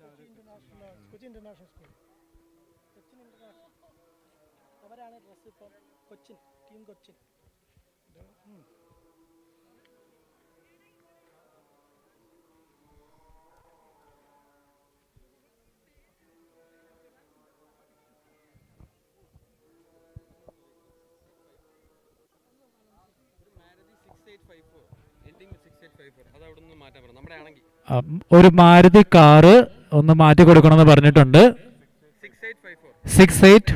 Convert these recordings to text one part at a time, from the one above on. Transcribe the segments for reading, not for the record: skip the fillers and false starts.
Kochi international school. Cochin international അവരാണ് dress ഇപ്പം Cochin team Cochin. ഒരു മാരുതി കാറ് ഒന്ന് മാറ്റി കൊടുക്കണമെന്ന് പറഞ്ഞിട്ടുണ്ട്. 68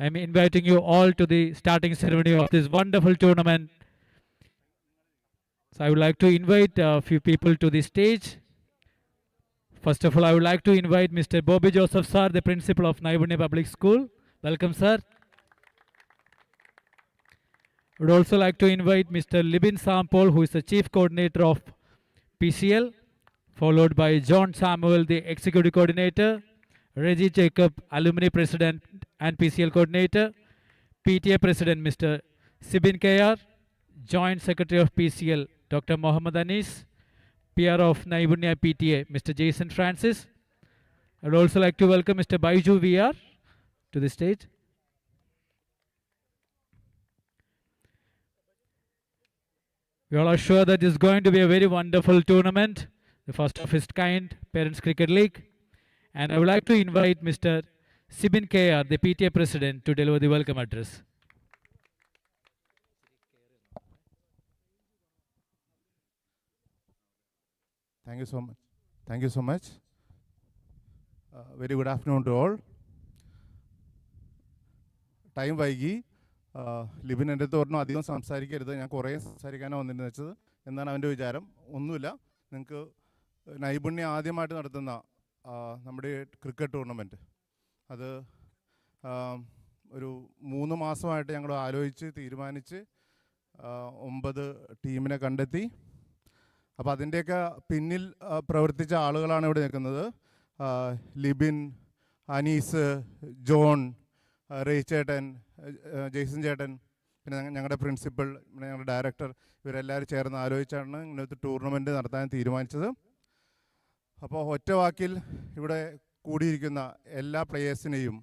I'm inviting you all to the starting ceremony of this wonderful tournament. So I would like to invite a few people to the stage. First of all, I would like to invite Mr. Bobby Joseph sir, the principal of Naibunya Public School. Welcome, sir. I would also like to invite Mr. Libin Sampol, who is the chief coordinator of PCL, followed by John Samuel, the executive coordinator, Reggie Jacob, alumni president and PCL coordinator, PTA president Mr. Sibin KR, joint secretary of PCL Dr. Mohammed Anis, PR of Naibunya PTA Mr. Jason Francis. I would also like to welcome Mr. Baiju VR to the stage. We all are sure that this is going to be a very wonderful tournament, the first of its kind, Parents Cricket League. And I would like to invite Mr. Sibin KR, the PTA president, to deliver the welcome address. Thank you so much. Thank you so much. Very good afternoon to all. Time വൈകി. ലിബിൻ എൻ്റെ അടുത്ത് പറഞ്ഞു അധികം സംസാരിക്കരുത്, ഞാൻ കുറേ സംസാരിക്കാനാണ് വന്നിരുന്നു വെച്ചത് എന്നാണ് അവൻ്റെ വിചാരം. ഒന്നുമില്ല, നിങ്ങൾക്ക് നൈപുണ്യം ആദ്യമായിട്ട് നടത്തുന്ന നമ്മുടെ ക്രിക്കറ്റ് ടൂർണമെൻറ്റ് അത് ഒരു 3 മാസമായിട്ട് ഞങ്ങൾ ആലോചിച്ച് തീരുമാനിച്ച് 9 ടീമിനെ കണ്ടെത്തി. അപ്പോൾ അതിൻ്റെയൊക്കെ പിന്നിൽ പ്രവർത്തിച്ച ആളുകളാണ് ഇവിടെ നിൽക്കുന്നത്. ലിബിൻ, അനീസ്, ജോൺ, റേച്ചേട്ടൻ, ജെയ്സൺ ചേട്ടൻ, പിന്നെ ഞങ്ങളുടെ പ്രിൻസിപ്പൽ, ഞങ്ങളുടെ ഡയറക്ടർ, ഇവരെല്ലാവരും ചേർന്ന് ആലോചിച്ചാണ് ഇങ്ങനത്തെ ടൂർണമെൻറ്റ് നടത്താൻ തീരുമാനിച്ചത്. അപ്പോൾ ഒറ്റ വാക്കിൽ ഇവിടെ കൂടിയിരിക്കുന്ന എല്ലാ പ്ലേയേഴ്സിനെയും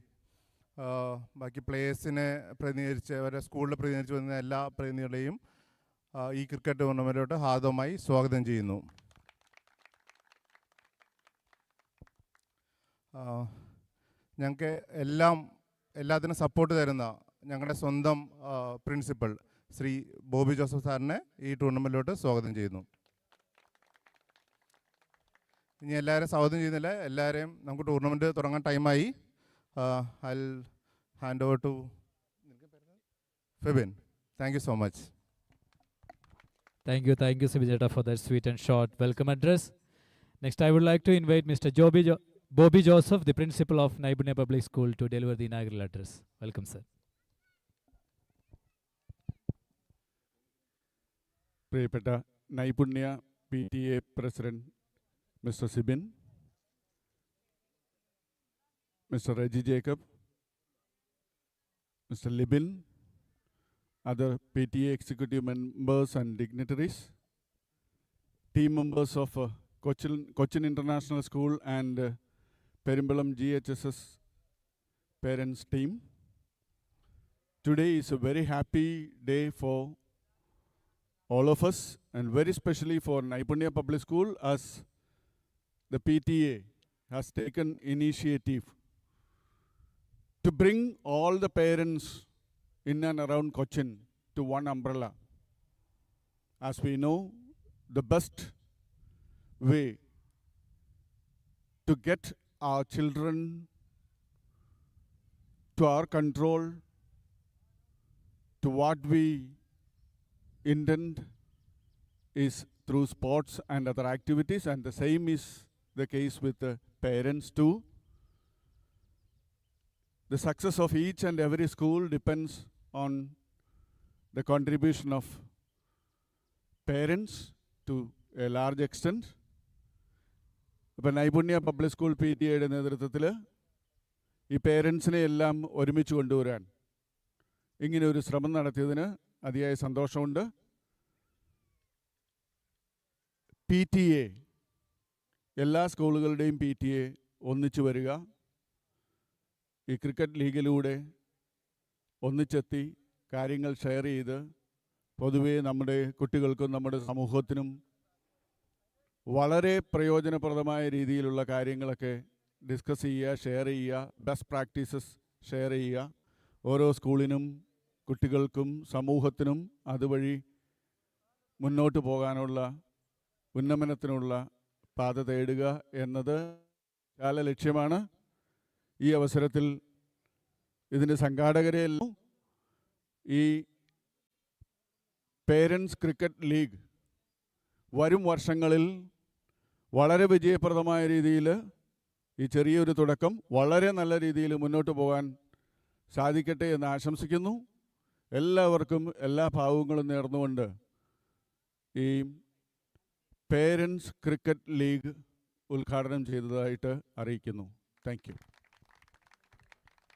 ബാക്കി പ്ലേയേഴ്സിനെ പ്രതിനിധീകരിച്ച് അവരുടെ സ്കൂളിൽ പ്രതിനിധീകരിച്ച് വന്ന എല്ലാ പ്രതിനിധികളെയും ഈ ക്രിക്കറ്റ് ടൂർണമെൻറ്റിലോട്ട് ഹാർദവമായി സ്വാഗതം ചെയ്യുന്നു. ഞങ്ങൾക്ക് എല്ലാത്തിനും സപ്പോർട്ട് തരുന്ന ഞങ്ങളുടെ സ്വന്തം പ്രിൻസിപ്പൽ ശ്രീ ബോബി ജോസഫ് സാറിനെ ഈ ടൂർണമെൻറ്റിലോട്ട് സ്വാഗതം ചെയ്യുന്നു. ഇനി എല്ലാവരും സ്വാഗതം ചെയ്യുന്നില്ല, എല്ലാവരെയും നമുക്ക് ടൂർണമെൻറ്റ് തുടങ്ങാൻ ടൈമായി. I will hand over to Febin. Thank you so much. Thank you, Sibijeta, for that sweet and short welcome address. Next, I would like to invite Mr. Bobby Joseph, the principal of Naibunya Public School, to deliver the inaugural address. Welcome, sir. പ്രിയപ്പെട്ട നൈപുണ്യ PTA president mister Sibin, mister Reji Jacob, mister Libin, other PTA executive members and dignitaries, team members of Cochin International School and Perimbalam GHSS parents team. Today is a very happy day for all of us, and very especially for Naibunya Public School, as the PTA has taken initiative to bring all the parents in and around Cochin to one umbrella. As we know, the best way to get our children to our control, to what we intend, is through sports and other activities, and the same is the case with the parents too. The success of each and every school depends on the contribution of parents to a large extent. ഇപ്പോൾ നൈപുണ്യ public school PTA നേതൃത്വത്തിൽ ഈ പേരൻസിനെ എല്ലാം ഒരുമിച്ച് കൊണ്ടുവരാൻ ഇങ്ങനെ ഒരു ശ്രമം നടത്തിയതിന് അതിയായ സന്തോഷമുണ്ട്. PTA, എല്ലാ സ്കൂളുകളുടെയും PTA ഒന്നിച്ചു വരിക, ഈ ക്രിക്കറ്റ് ലീഗിലൂടെ ഒന്നിച്ചെത്തി കാര്യങ്ങൾ ഷെയർ ചെയ്ത് പൊതുവേ നമ്മുടെ കുട്ടികൾക്കും നമ്മുടെ സമൂഹത്തിനും വളരെ പ്രയോജനപ്രദമായ രീതിയിലുള്ള കാര്യങ്ങളൊക്കെ ഡിസ്കസ് ചെയ്യുക, ഷെയർ ചെയ്യുക, ബെസ്റ്റ് പ്രാക്ടീസസ് ഷെയർ ചെയ്യുക, ഓരോ സ്കൂളിനും കുട്ടികൾക്കും സമൂഹത്തിനും അതുവഴി മുന്നോട്ട് പോകാനുള്ള ഉന്നമനത്തിനുള്ള പാത തേടുക എന്നത് ലക്ഷ്യമാണ്. ഈ അവസരത്തിൽ ഇതിൻ്റെ സംഘാടകരെയെല്ലാം ഈ പേരൻസ് ക്രിക്കറ്റ് ലീഗ് വരും വർഷങ്ങളിൽ വളരെ വിജയപ്രദമായ രീതിയിൽ ഈ ചെറിയൊരു തുടക്കം വളരെ നല്ല രീതിയിൽ മുന്നോട്ട് പോകാൻ സാധിക്കട്ടെ എന്ന് ആശംസിക്കുന്നു. എല്ലാവർക്കും എല്ലാ ഭാവങ്ങളും നേർന്നുകൊണ്ട് ഈ പേരൻസ് ക്രിക്കറ്റ് ലീഗ് ഉദ്ഘാടനം ചെയ്തതായിട്ട് അറിയിക്കുന്നു. Thank you.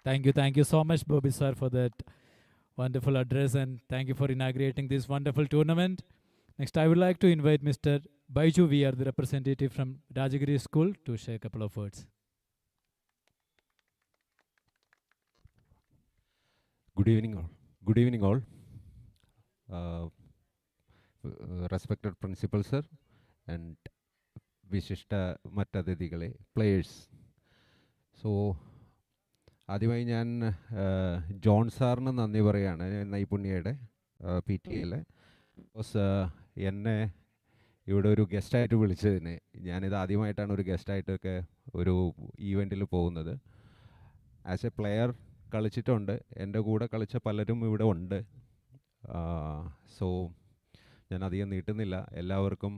Thank you so much, Bobby sir, for that wonderful address, and thank you for inaugurating this wonderful tournament. Next, I would like to invite Mr. Baiju VR, the representative from Rajagiri School, to share a couple of words. Good evening all. Good evening all. Respected principal sir and വിശിഷ്ട മറ്റതിഥികളെ, players. So ആദ്യമായി ഞാൻ John സാറിന് നന്ദി പറയുകയാണ്, നൈപുണ്യയുടെ PTA because എന്നെ ഇവിടെ ഒരു ഗസ്റ്റായിട്ട് വിളിച്ചതിന്. ഞാനിത് ആദ്യമായിട്ടാണ് ഒരു ഗസ്റ്റായിട്ടൊക്കെ ഒരു ഈവൻറ്റിൽ പോകുന്നത്. ആസ് എ പ്ലെയർ കളിച്ചിട്ടുണ്ട്, എൻ്റെ കൂടെ കളിച്ച പലരും ഇവിടെ ഉണ്ട്. സോ ഞാൻ അധികം നീട്ടുന്നില്ല. എല്ലാവർക്കും,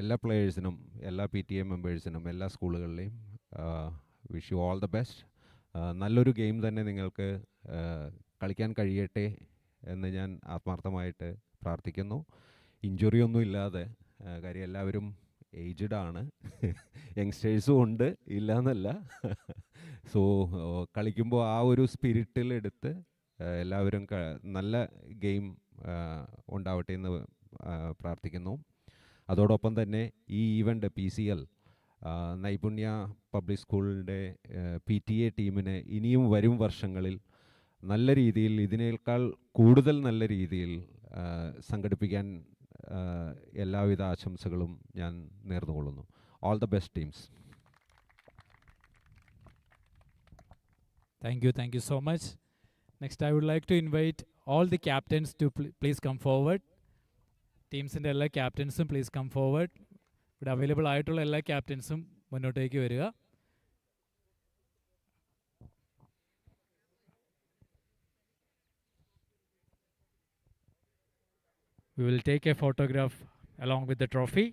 എല്ലാ പ്ലെയേഴ്സിനും, എല്ലാ PTA മെമ്പേഴ്സിനും, എല്ലാ സ്കൂളുകളിലെയും wish you all the best. നല്ലൊരു ഗെയിം തന്നെ നിങ്ങൾക്ക് കളിക്കാൻ കഴിയട്ടെ എന്ന് ഞാൻ ആത്മാർത്ഥമായിട്ട് പ്രാർത്ഥിക്കുന്നു. ഇഞ്ചുറി ഒന്നും ഇല്ലാതെ, കാര്യം എല്ലാവരും ഏജ്ഡ് ആണ്, യങ്സ്റ്റേഴ്സും ഉണ്ട്, ഇല്ല എന്നല്ല. സോ കളിക്കുമ്പോൾ ആ ഒരു സ്പിരിറ്റിലെടുത്ത് എല്ലാവരും നല്ല ഗെയിം ഉണ്ടാവട്ടെ എന്ന് പ്രാർത്ഥിക്കുന്നു. അതോടൊപ്പം തന്നെ ഈ ഈവൻ്റ് PCL നൈപുണ്യ പബ്ലിക് സ്കൂളിൻ്റെ PTA ടീമിനെ ഇനിയും വരും വർഷങ്ങളിൽ നല്ല രീതിയിൽ, ഇതിനേക്കാൾ കൂടുതൽ നല്ല രീതിയിൽ സംഘടിപ്പിക്കാൻ എല്ലാവിധ ആശംസകളും ഞാൻ നേർന്നുകൊള്ളുന്നു. All the best teams. Thank you so much. Next, I would like to invite all the captains to please come forward. ടീംസിൻ്റെ എല്ലാ ക്യാപ്റ്റൻസും പ്ലീസ് കം ഫോർവേഡ്. ഇവിടെ അവൈലബിൾ ആയിട്ടുള്ള എല്ലാ ക്യാപ്റ്റൻസും മുന്നോട്ടേക്ക് വരിക. We will take a photograph along with the trophy.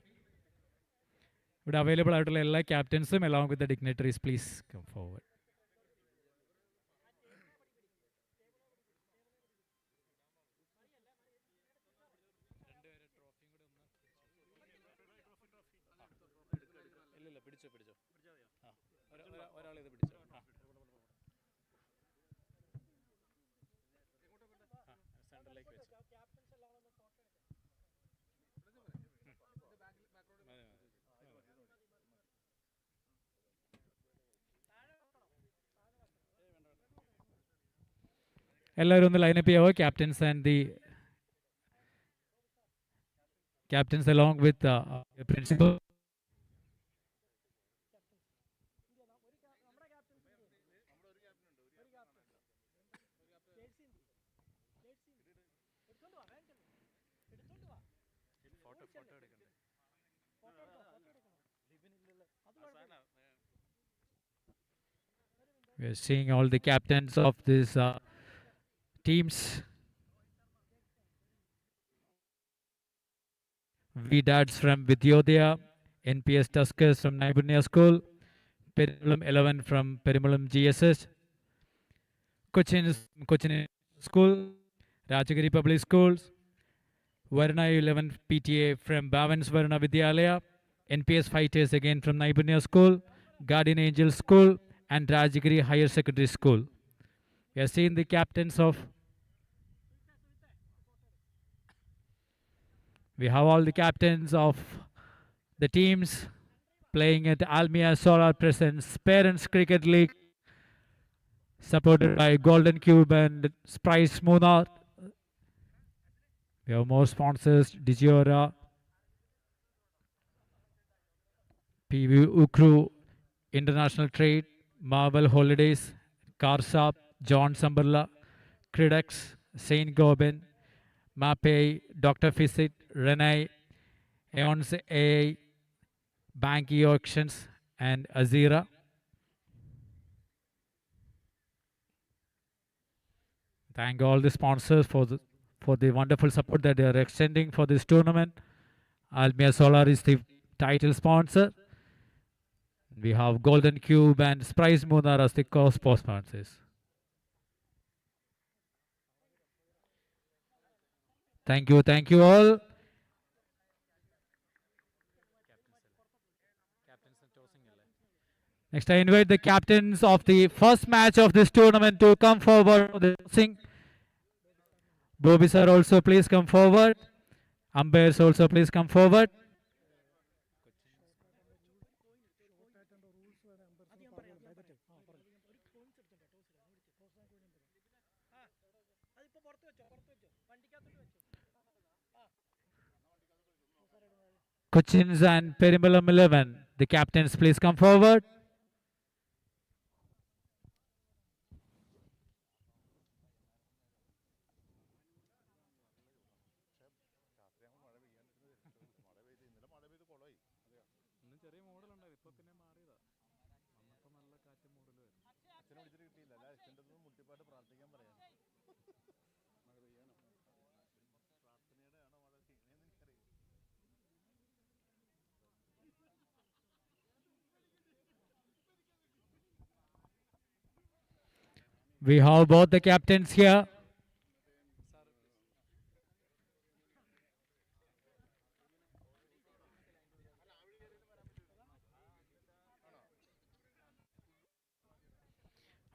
ഇവിടെ available ആയിട്ടുള്ള എല്ലാ ക്യാപ്റ്റൻസും along with the dignitaries, please come forward. എല്ലാവരും ഒന്ന് ലൈനപ്പ് ചെയ്യാവോ? Captains and the captains along with principal. We are seeing all the captains of these teams. V-Dads from Vidyodaya, NPS Tuskers from Naipunya School, Perimalam 11 from Perimalam GSS, Cochin School, Rajagiri Public Schools, Varna 11 PTA from Bhavans Varna Vidyalaya, NPS Fighters again from Naipunya School, Guardian Angel School, and Rajagiri Higher Secondary School. We are seeing the captains of. We have all the captains of the teams playing at Almia Solar Presence Parents Cricket League, supported by Golden Cube and Spice Moonar. We have more sponsors: Digiora, PV Ukru, International Trade, Marvel Holidays, Carshop, John Samberla, Cridex, Saint Gobain, Mapei, Dr. Fisit, Renai, Aeons AI, Banky Auctions, and Azira. Thank all the sponsors for the wonderful support that they are extending for this tournament. Almia Solar is the title sponsor. We have Golden Cube and Prize Moonar as the co-sponsors. Thank you all. Next, I invite the captains of the first match of this tournament to come forward for the tossing. Bobby sir also please come forward. Umpires also please come forward. Cochins and Perimbalam 11. The captains please come forward. We have both the captains here.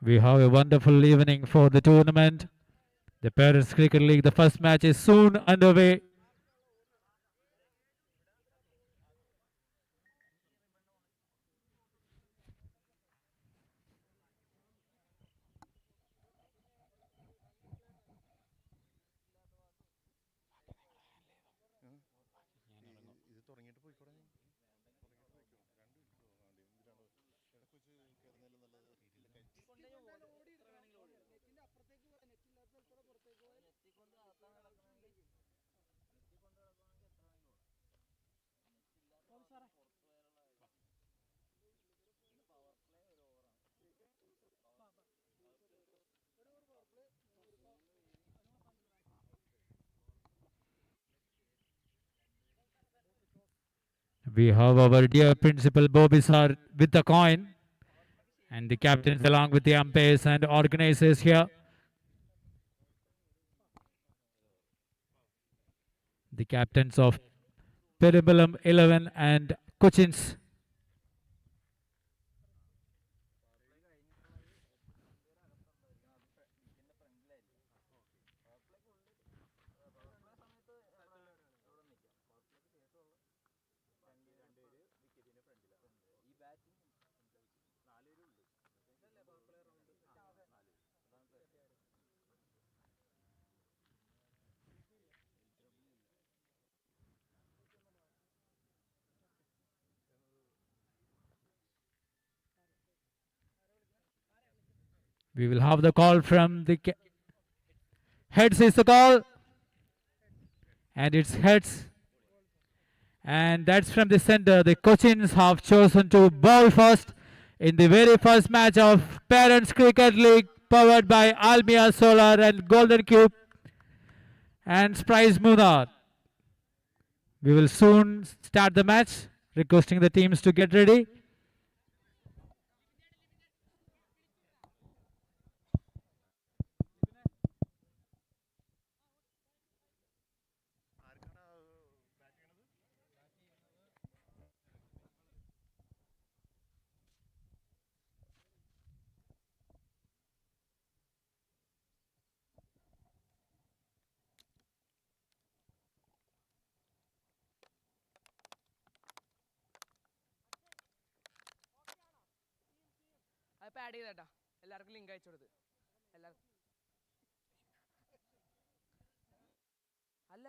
We have a wonderful evening for the tournament. The Parents Cricket League, the first match is soon underway. We have our dear principal Bobby sir with the coin, and the captains along with the umpires and organizers here. The captains of Perimbalam 11 and Cochins. We will have the call from the heads is the call, and it's heads, and that's from the center. The Cochins have chosen to bowl first in the very first match of Parents Cricket League, powered by Almia Solar and Golden Cube and Prize Moonar. We will soon start the match, requesting the teams to get ready. അതിപ്പോൾ add ചെയ്തേട്ടാ എല്ലാവർക്കും link അയച്ചു കൊടുത്ത് എല്ലാവർക്കും അല്ല അല്ല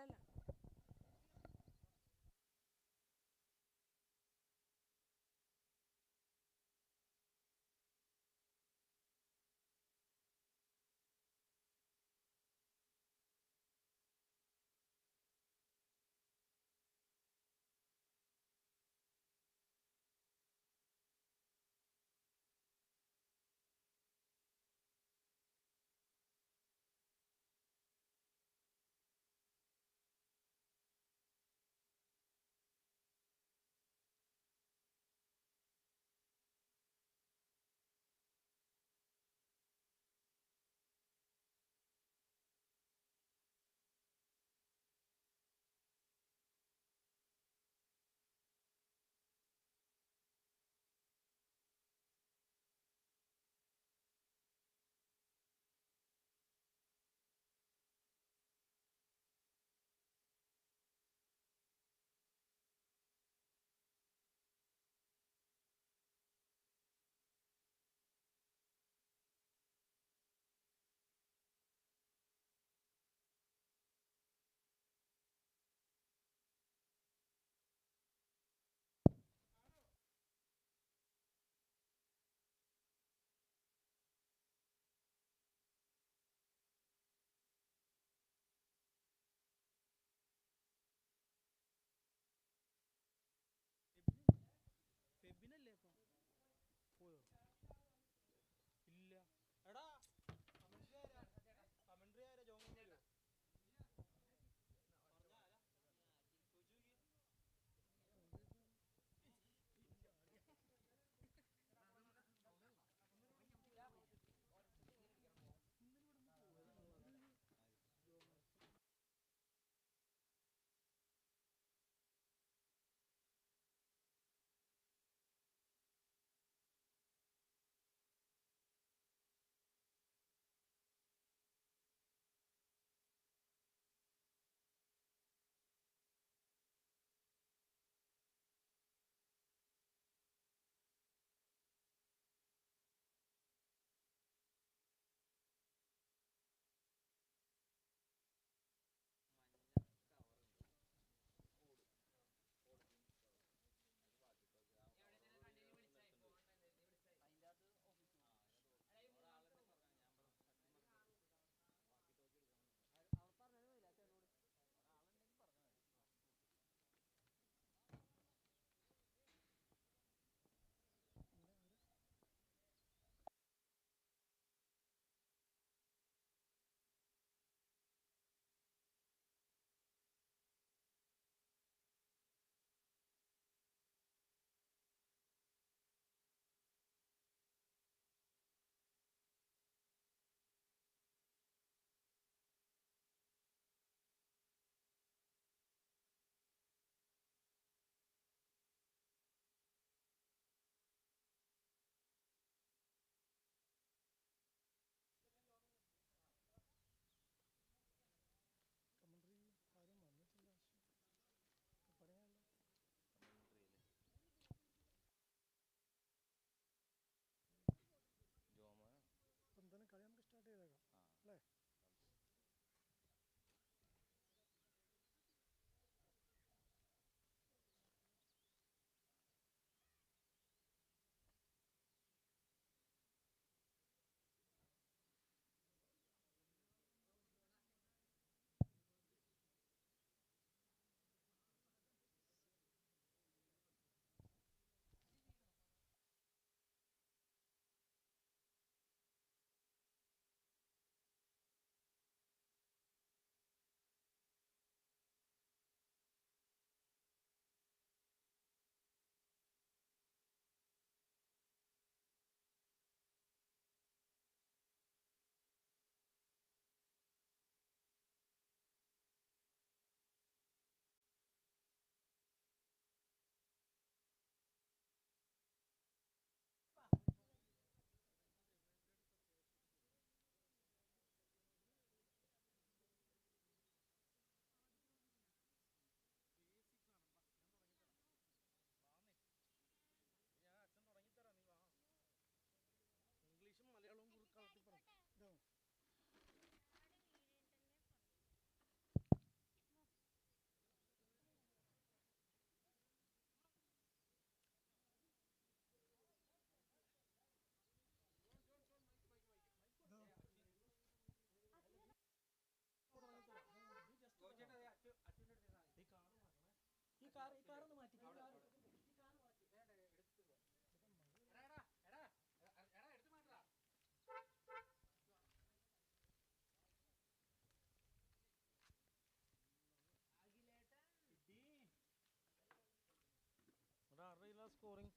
scoring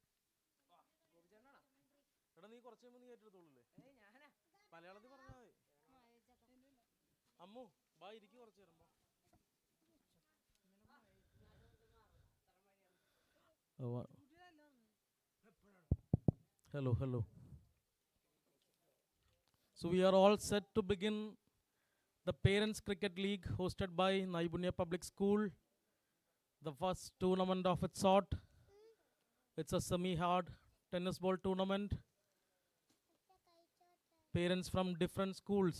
എടാ നീ കുറച്ച് കഴിയുമ്പോൾ നീ ഏറ്റെടുത്തോളൂല്ലേ മലയാളത്തിൽ പറഞ്ഞാൽ മതി അമ്മു ബാ ഇരിക്കും കുറച്ച് നേരം hello. So we are all set to begin the Parents Cricket League hosted by Naibunya Public School, the first tournament of its sort. It's a semi-hard tennis ball tournament. Parents from different schools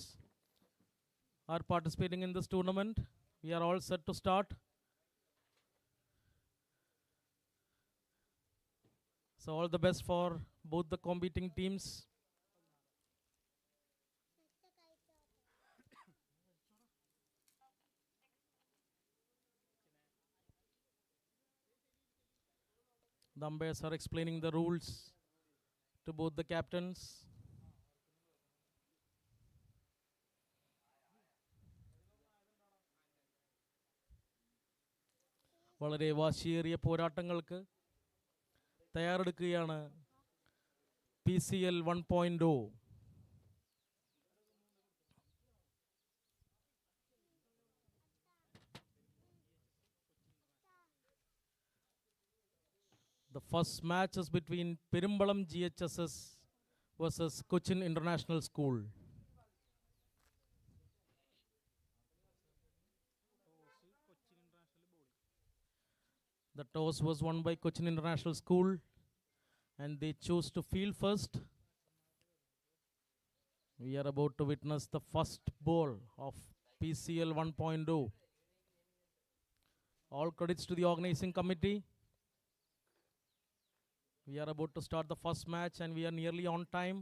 are participating in this tournament. We are all set to start. So all the best for both the competing teams. The umpires are explaining the rules to both the captains. വളരെ വാശിയേറിയ പോരാട്ടങ്ങൾക്ക് തയ്യാറെടുക്കുകയാണ് PCL 1.0. The first match is between Perimbalam GHSS versus Cochin International School. The toss was won by Cochin International School and they chose to field first. We are about to witness the first ball of PCL 1.0. All credits to the organizing committee. We are about to start the first match and we are nearly on time.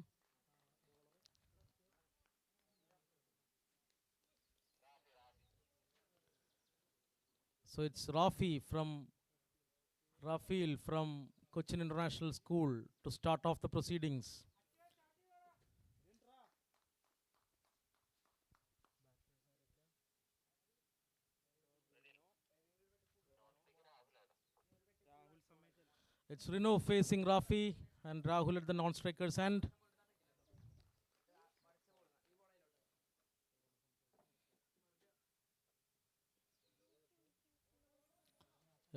So it's Rafiel from Cochin International School to start off the proceedings. It's Rino facing Rafi and Rahul at the non-striker's end.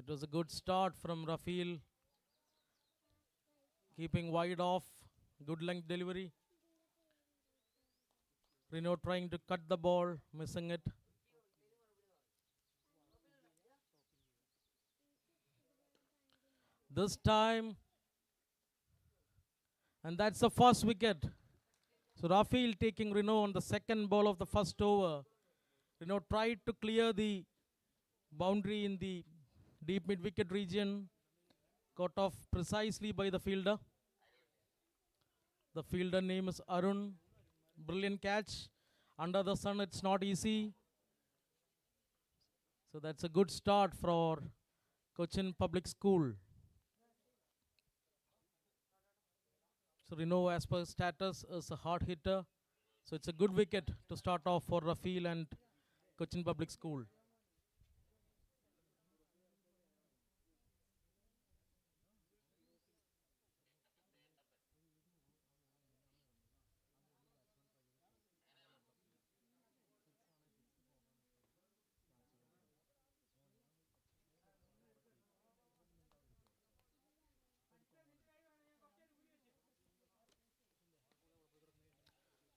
It was a good start from Rafiel, keeping wide off, good length delivery. Rino trying to cut the ball, missing it. This time, and that's the first wicket. So Rafiel taking Rino on the second ball of the first over. Rino tried to clear the boundary in the deep mid-wicket region, got off precisely by the fielder. The fielder name is Arun. Brilliant catch. Under the sun, it's not easy. So that's a good start for Cochin Public School. So Rino, as per status, is a hard hitter. So it's a good wicket to start off for Rafiel and Cochin Public School.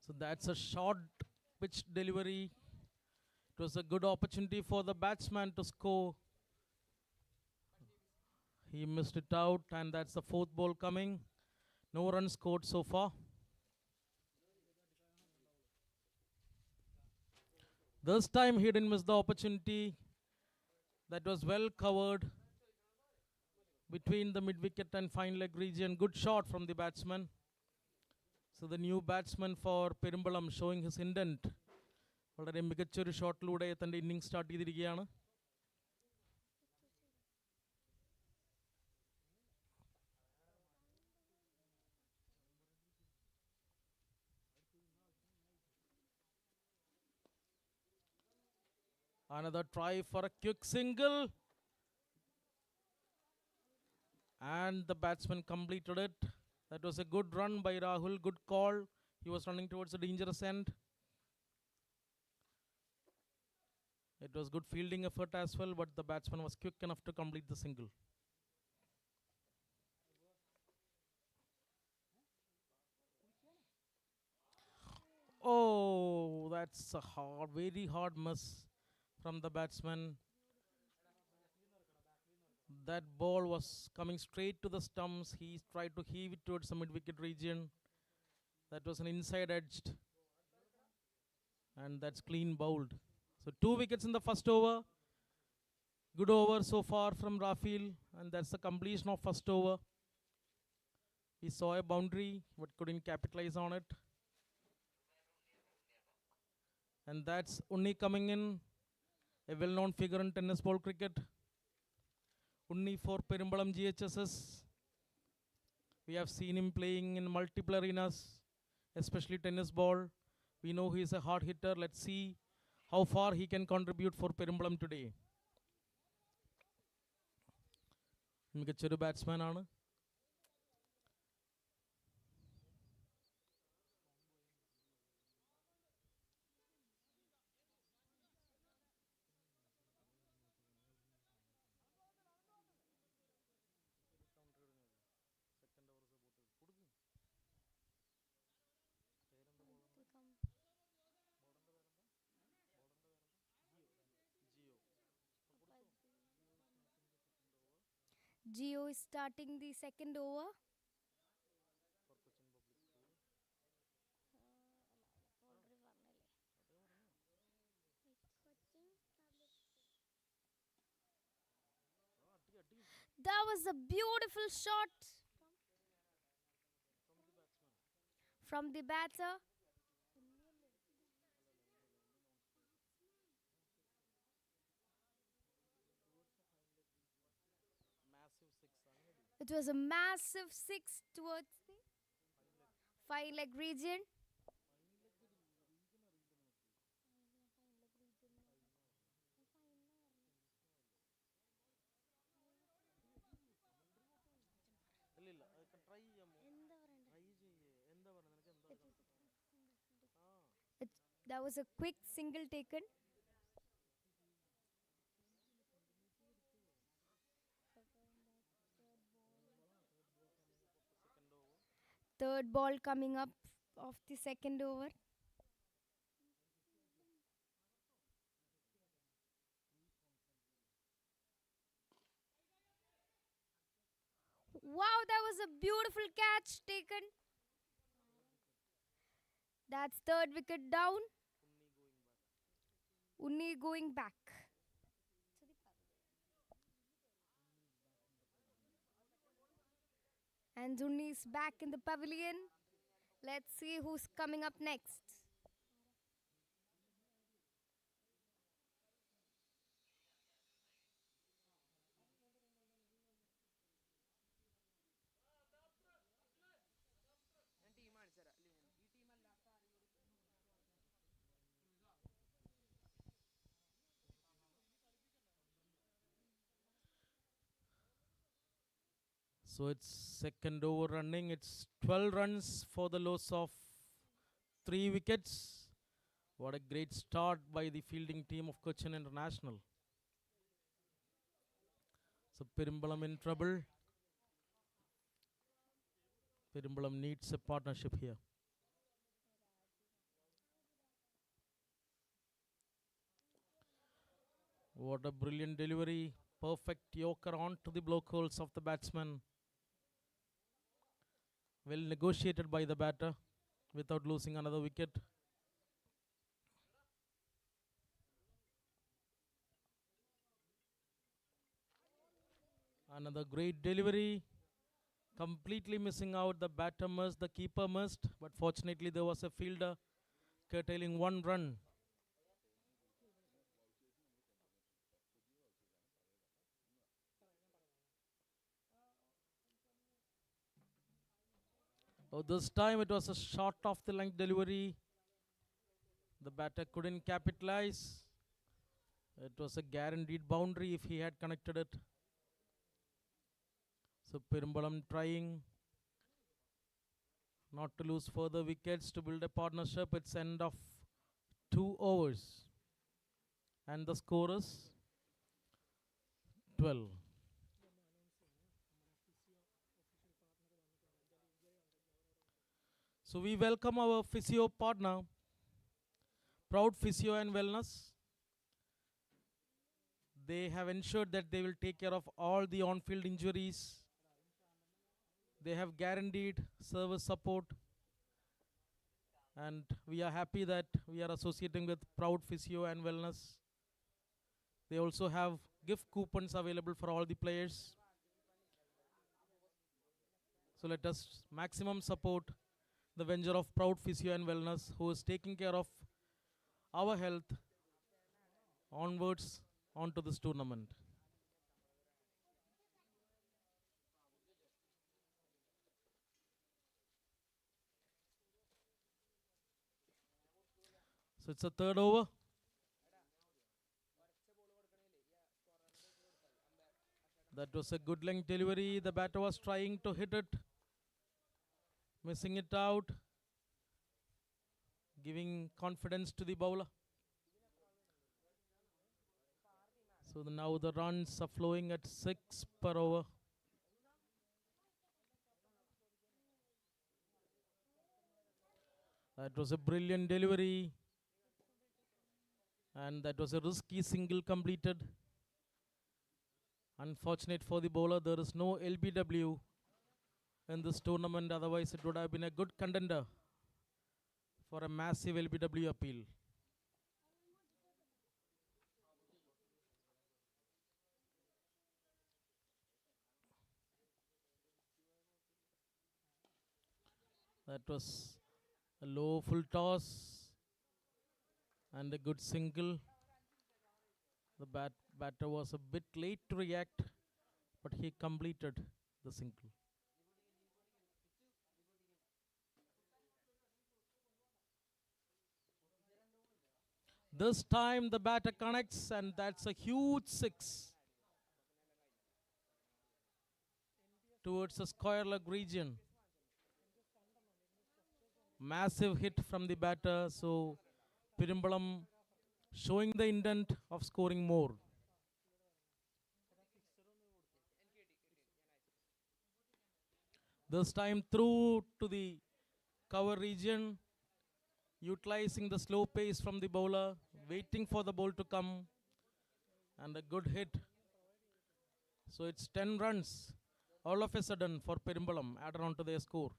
So that's a short pitch delivery. It was a good opportunity for the batsman to score. He missed it out, and that's the fourth ball coming. No runs scored so far. This time he didn't miss the opportunity. That was well covered between the mid-wicket and fine leg region. Good shot from the batsman. So the new batsman for Perimbalam showing his intent. വളരെ മികച്ചൊരു ഷോട്ടിലൂടെ തൻ്റെ inning start ചെയ്തിരിക്കുകയാണ്. Another try for a quick single. And the batsman completed it. That was a good run by Rahul, good call. He was running towards a dangerous end. It was good fielding effort as well, but the batsman was quick enough to complete the single. Oh, that's a hard, very hard miss from the batsman. That ball was coming straight to the stumps. He tried to heave it towards the mid-wicket region. That was an inside edged. And that's clean bowled. So 2 wickets in the first over. Good over so far from Rafael. And that's the completion of first over. He saw a boundary but couldn't capitalize on it. And that's Unni coming in. A well-known figure in tennis ball cricket. Unni for Perimbalam GHSS. We have seen him playing in multiple arenas, especially tennis ball. We know he is a hard hitter. Let's see how far he can contribute for Perimbalam today. മികച്ചൊരു batsman ആണ്. Geo is starting the second over. That was a beautiful shot from the batter. It was a massive six towards the fine leg region. That was a quick single taken. Third ball coming up of the second over. Wow, that was a beautiful catch taken. That's third wicket down. Unni going back. And Unni is back in the pavilion. Let's see who's coming up next. So it's second over running. It's 12 runs for the loss of 3 wickets. What a great start by the fielding team of Cochin International. So Perimbalam in trouble. Perimbalam needs a partnership here. What a brilliant delivery. Perfect yorker onto the block holes of the batsman. Well negotiated by the batter without losing another wicket. Another great delivery. Completely missing out. The batter missed, the keeper missed. But fortunately there was a fielder curtailing 1 run. Oh, this time it was a short off the length delivery. The batter couldn't capitalize. It was a guaranteed boundary if he had connected it. So Perimbalam trying not to lose further wickets to build a partnership. It's end of 2 overs. And the score is 12. So we welcome our physio partner, Proud Physio and Wellness. They have ensured that they will take care of all the on-field injuries. They have guaranteed service support. And we are happy that we are associating with Proud Physio and Wellness. They also have gift coupons available for all the players. So let us maximum support the venture of Proud Physio and Wellness, who is taking care of our health onwards onto this tournament. So it's a third over. That was a good length delivery. The batter was trying to hit it, missing it out, giving confidence to the bowler. So now the runs are flowing at 6 per over. That was a brilliant delivery. And that was a risky single completed. Unfortunate for the bowler, there is no LBW in this tournament. Otherwise, it would have been a good contender for a massive LBW appeal. That was a low full toss and a good single. The batter was a bit late to react, but he completed the single. This time the batter connects, and that's a huge 6 towards the square leg region. Massive hit from the batter, so Perimbalam showing the intent of scoring more. This time through to the cover region, utilizing the slow pace from the bowler, waiting for the ball to come, and a good hit. So it's 10 runs all of a sudden for Perimbalam added on to their score.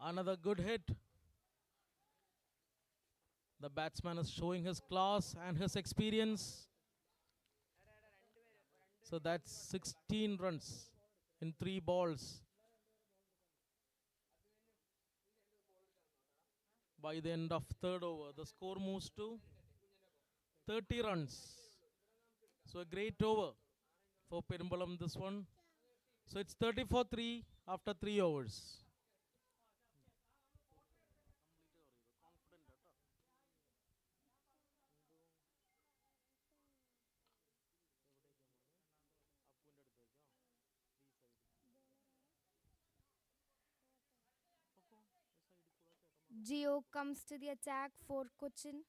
Another good hit. The batsman is showing his class and his experience. So that's 16 runs in 3 balls. By the end of third over, the score moves to 30 runs. So a great over for Perimbalam this one. So it's 30 for 3 after 3 overs. Geo comes to the attack for Cochin.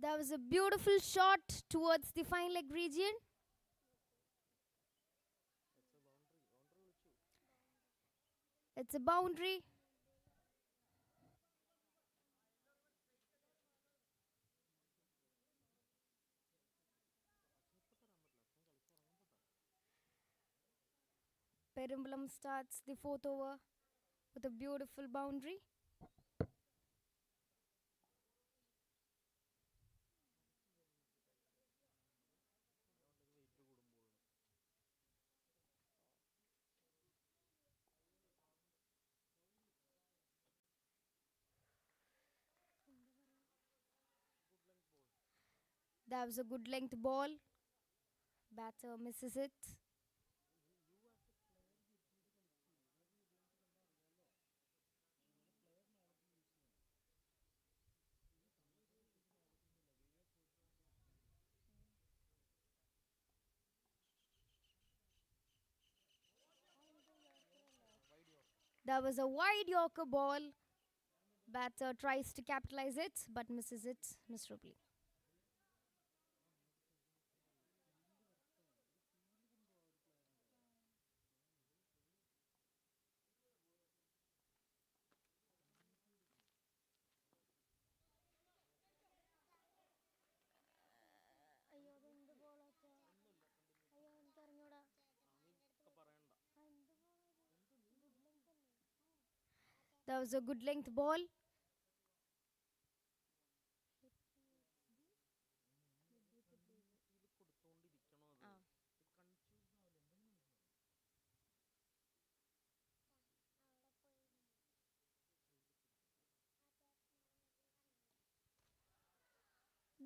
That was a beautiful shot towards the fine leg region. It's a boundary. Perimbalam starts the fourth over with a beautiful boundary. That was a good length ball Batter misses it. That was a wide Yorker ball. Batter tries to capitalize it but misses it miserably. That was a good length ball.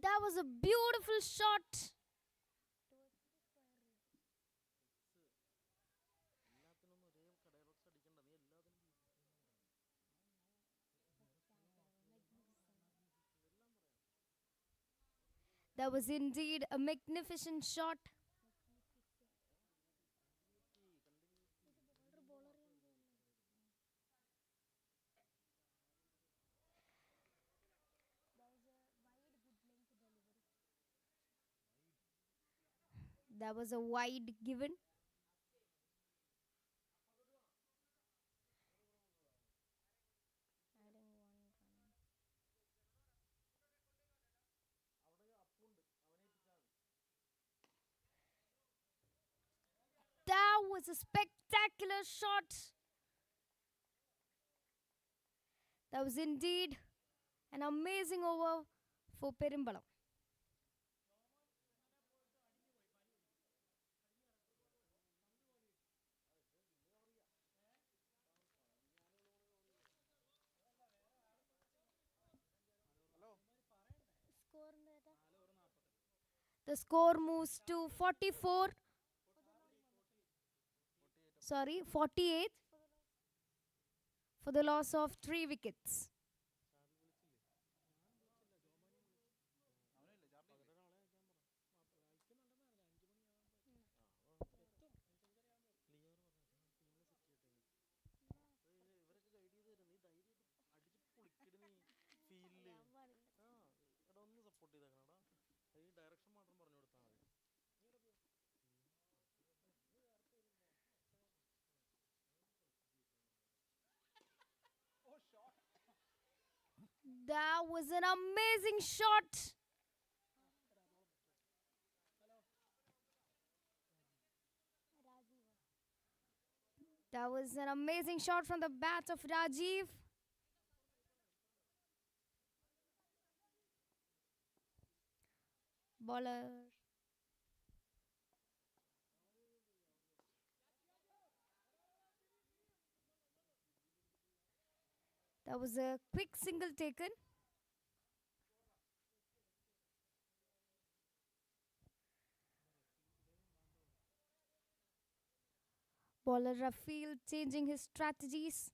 That was a beautiful shot. That was indeed a magnificent shot. That was a wide given. That was a spectacular shot. That was indeed an amazing over for Perimbalam. The score moves to 44. Sorry, 48 for the loss of 3 wickets. That was an amazing shot. That was an amazing shot from the bat of Rajiv. Bowler. That was a quick single taken. Bowler Rafiel changing his strategies.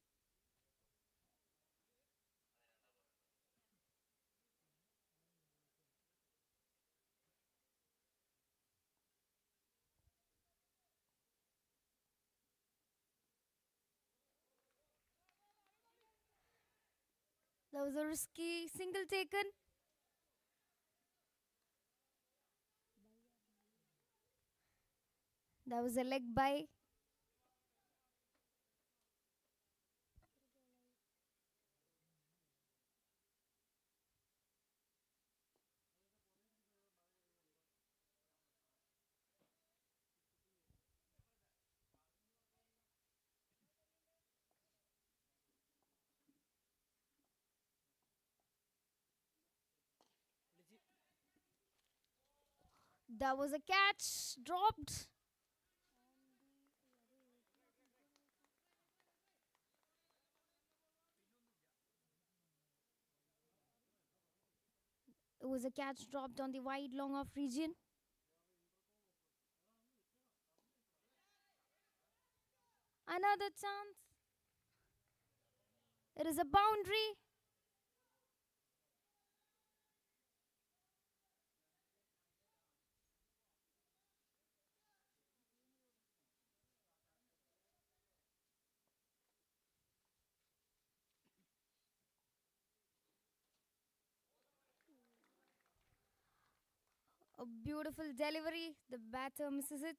That was a risky single taken. That was a leg by. That was a catch dropped. It was a catch dropped on the wide long off region. Another chance. It is a boundary. A beautiful delivery. The batter misses it.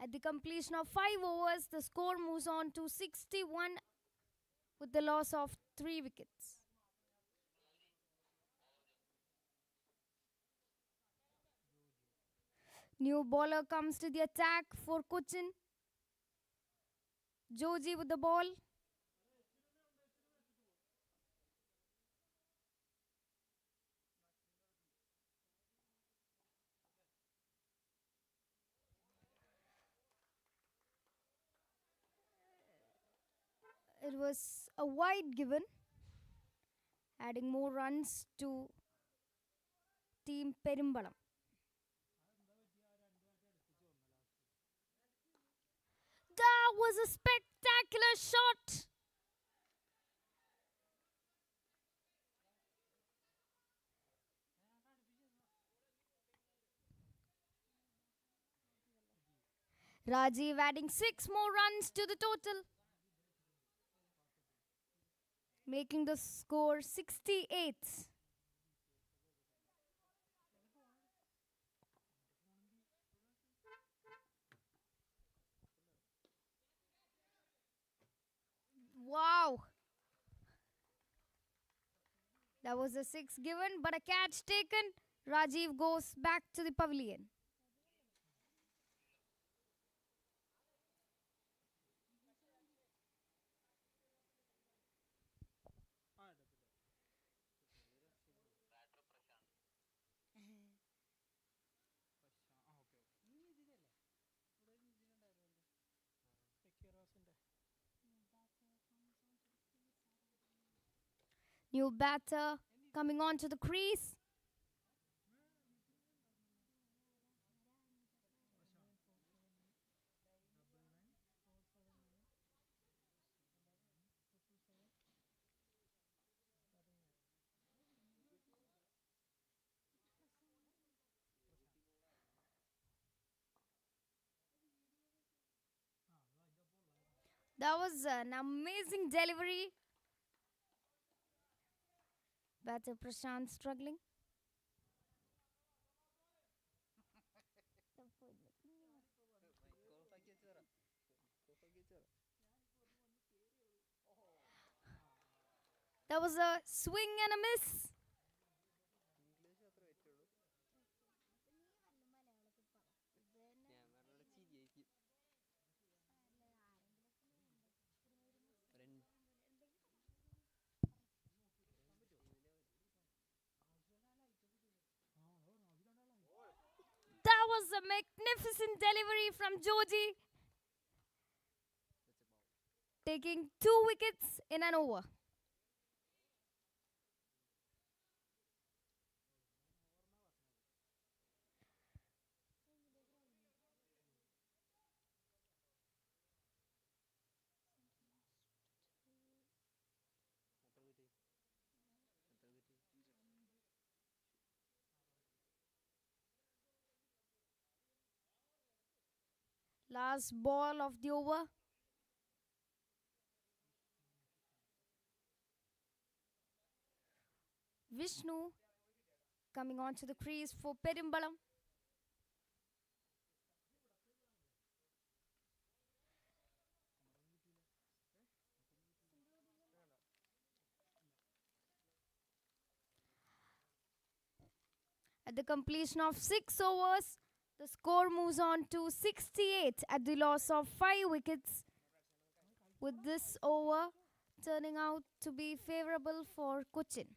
At the completion of 5 overs, the score moves on to 61 with the loss of 3 wickets. New bowler comes to the attack for Cochin. Joji with the ball. It was a wide given, adding more runs to Team Perimbalam. That was a spectacular shot. Rajiv adding 6 more runs to the total, making the score 68. Wow. That was a 6 given, but a catch taken. Rajiv goes back to the pavilion. New batter coming onto the crease. That was an amazing delivery. Batter Prashant struggling. That was a swing and a miss. That was a magnificent delivery from Joji, taking 2 wickets in an over. Last ball of the over. Vishnu coming onto the crease for Perimbalam. At the completion of 6 overs, the score moves on to 68 at the loss of 5 wickets, with this over turning out to be favorable for Cochin.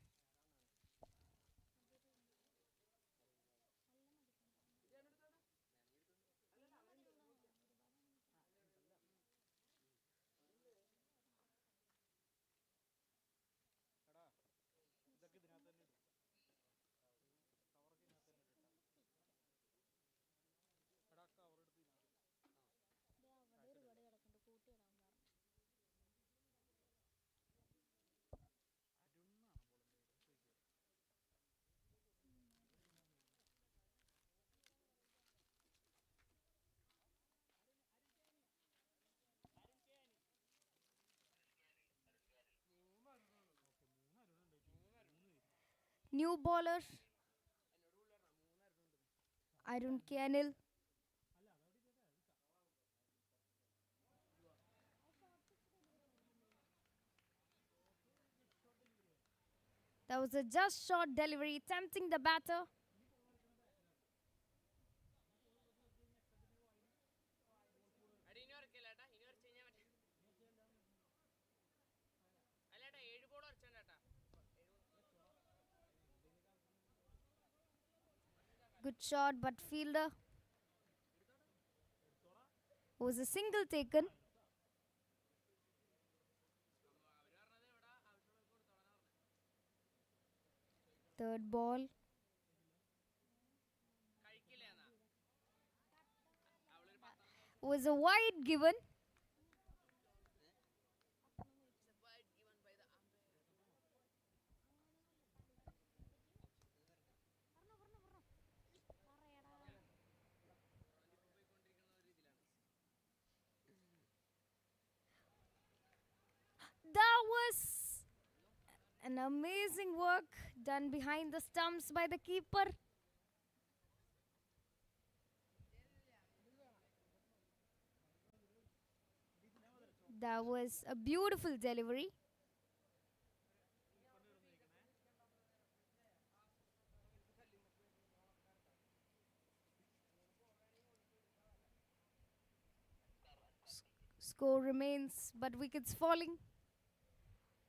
New bowler Arun Canil. That was a just short delivery, tempting the batter. അടി ഇനി ഉറക്കില്ലേട്ടാ, ഇനി ഉറച്ചു കഴിഞ്ഞാൽ മറ്റേ അല്ലേട്ടാ 7 ball ഉറച്ചേട്ടാ. Good shot, but fielder was a single taken. Third ball. Was a wide given. That was an amazing work done behind the stumps by the keeper. That was a beautiful delivery. Score remains, but wickets falling.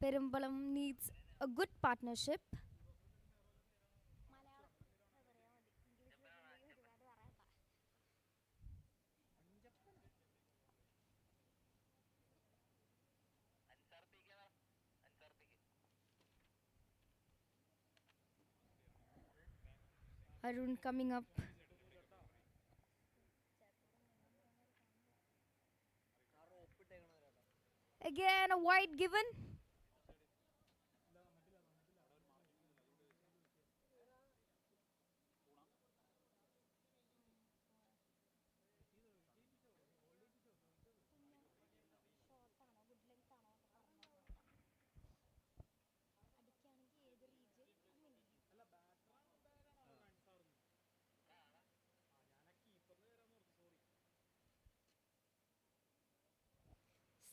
Perambalam needs a good partnership. Arun coming up. Again, a wide given.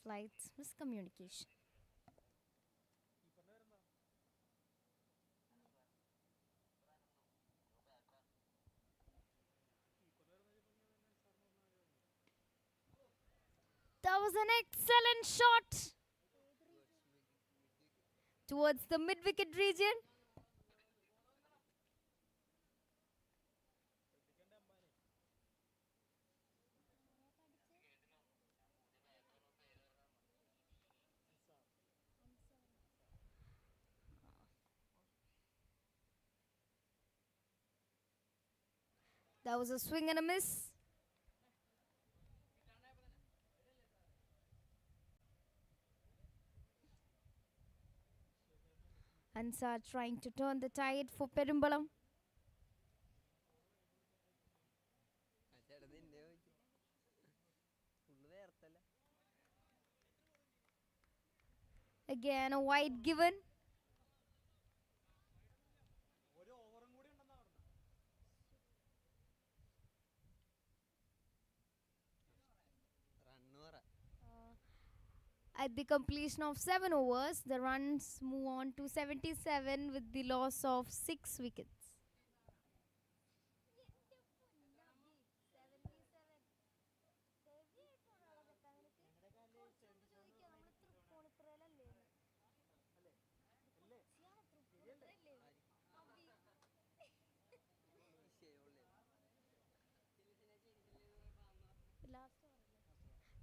Slight miscommunication. That was an excellent shot towards the mid-wicket region. That was a swing and a miss. Ansar trying to turn the tide for Perambalam. Again, a wide given. At the completion of 7 overs, the runs move on to 77 with the loss of 6 wickets.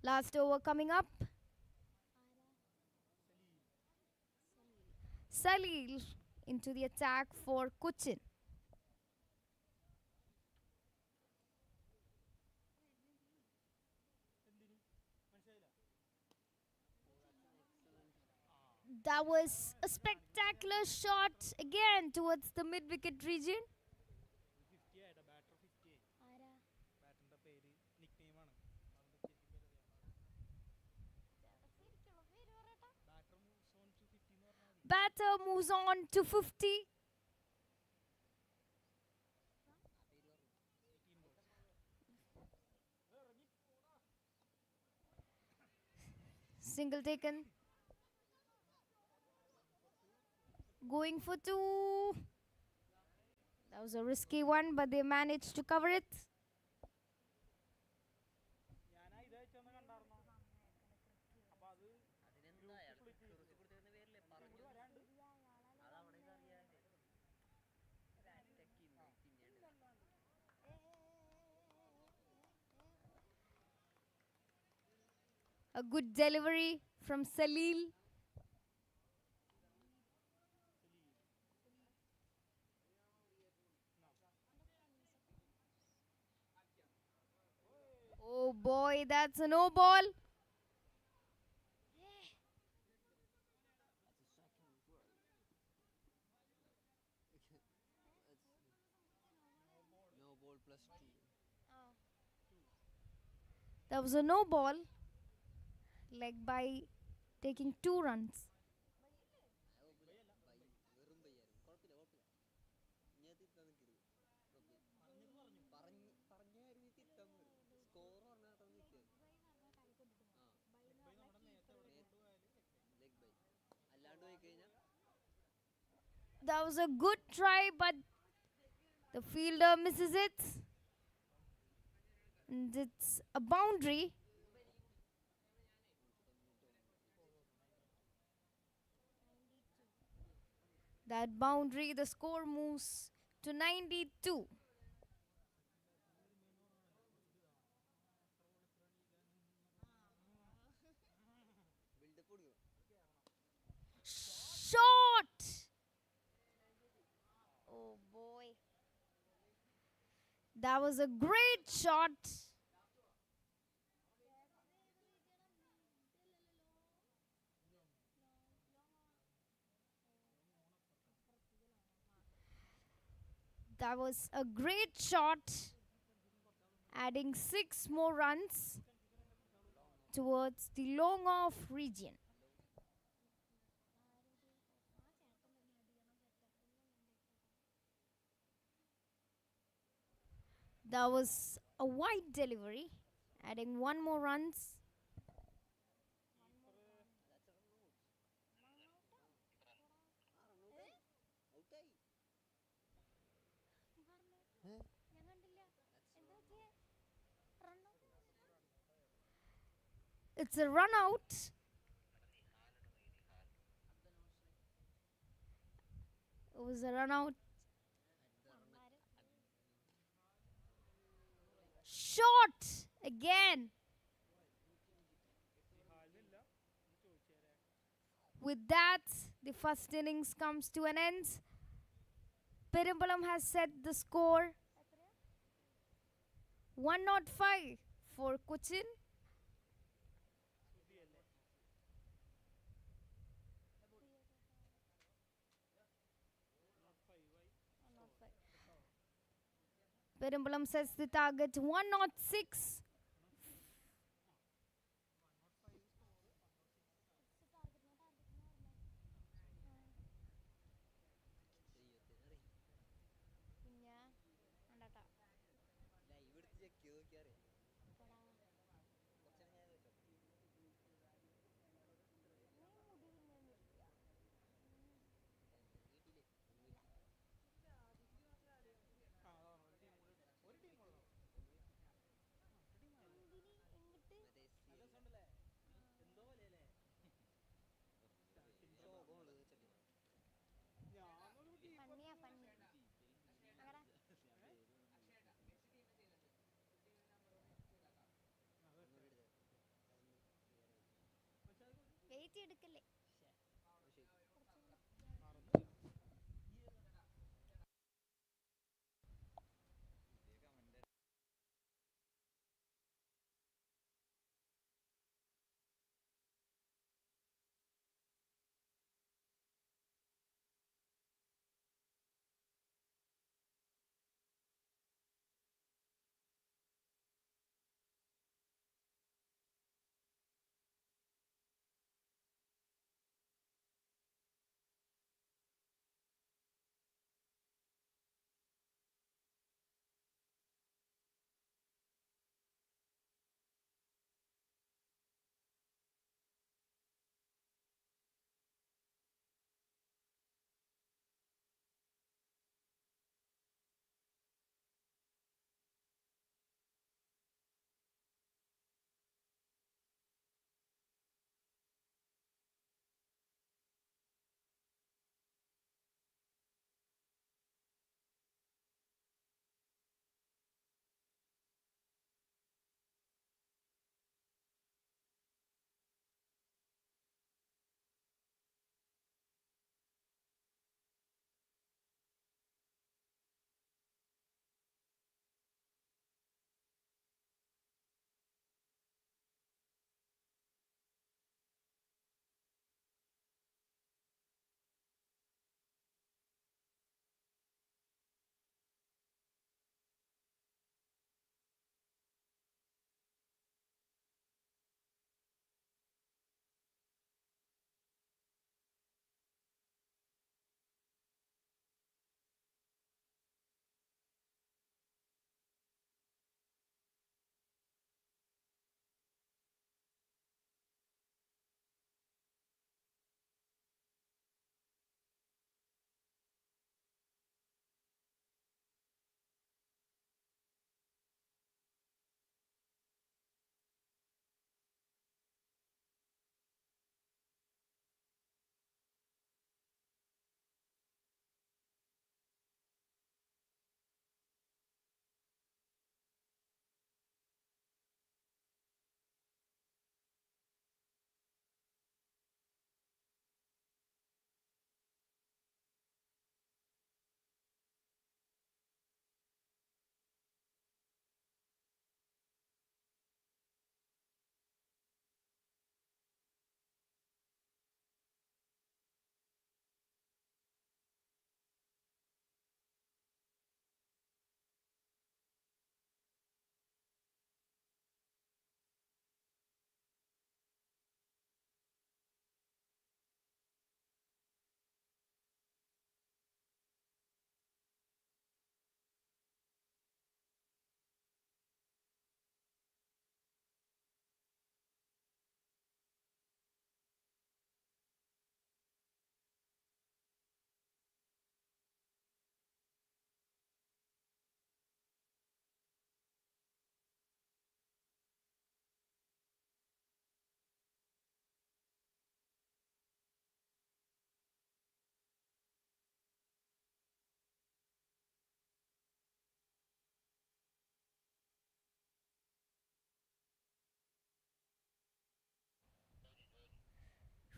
Last over coming up. Salil into the attack for Cochin. That was a spectacular shot again towards the mid-wicket region. Batter moves on to 50. Single taken. Going for two. That was a risky one, but they managed to cover it. A good delivery from Salil. Oh boy, that's a no ball. That was a no ball, like by taking 2 runs. That was a good try, but the fielder misses it. And it's a boundary. That boundary, the score moves to 92. Shot! Oh boy. That was a great shot. That was a great shot, adding 6 more runs towards the long off region. That was a wide delivery, adding 1 more runs. It's a run out. It was a run out. Shot again. With that, the first innings comes to an end. Perimbalam has set the score 105 for Cochin. Perimbalam sets the target 106. Wait എടുക്കല്ലേ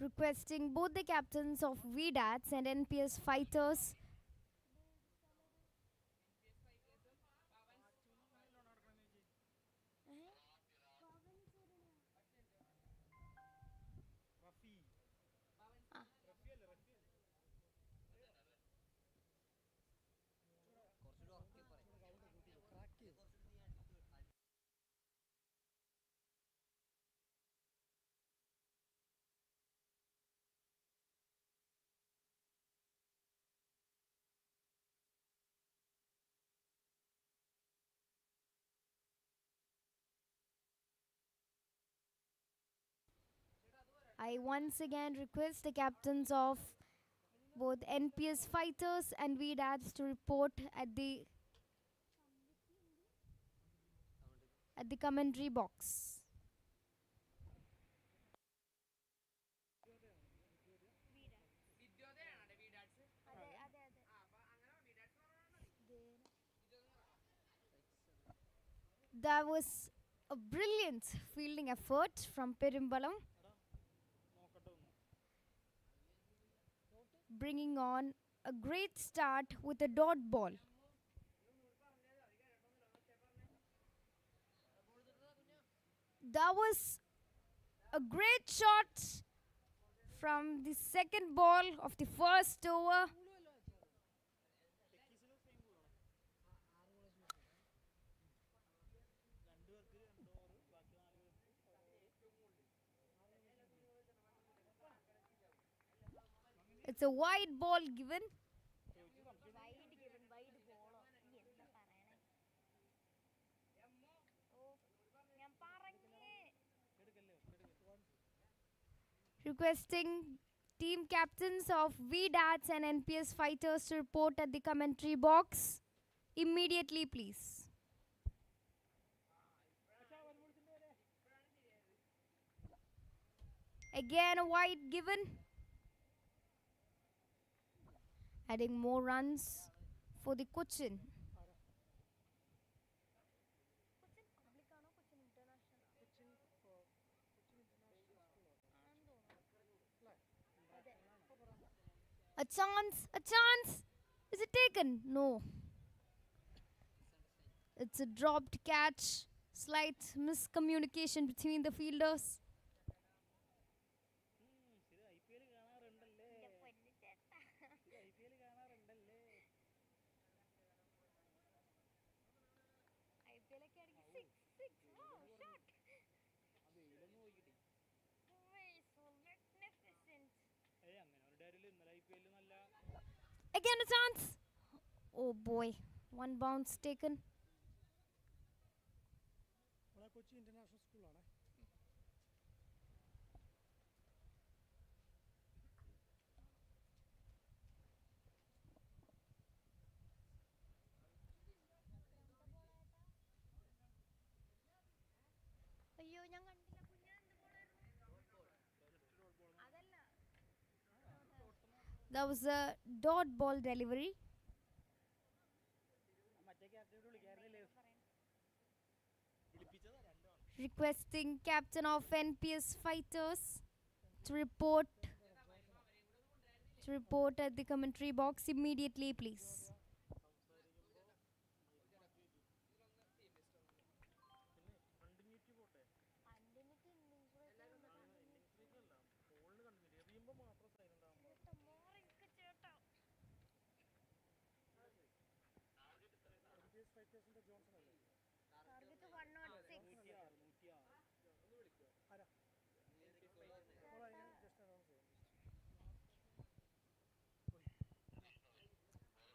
Requesting both the captains of VDATs and NPS fighters I once again request the captains of both NPS fighters and VDADs to report at the commentary box. That was a brilliant fielding effort from Perimbalam, bringing on a great start with a dot ball. That was a great shot from the second ball of the first over. It's a wide ball given. Requesting team captains of VDATs and NPS fighters to report at the commentary box immediately, please. Again, a wide given. Adding more runs for the Cochin. A chance, a chance. Is it taken? No. It's a dropped catch. Slight miscommunication between the fielders. Again a chance. Oh boy, one bounce taken. That was a dot ball delivery. Requesting captain of NPS fighters to report at the commentary box immediately, please.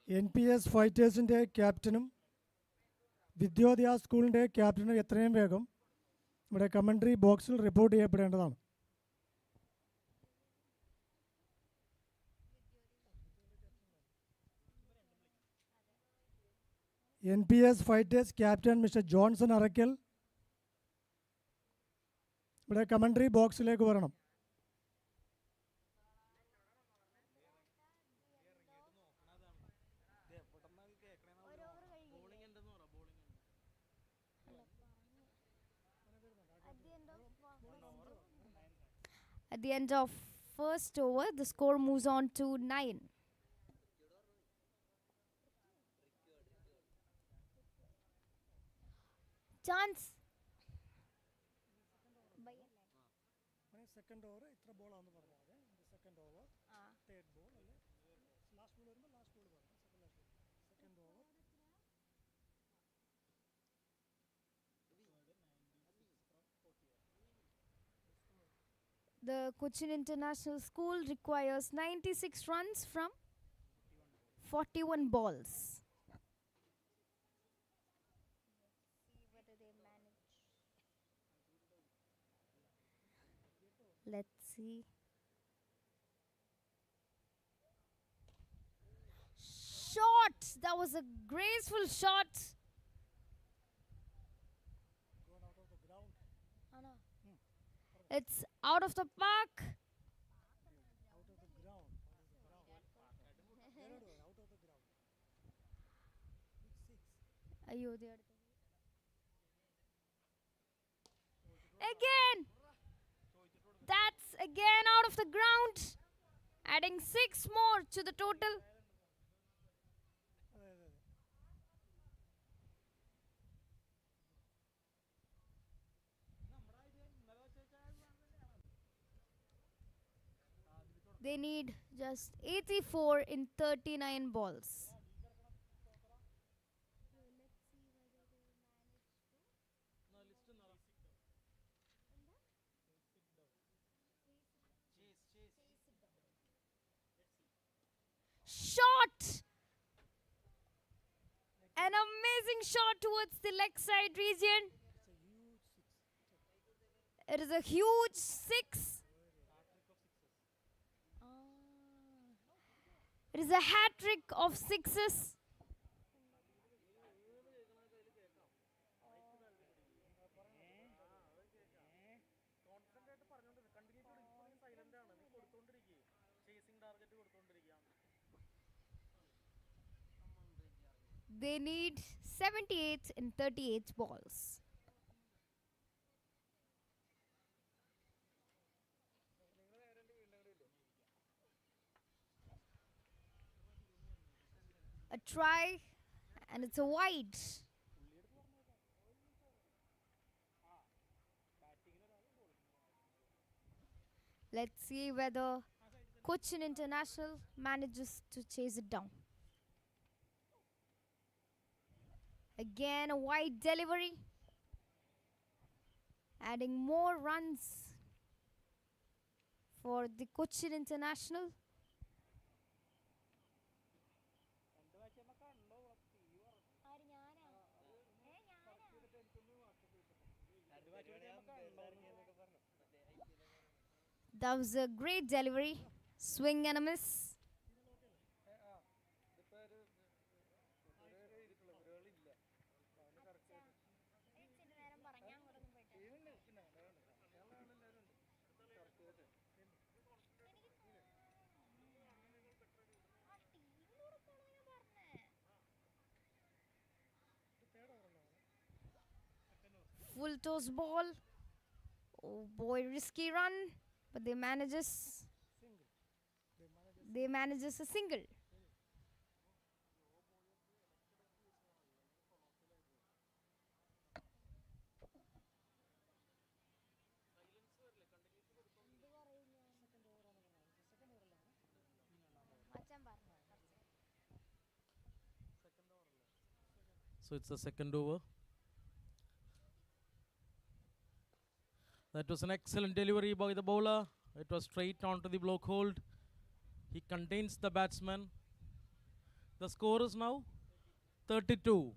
NPS ഫൈറ്റേഴ്സിൻ്റെ ക്യാപ്റ്റനും വിദ്യോദയ സ്കൂളിൻ്റെ ക്യാപ്റ്റനും എത്രയും വേഗം നമ്മുടെ commentary ബോക്സിൽ report ചെയ്യപ്പെടേണ്ടതാണ്. NPS fighters captain mister Johnson Arakkal ഇവിടെ കമൻട്രി ബോക്സിലേക്ക് വരണം. At the end of first over. The score moves on to 9. Chance. Second over ഇത്ര ബോളാണെന്ന് പറഞ്ഞാൽ മതി. സെക്കൻഡ് ഓവർ തേർഡ് ബോൾ അല്ലേ, ലാസ്റ്റ് ബോൾ വരുമ്പോൾ ലാസ്റ്റ് ബോൾ പറഞ്ഞു. Second over The Cochin International School requires 96 runs from 41 balls. Let's see. Shot! That was a graceful shot. It's out of the park. Ayyo, again. That's again out of the ground. Adding 6 more to the total. They need just 84 in 39 balls. Shot! An amazing shot towards the leg side region. It is a huge 6. It is a hat trick of 6s. They need 78 in 38 balls. A try, and it's a wide. Let's see whether Cochin International manages to chase it down. Again, a wide delivery, adding more runs for the Cochin International. That was a great delivery. Swing and a miss. Full toss ball. Oh boy, risky run, but they manages a single. So it's the second over. That was an excellent delivery by the bowler. It was straight onto the block hold. He contains the batsman. The score is now 32.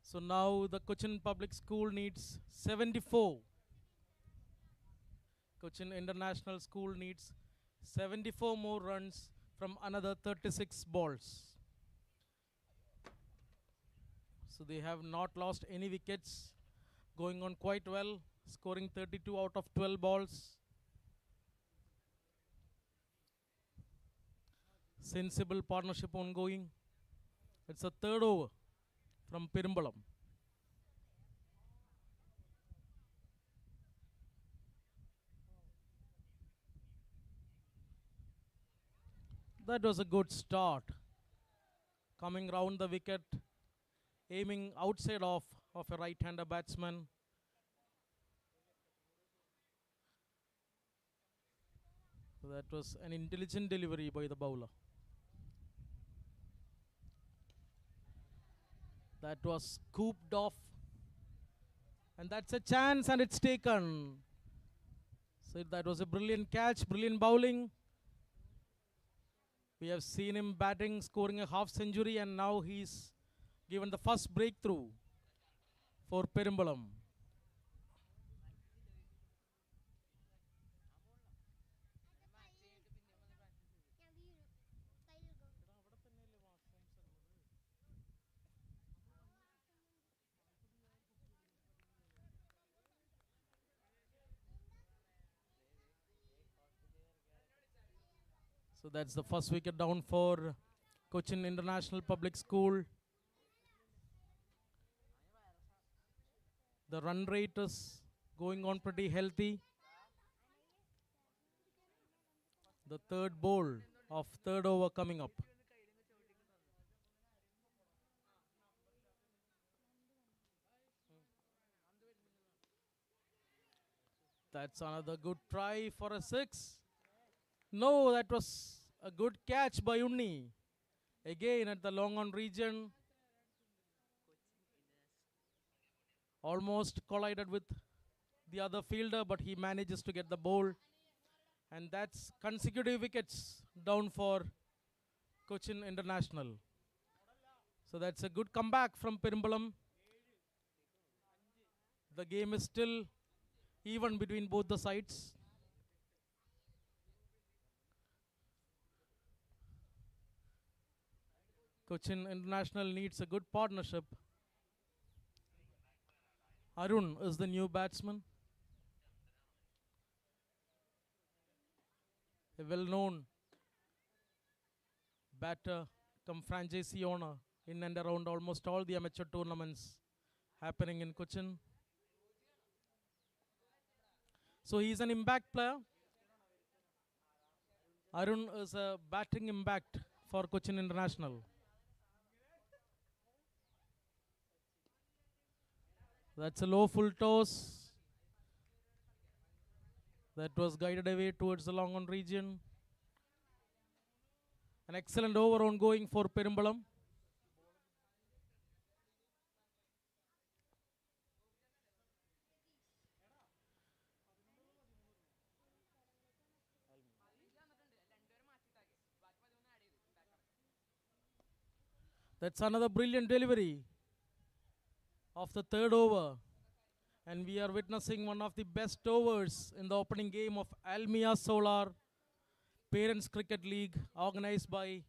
So now the Cochin Public School needs 74. Cochin International School needs 74 more runs from another 36 balls. So they have not lost any wickets, going on quite well, scoring 32 out of 12 balls. Sensible partnership ongoing. It's a third over from Perimbalam. That was a good start. Coming round the wicket, aiming outside of a right-hander batsman. That was an intelligent delivery by the bowler. That was scooped off. And that's a chance and it's taken. So that was a brilliant catch, brilliant bowling. We have seen him batting, scoring a half century, and now he's given the first breakthrough for Perimbalam. So that's the first wicket down for Cochin International Public School. The run rate is going on pretty healthy. The third ball of third over coming up. That's another good try for a six. No, that was a good catch by Unni. Again at the long on region. Almost collided with the other fielder, but he manages to get the ball. And that's consecutive wickets down for Cochin International. So that's a good comeback from Perimbalam. The game is still even between both the sides. Cochin International needs a good partnership. Arun is the new batsman. A well-known batter come franchisee owner in and around almost all the amateur tournaments happening in Cochin. So he's an impact player. Arun is a batting impact for Cochin International. That's a low full toss. That was guided away towards the long on region. An excellent over on going for Perimbalam. That's another brilliant delivery of the third over. And we are witnessing one of the best overs in the opening game of Almia Solar Parents Cricket League organized by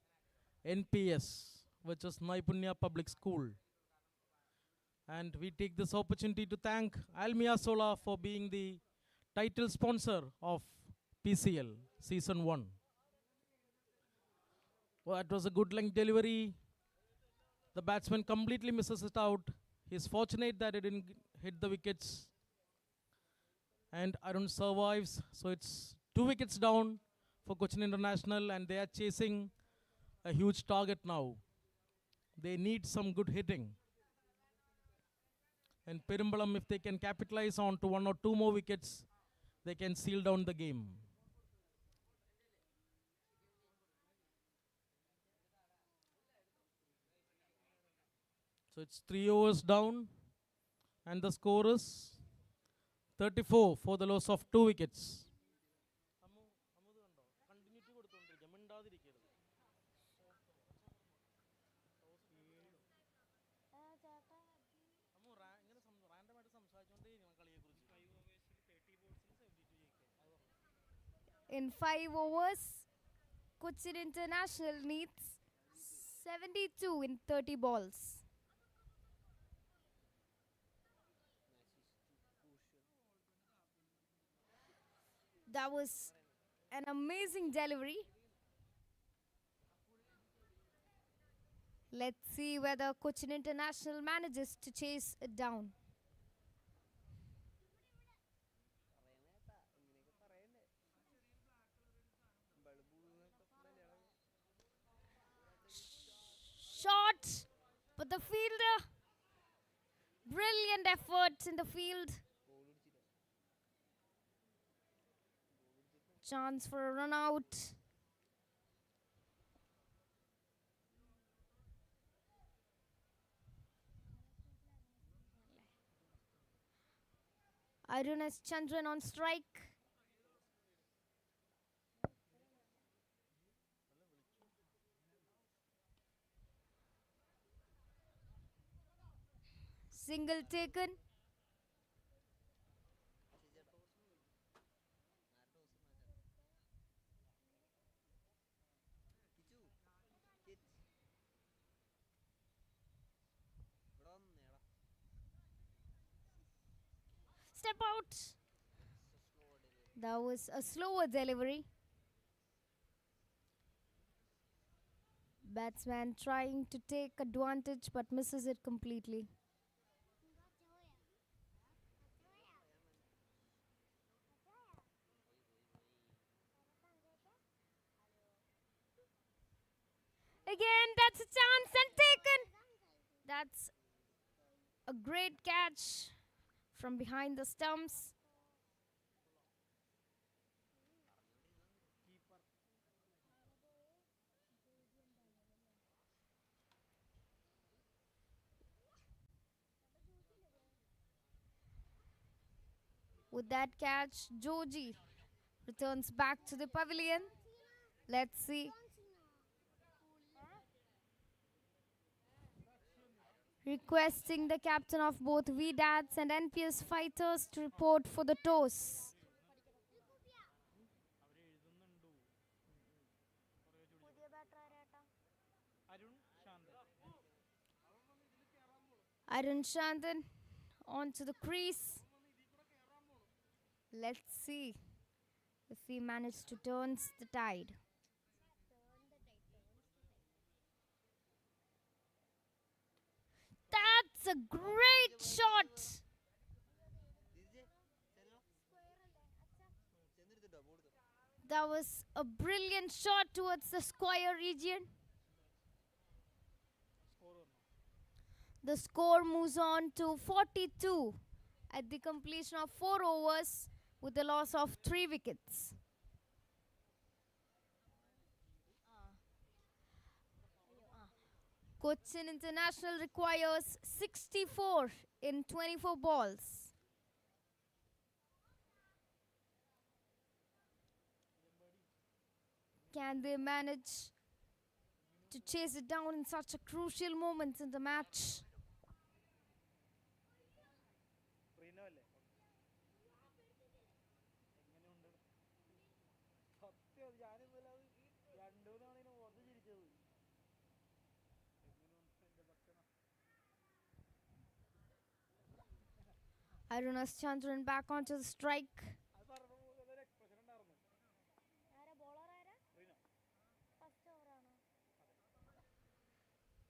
NPS, which is Naipunya Public School. And we take this opportunity to thank Almia Solar for being the title sponsor of PCL Season 1. Well, that was a good length delivery. The batsman completely misses it out. He's fortunate that it didn't hit the wickets. And Arun survives. So it's 2 wickets down for Cochin International, and they are chasing a huge target now. They need some good hitting. And Perimbalam, if they can capitalize on to 1 or 2 more wickets, they can seal down the game. So it's 3 overs down, and the score is 34 for the loss of 2 wickets. In 5 overs, Cochin International needs 72 in 30 balls. That was an amazing delivery. Let's see whether Cochin International manages to chase it down. But the fielder, brilliant effort in the field. Chance for a run out. Arunas Chandran on strike. Single taken. Step out. That was a slower delivery. Batsman trying to take advantage but misses it completely. Again, that's a chance and taken. That's a great catch from behind the stumps. With that catch, Joji returns back to the pavilion. Let's see. Requesting the captain of both VDADs and NPS fighters to report for the toss. Arun Shandan onto the crease. Let's see if he managed to turn the tide. That's a great shot. That was a brilliant shot towards the square region. The score moves on to 42 at the completion of 4 overs with the loss of 3 wickets. Cochin International requires 64 in 24 balls. Can they manage to chase it down in such a crucial moment in the match? Arunas Chandran back onto the strike.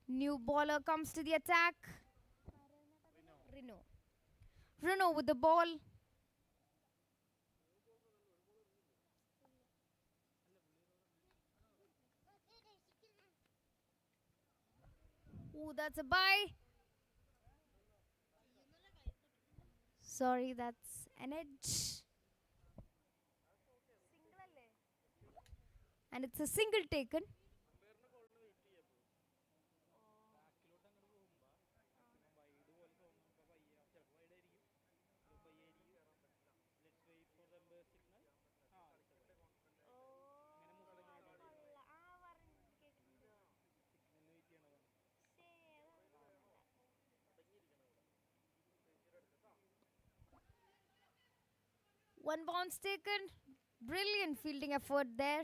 New bowler comes to the attack. Reno with the ball. Ooh, that's a bye. Sorry, that's an edge. And it's a single taken. One bounce taken. Brilliant fielding effort there.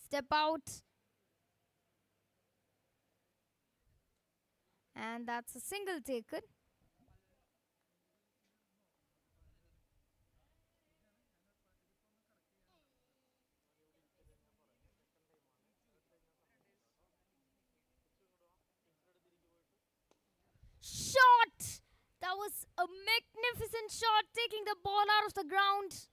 Step out. And that's a single taken. That was a magnificent shot, taking the ball out of the ground.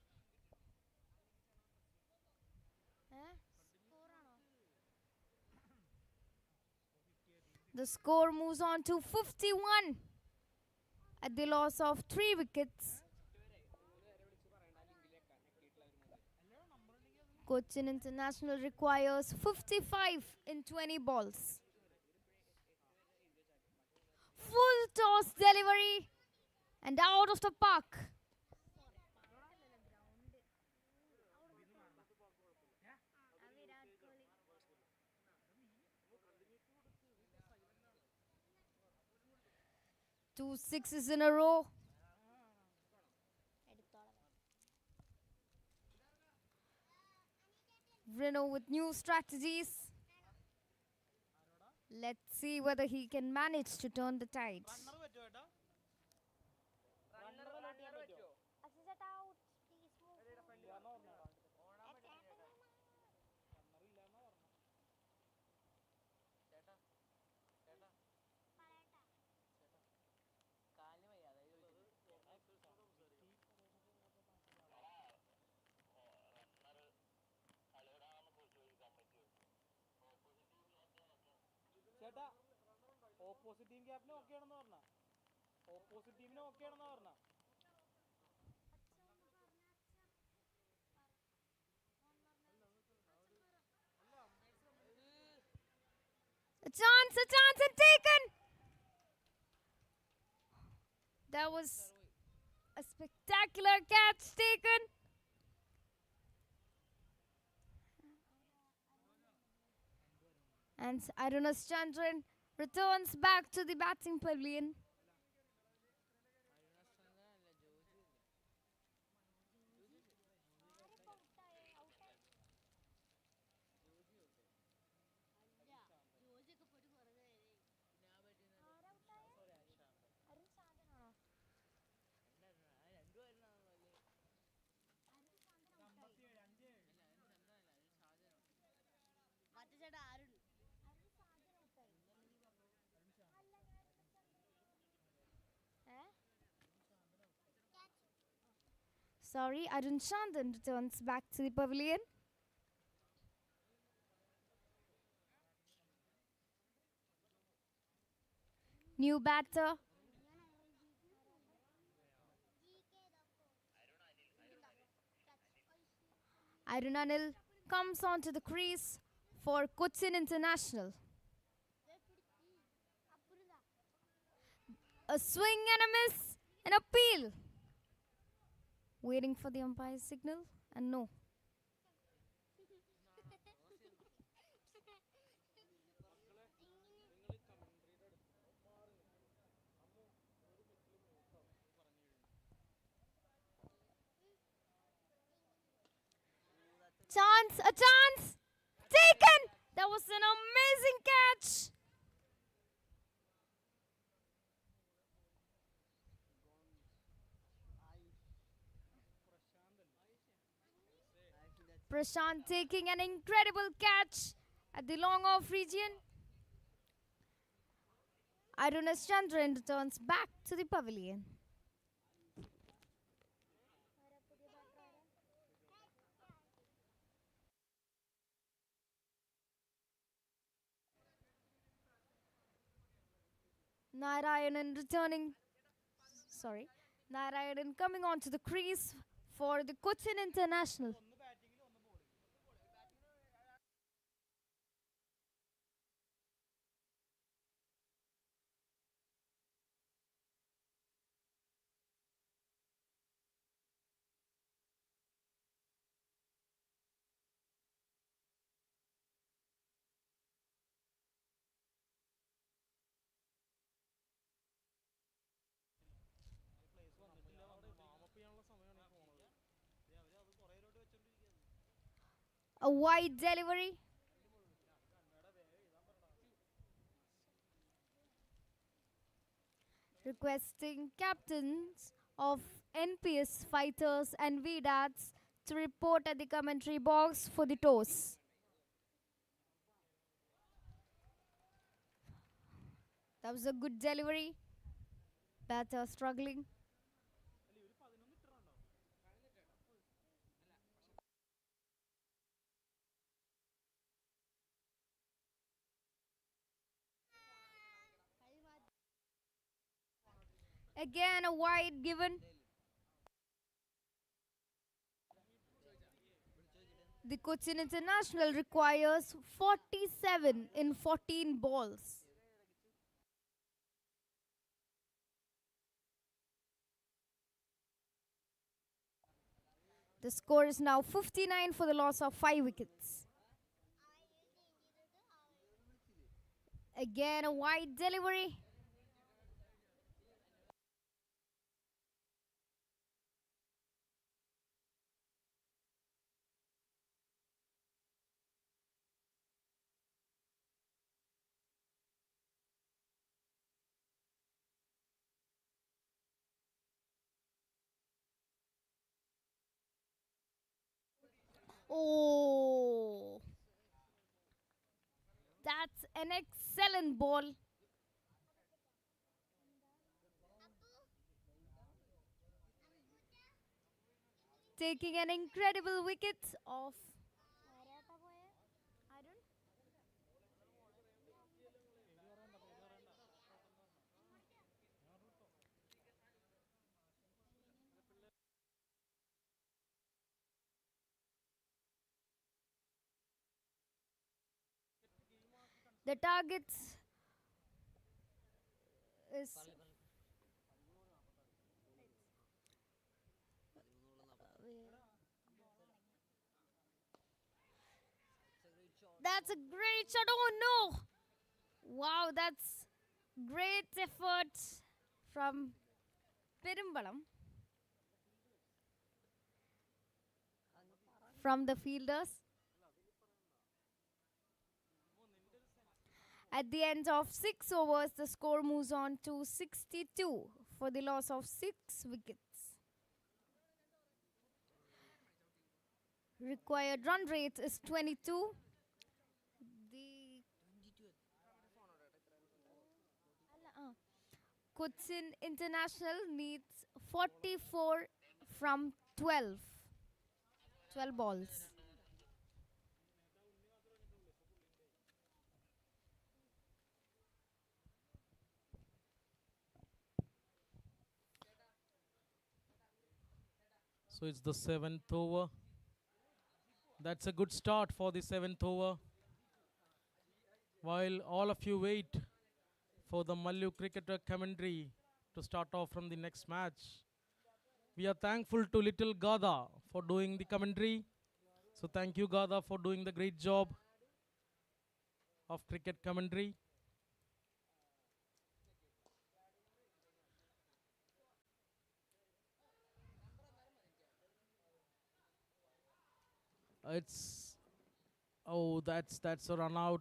The score moves on to 51 at the loss of 3 wickets. Cochin International requires 55 in 20 balls. Full toss delivery and out of the park. Two sixes in a row. Reno with new strategies. Let's see whether he can manage to turn the tide. A chance, and taken! That was a spectacular catch taken. And Arunas Chandran returns back to the batting pavilion. Sorry, Arun Chandan returns back to the pavilion. New batter. Arun Anil comes onto the crease for Cochin International. A swing and a miss, an appeal. Waiting for the umpire's signal, and no. A chance, taken! That was an amazing catch. Prashant taking an incredible catch at the long off region. Arunas Chandran returns back to the pavilion. Narayanan coming onto the crease for the Cochin International. A wide delivery. Requesting captains of NPS fighters and VDATs to report at the commentary box for the toss. That was a good delivery. Batter struggling. Again, a wide given. The Cochin International requires 47 in 14 balls. The score is now 59 for the loss of 5 wickets. Again, a wide delivery. Oh, that's an excellent ball. Taking an incredible wicket off. The target is that's a great shot. Oh no! Wow, that's great effort from Perimbalam, from the fielders. At the end of 6 overs, the score moves on to 62 for the loss of 6 wickets. Required run rate is 22. The Cochin International needs 44 from 12 balls. So it's the 7th over. That's a good start for the 7th over. While all of you wait for the Mallu cricketer commentary to start off from the next match, we are thankful to little Gada for doing the commentary. So thank you, Gada, for doing the great job of cricket commentary. It's that's a run out.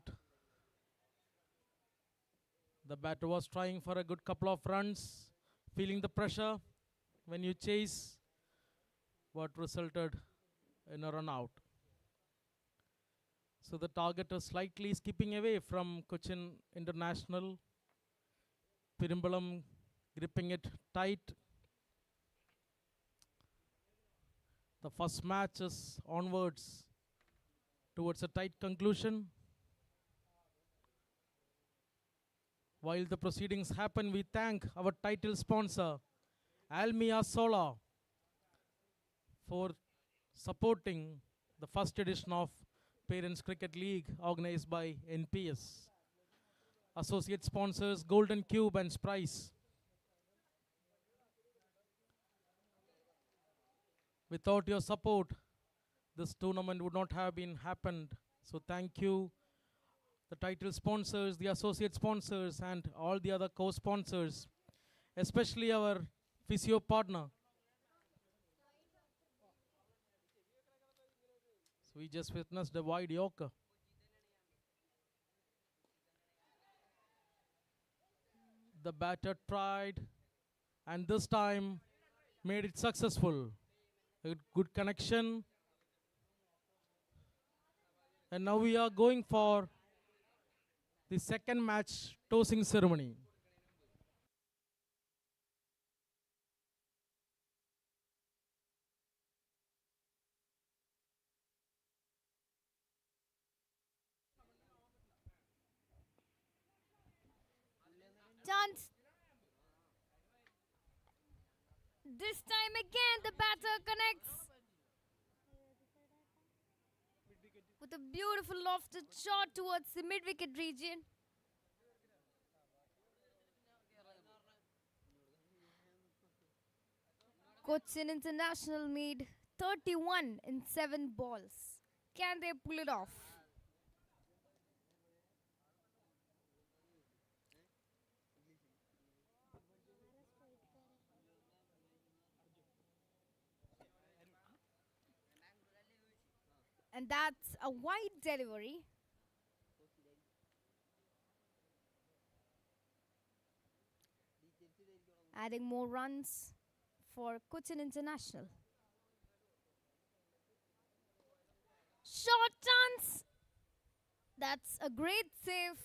The batter was trying for a good couple of runs, feeling the pressure when you chase, but resulted in a run out. So the target is slightly skipping away from Cochin International. Pirimbalam gripping it tight. The first match is onwards towards a tight conclusion. While the proceedings happen, we thank our title sponsor, Almia Sola, for supporting the first edition of Parents Cricket League organized by NPS. Associate sponsors Golden Cube and Sprice. Without your support, this tournament would not have been happened. So thank you, the title sponsors, the associate sponsors, and all the other co-sponsors, especially our physio partner. So we just witnessed a wide Yorker. The batter tried, and this time made it successful. A good connection. And now we are going for the second match tossing ceremony. chance. This time again, the batter connects with a beautiful lofted shot towards the mid-wicket region. Cochin International need 31 in 7 balls. Can they pull it off? And that's a wide delivery. Adding more runs for Cochin International. Short chance. That's a great save.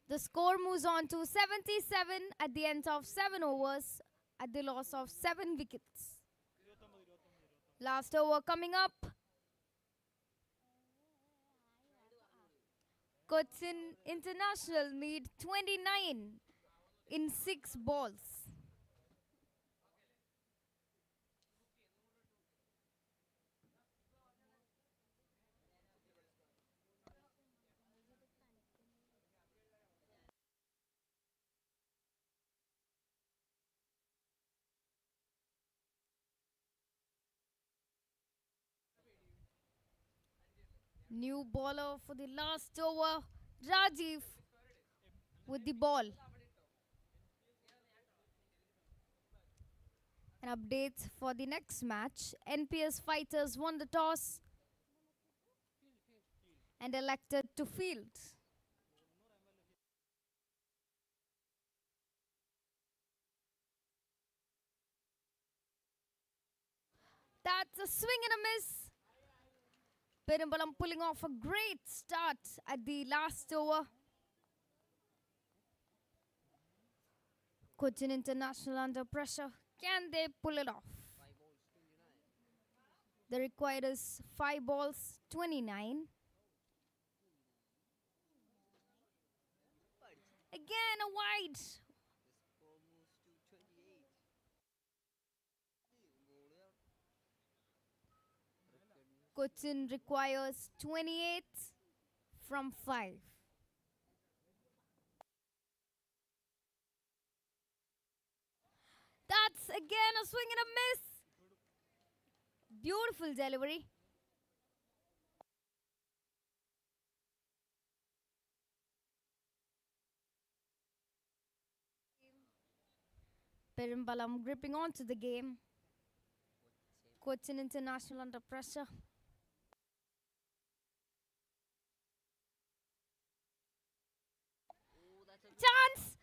The score moves on to 77 at the end of 7 overs at the loss of 7 wickets. Last over coming up. Cochin International need 29 in 6 balls. New bowler for the last over, Rajiv with the ball. An update for the next match. NPS Fighters won the toss and elected to field. That's a swing and a miss. Perambalam pulling off a great start at the last over. Cochin International under pressure. Can they pull it off? The required is 5 balls, 29. Again a wide. Cochin requires 28 from 5. That's again a swing and a miss. Beautiful delivery. Perambalam gripping onto the game. Cochin International under pressure. Chance!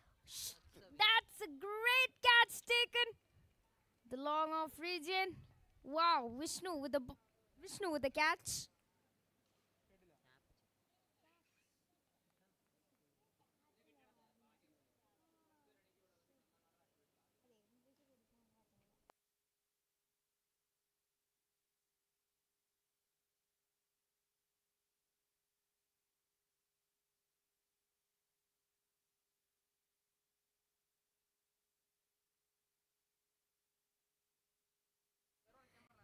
That's a great catch taken. The long off region. Wow, Vishnu with the catch.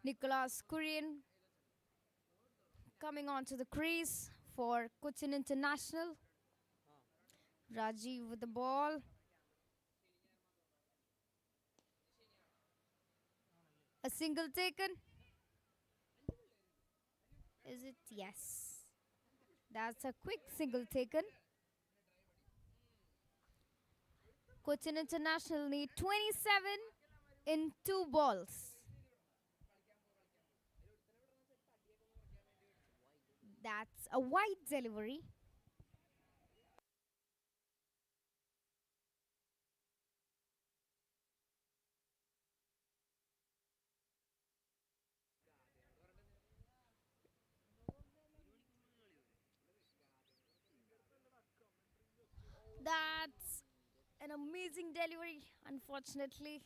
Nicholas Kurian coming onto the crease for Cochin International. Rajiv with the ball. A single taken. Is it? Yes. That's a quick single taken. Cochin International need 27 in 2 balls. That's a wide delivery. That's an amazing delivery, unfortunately.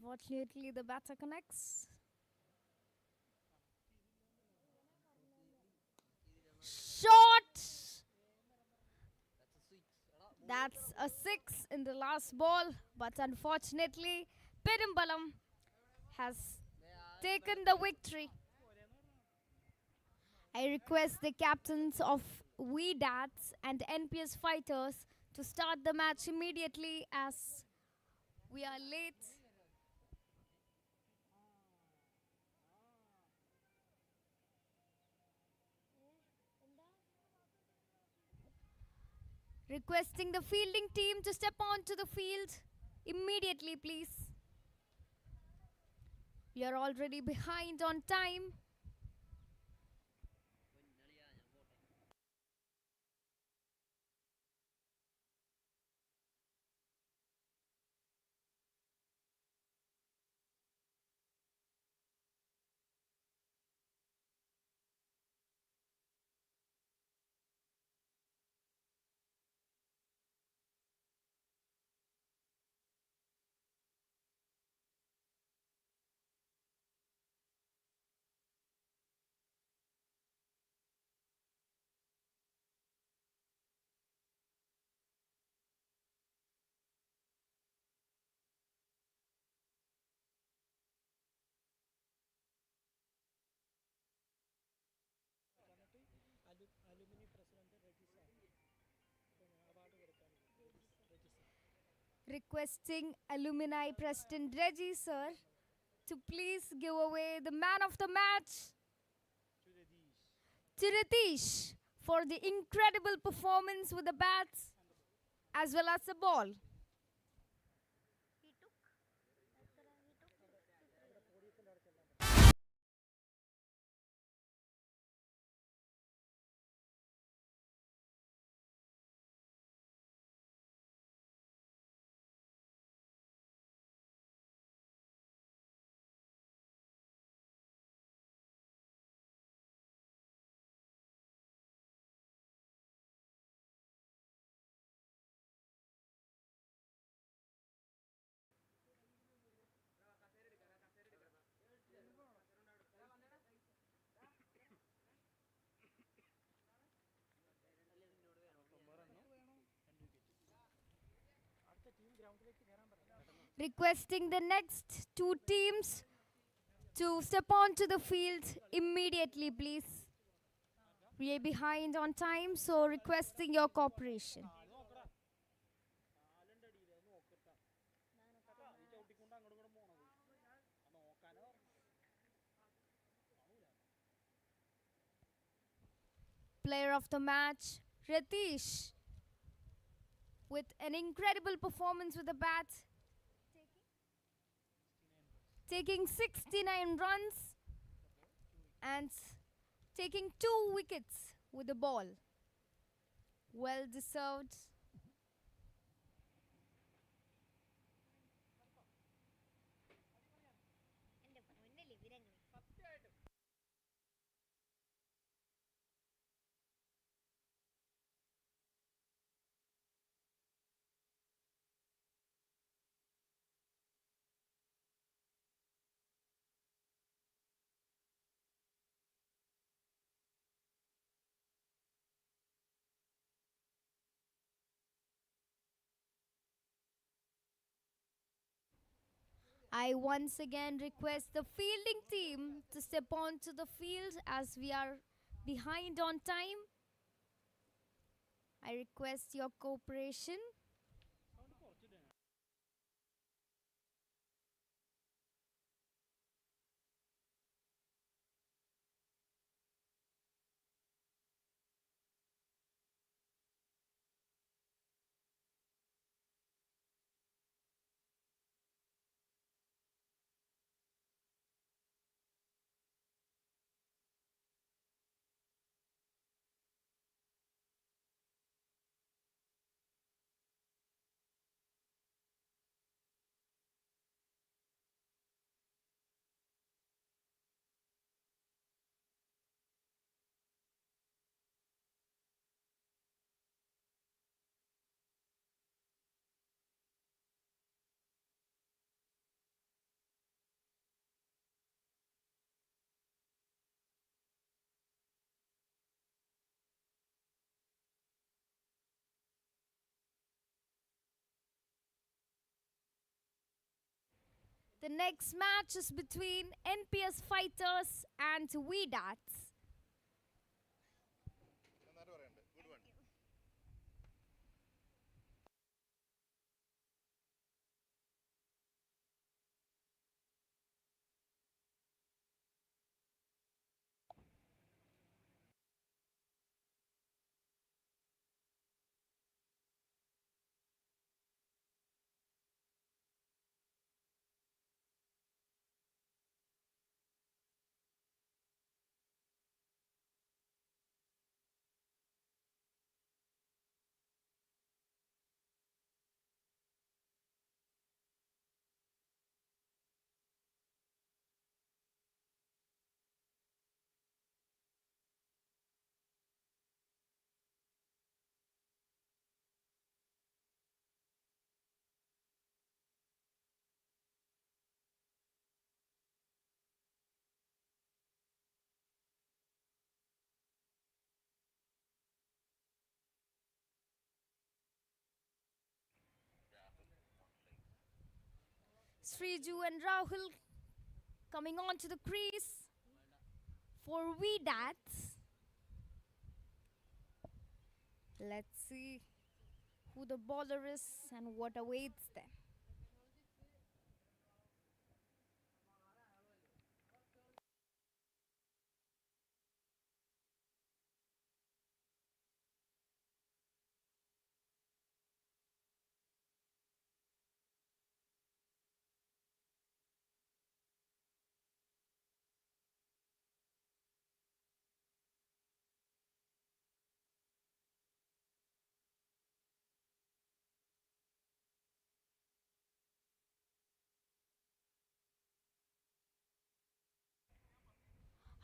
Unfortunately, the batter connects. Shot! That's a six in the last ball, but unfortunately, Pedambalam has taken the victory. I request the captains of VDATs and NPS fighters to start the match immediately as we are late. Requesting the fielding team to step onto the field immediately, please. We are already behind on time. Requesting alumni President Reggie sir to please give away the man of the match to Ritesh for the incredible performance with the bats as well as the ball. Requesting the next two teams to step onto the field immediately, please. We are behind on time, so requesting your cooperation. Player of the match, Ritesh, with an incredible performance with the bat, taking 69 runs and taking 2 wickets with the ball. Well deserved. I once again request the fielding team to step onto the field as we are behind on time. I request your cooperation. The next match is between NPS Fighters and VDATs. Sriju and Rahul coming on to the crease for VDATs. Let's see who the bowler is and what awaits them.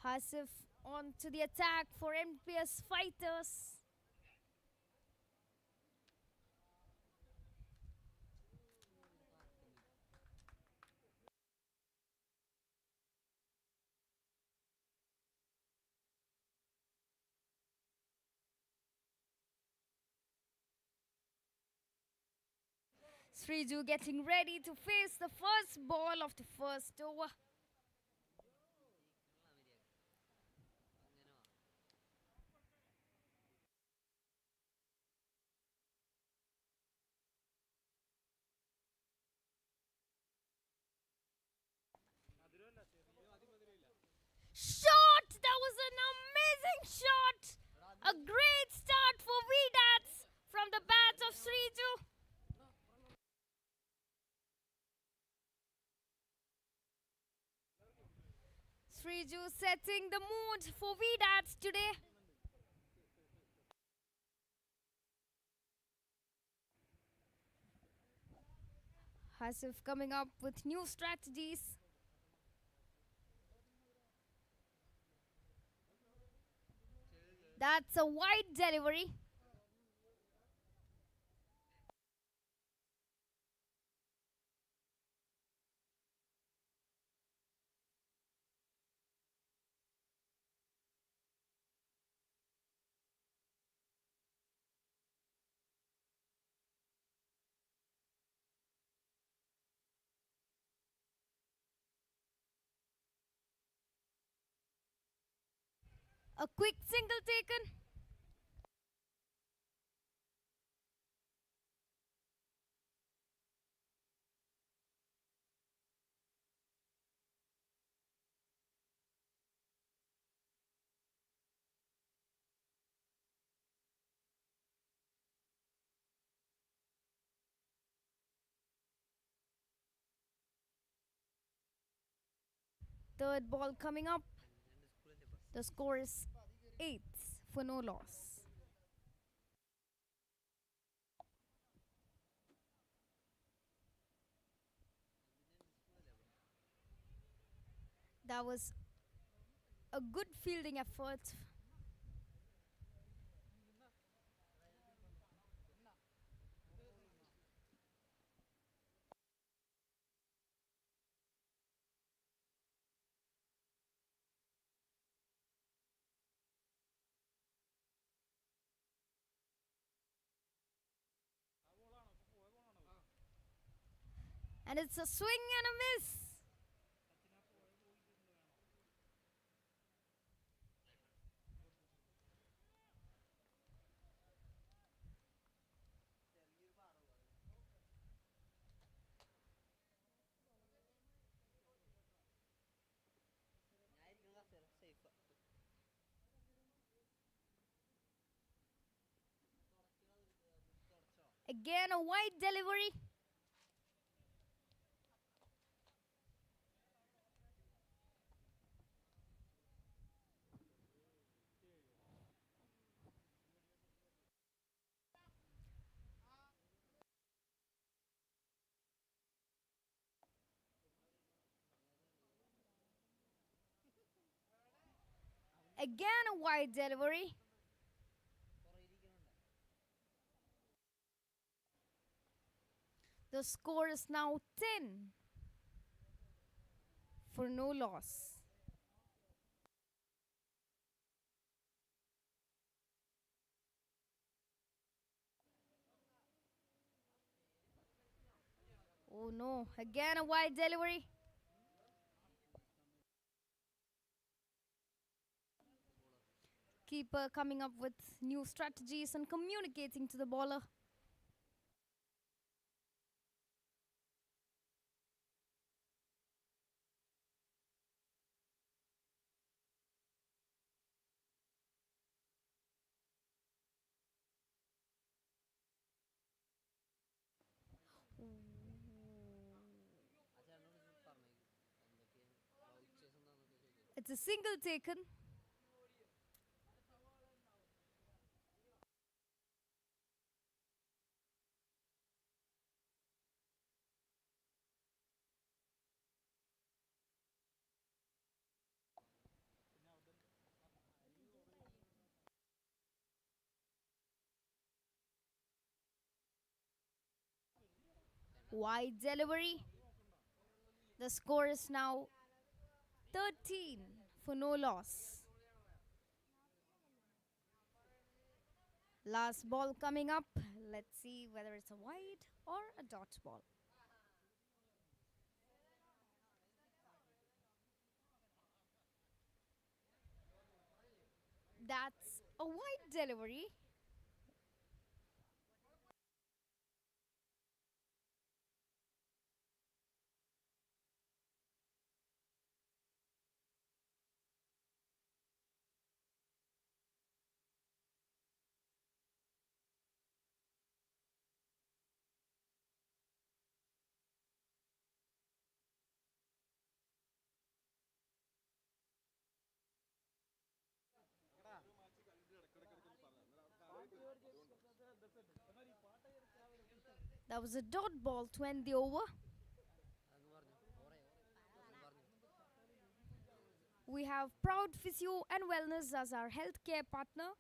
Hasif on to the attack for NPS Fighters. Sriju getting ready to face the first ball of the first over. Shot! That was an amazing shot! A great start for VDATs from the bat of Sriju. Sriju setting the mood for VDATs today. Hasif coming up with new strategies. That's a wide delivery. A quick single taken. Third ball coming up. The score is 8 for no loss. That was a good fielding effort. And it's a swing and a miss. Again, a wide delivery. Again, a wide delivery. The score is now 10 for no loss. Oh no, again a wide delivery. Keeper coming up with new strategies and communicating to the bowler. It's a single taken. Wide delivery. The score is now 13 for no loss. Last ball coming up. Let's see whether it's a wide or a dot ball. That's a wide delivery. That was a dot ball to end the over. We have Proud Physio and Wellness as our healthcare partner.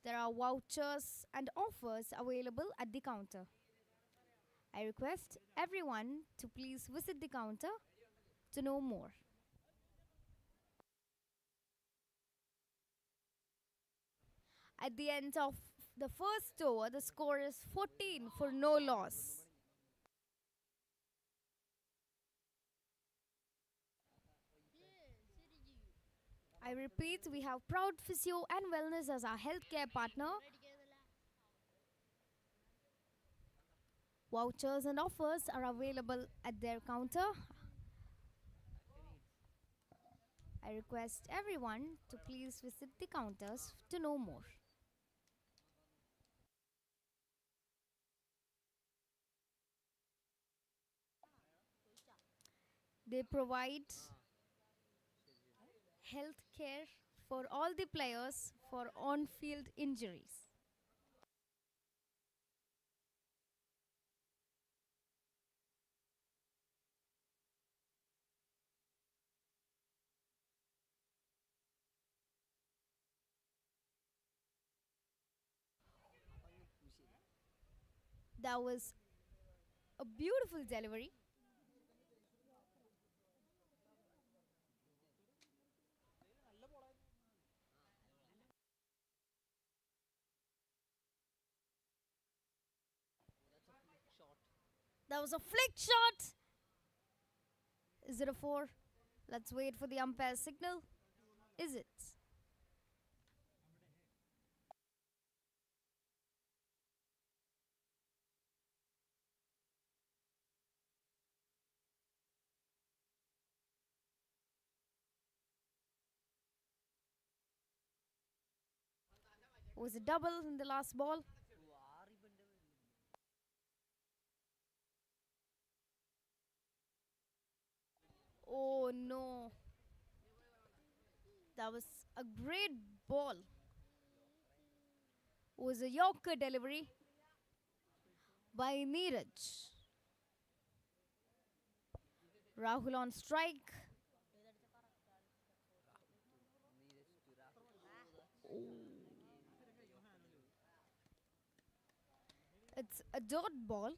There are vouchers and offers available at the counter. I request everyone to please visit the counter to know more. At the end of the first over, the score is 14 for no loss. I repeat, we have Proud Physio and Wellness as our healthcare partner. Vouchers and offers are available at their counter. I request everyone to please visit the counters to know more. They provide health care for all the players for on-field injuries. That was a beautiful delivery. That was a flick shot. Is it a 4? Let's wait for the umpire's signal. Is it? Was a double in the last ball. no. That was a great ball. It was a Yorker delivery by Neeraj. Rahul on strike. It's a dot ball.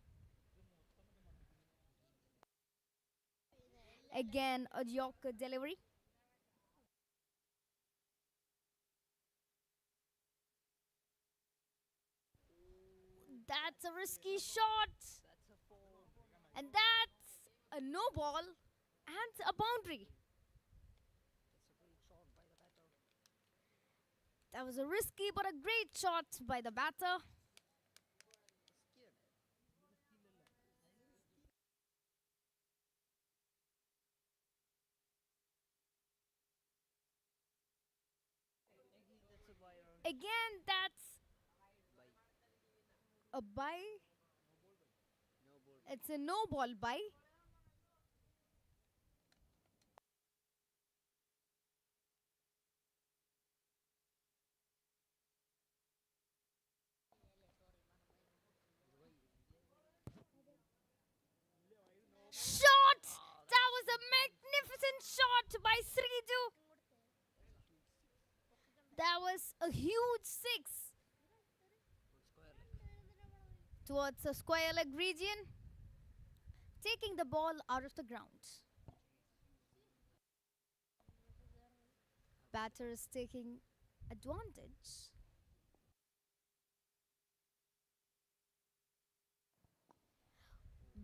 Again, a Yorker delivery. That's a risky shot. And that's a no ball and a boundary. That was a risky but a great shot by the batter. Again, that's a bye. It's a no ball bye. Shot! That was a magnificent shot by Sridu. That was a huge six towards a square leg region, taking the ball out of the ground. Batter is taking advantage.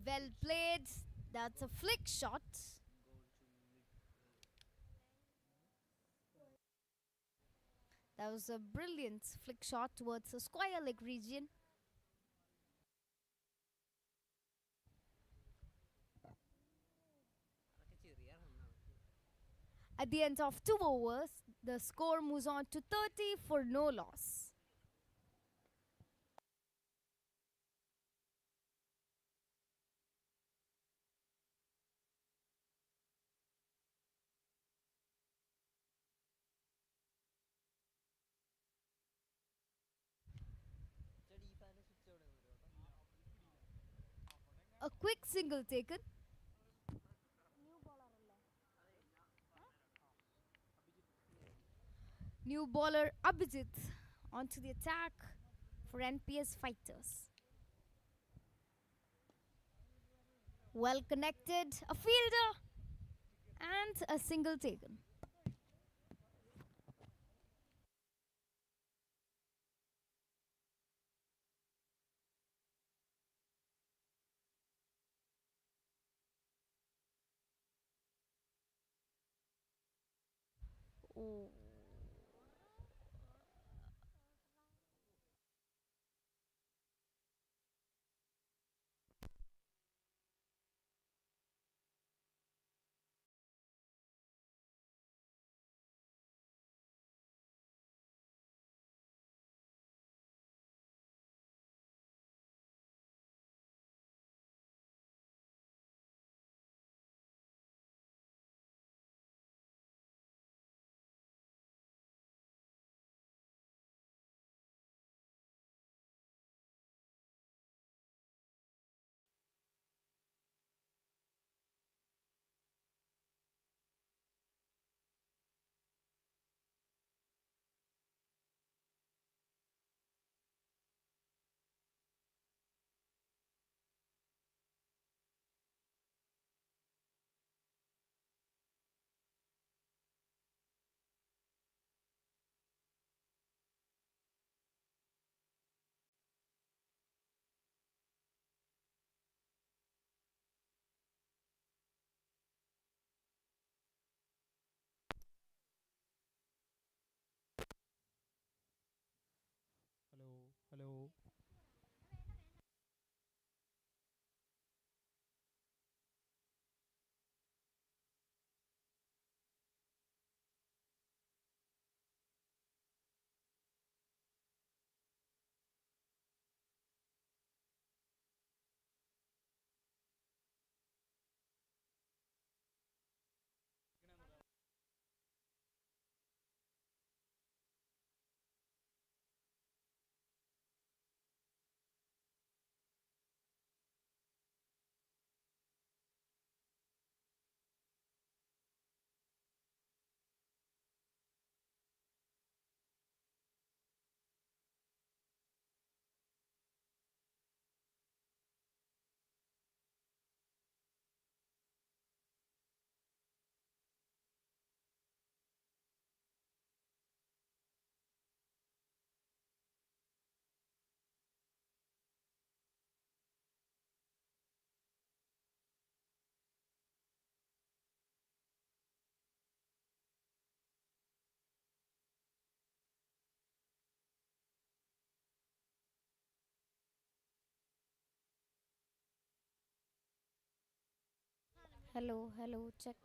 Well played. That's a flick shot. That was a brilliant flick shot towards the square leg region. At the end of 2 overs, the score moves on to 30 for no loss. A quick single taken. New bowler Abhijit onto the attack for NPS Fighters. Well connected, a fielder, and a single taken. Oh. Hello, hello. Hello, hello, check.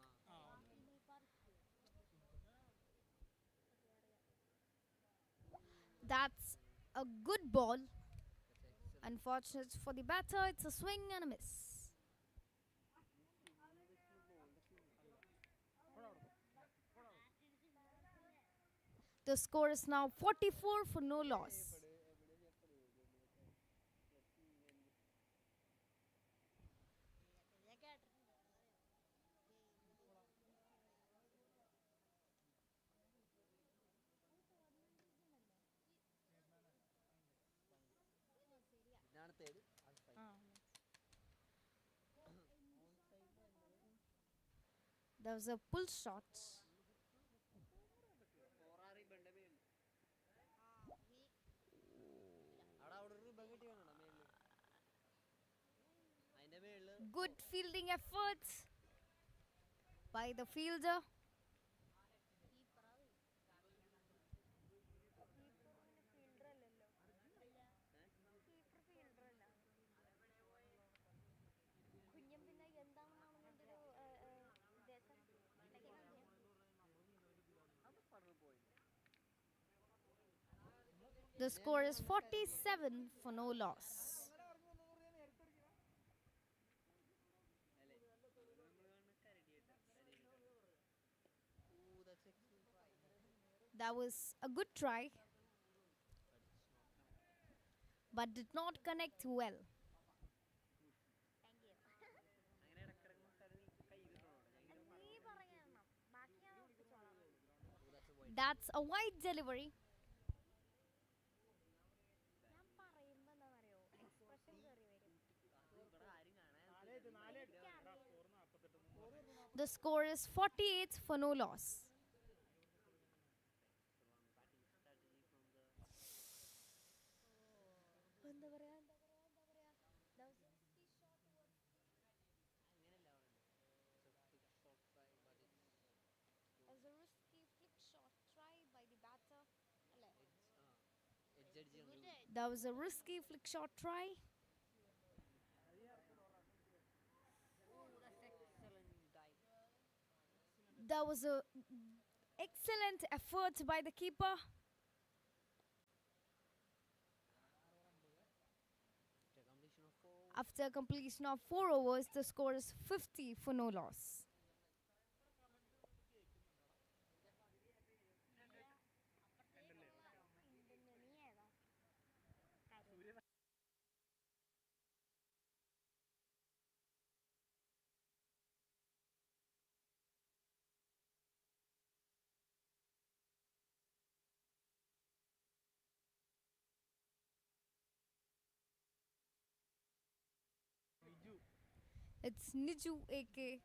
That's a good ball. Unfortunate for the batter, it's a swing and a miss. The score is now 44 for no loss. There was a pull shot. Good fielding efforts by the fielder. The score is 47 for no loss. That was a good try, but did not connect well. That's a wide delivery. The score is 48 for no loss. As a risky flick shot try by the batter. That was a risky flick shot try. That was a excellent effort by the keeper. After completion of 4 overs, the score is 50 for no loss. It's Niju AK.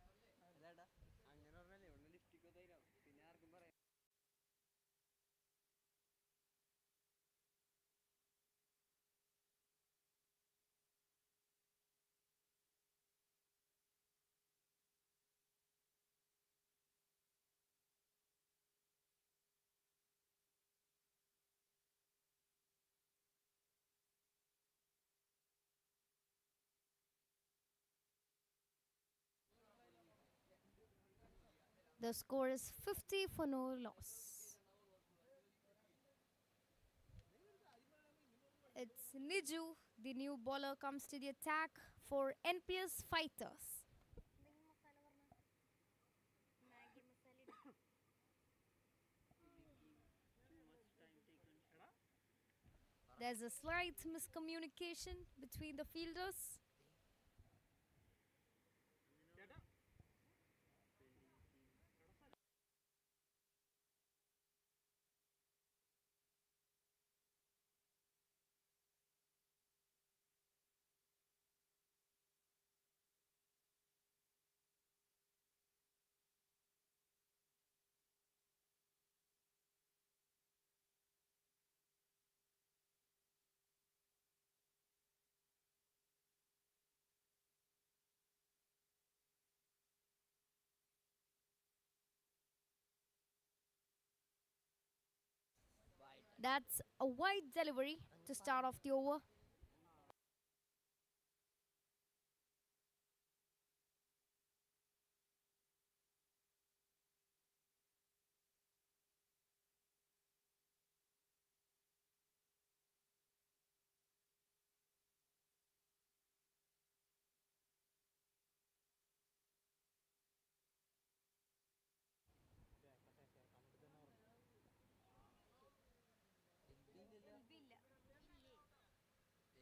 The score is 50 for no loss. It's Niju, the new bowler, comes to the attack for NPS Fighters. There's a slight miscommunication between the fielders. That's a wide delivery to start off the over.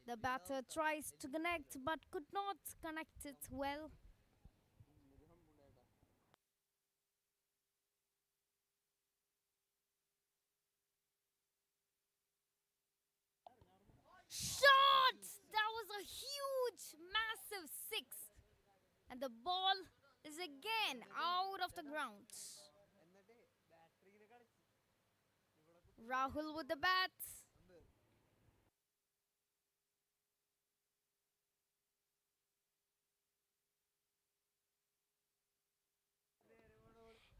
The batter tries to connect but could not connect it well. Shot! That was a huge, massive six. And the ball is again out of the ground. Rahul with the bat.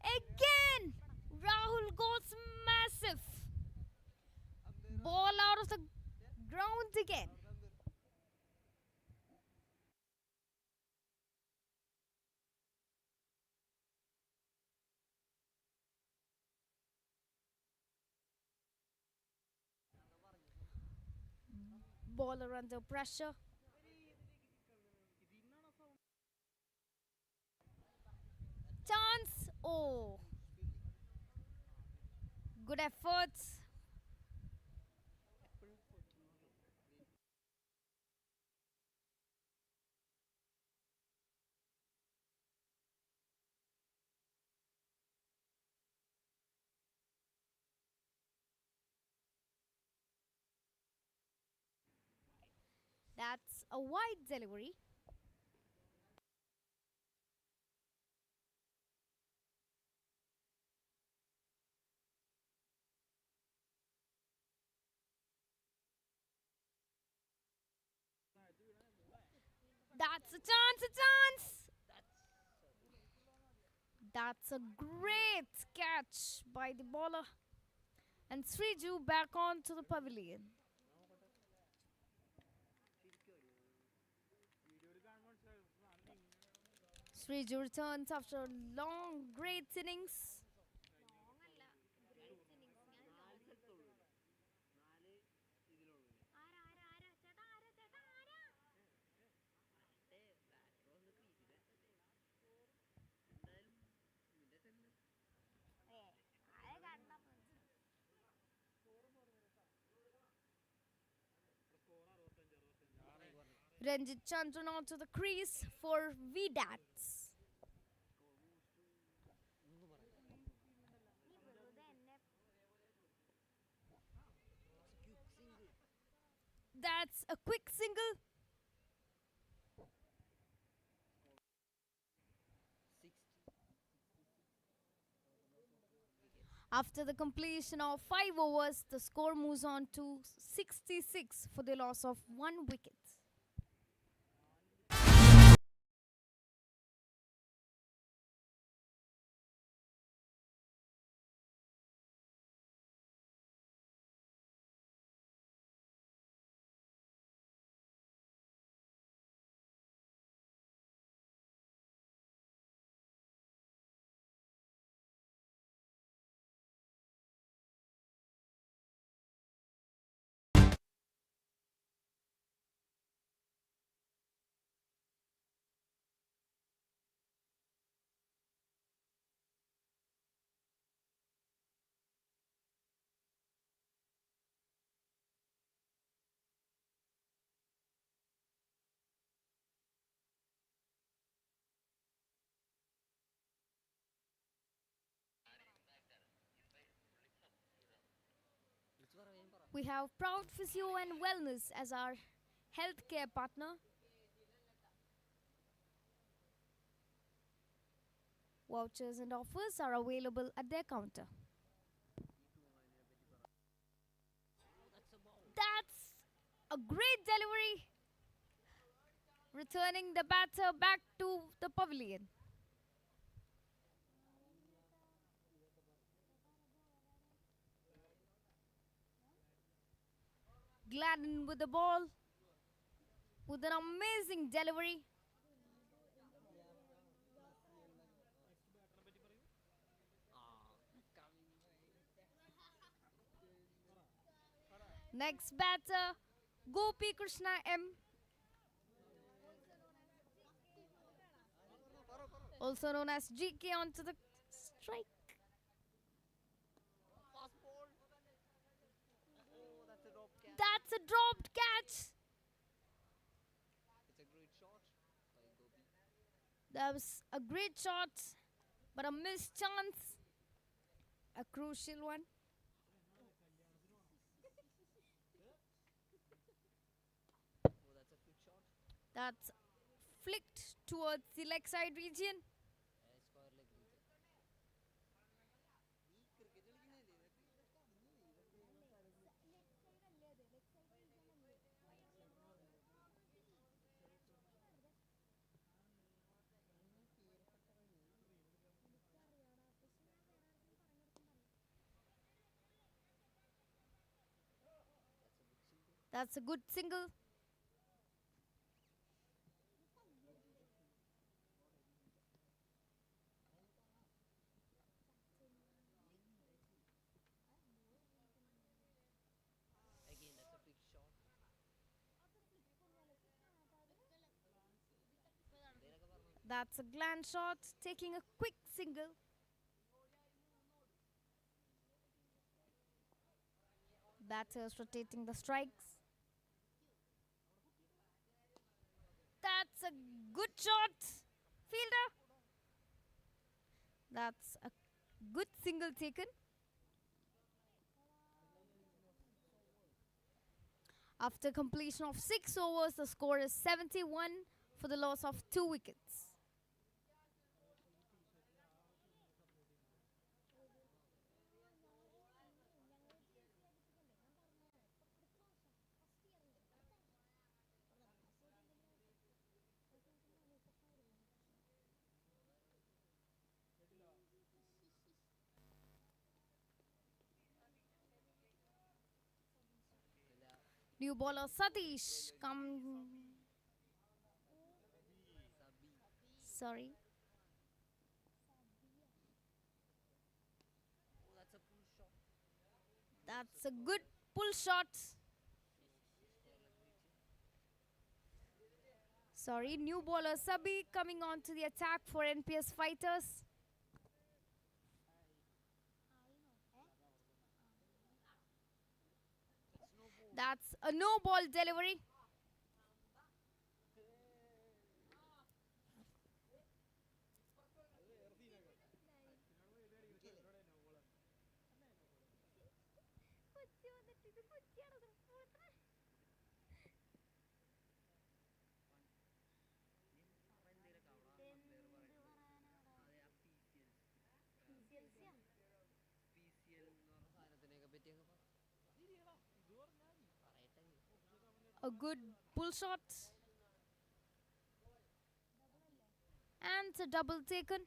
Again! Rahul goes massive. Ball out of the ground again. Bowler under pressure. Chance. Oh. Good efforts. That's a wide delivery. That's a chance, a chance. That's a great catch by the bowler. And Sriju back onto the pavilion. Sriju returns after a long, great innings. Ranjit Chandran onto the crease for Vidats. That's a quick single. After the completion of 5 overs, the score moves on to 66 for the loss of 1 wicket. We have Proud Physio and Wellness as our healthcare partner. Vouchers and offers are available at their counter. That's a great delivery. Returning the batter back to the pavilion. Gladden with the ball. With an amazing delivery. Next batter, Gopi Krishna M. Also known as GK onto the strike. That's a dropped catch. That was a great shot, but a missed chance. A crucial one. That's flicked towards the leg side region. That's a good single. That's a glance shot, taking a quick single. Batters rotating the strikes. That's a good shot, fielder. That's a good single taken. After completion of 6 overs, the score is 71 for the loss of 2 wickets. New bowler Satish come. Sorry. That's a good pull shot. Sorry, new bowler Sabi coming on to the attack for NPS fighters. That's a no ball delivery. A good pull shot. And a double taken.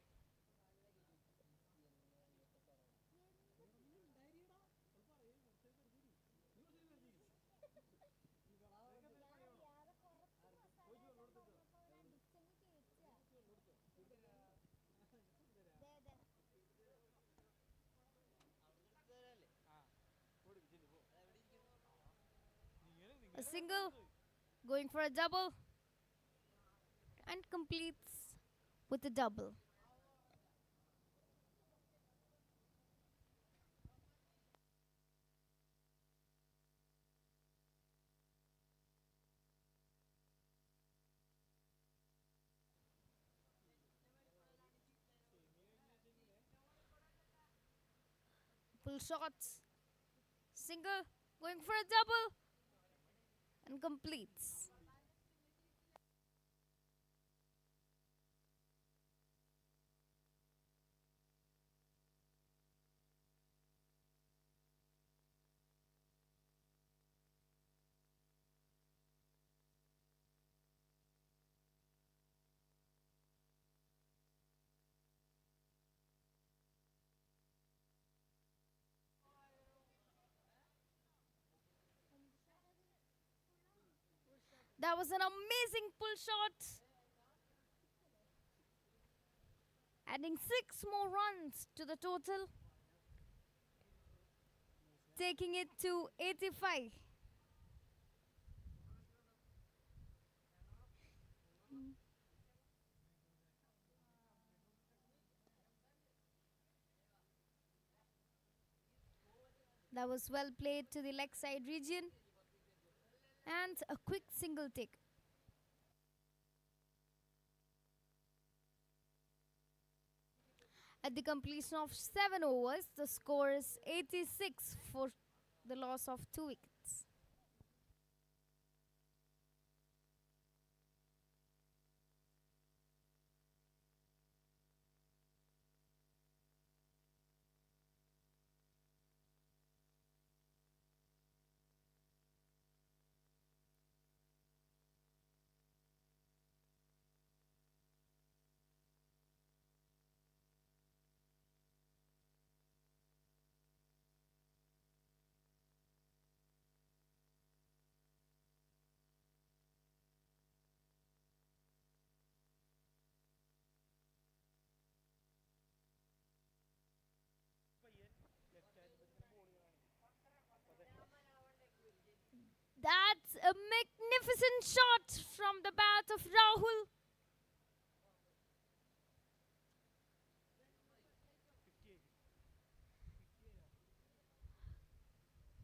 A single, going for a double, and completes with a double. Pull shots, single, going for a double, and completes. That was an amazing pull shot. Adding 6 more runs to the total. Taking it to 85. That was well played to the leg side region. And a quick single take. At the completion of 7 overs, the score is 86 for the loss of 2 wickets. That's a magnificent shot from the bat of Rahul.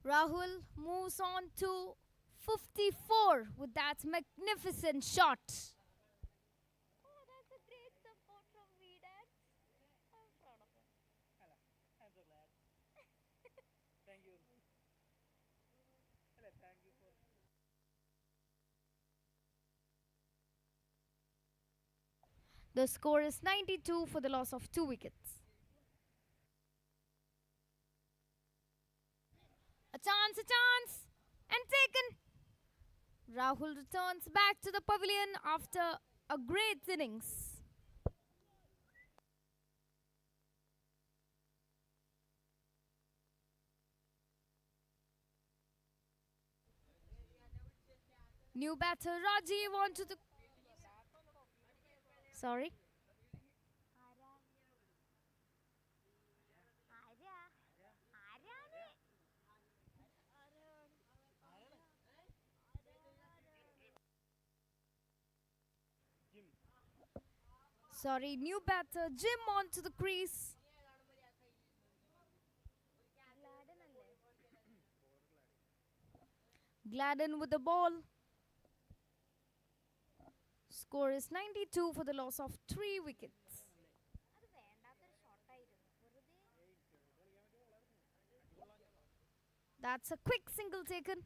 Rahul moves on to 54 with that magnificent shot. Oh, that's a great support from Vidat. I'm proud of him. I'm so glad. Thank you. Thank you for. The score is 92 for the loss of 2 wickets. A chance, and taken. Rahul returns back to the pavilion after a great innings. New batter Rajiv onto the... Sorry? Sorry, new batter Jim onto the crease. Gladden with the ball. Score is 92 for the loss of 3 wickets. That's a quick single taken.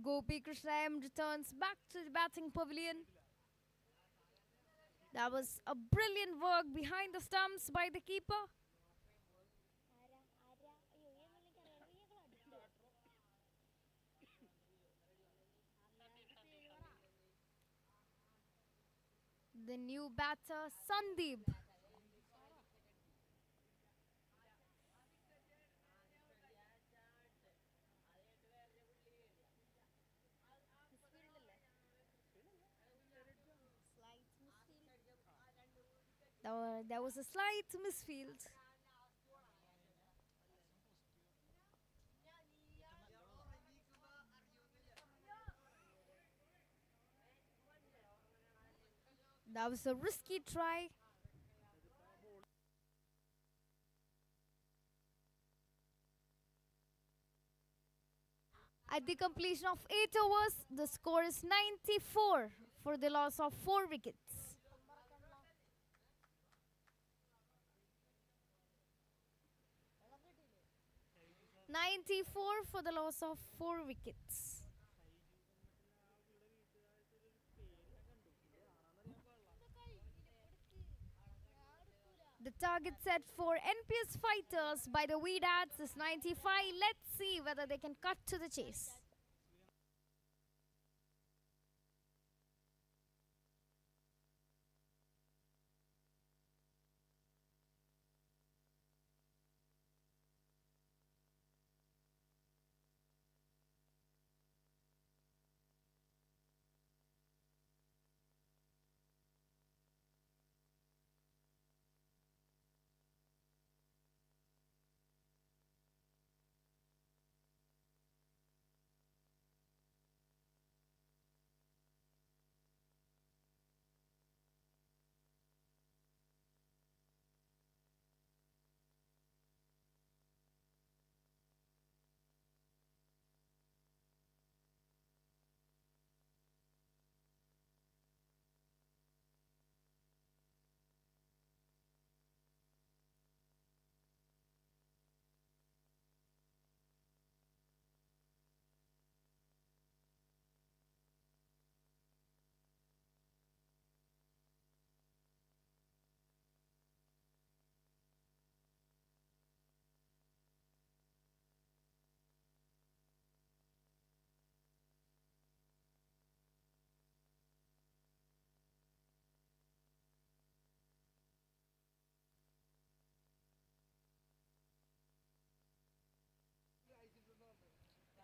Gopi Krishnayam returns back to the batting pavilion. That was a brilliant work behind the stumps by the keeper. The new batter Sandeep. There was a slight misfield. That was a risky try. At the completion of 8 overs, the score is 94 for the loss of 4 wickets. "94 for the loss of 4 wickets. The target set for NPS fighters by the Vedads is 95. Let's see whether they can cut to the chase.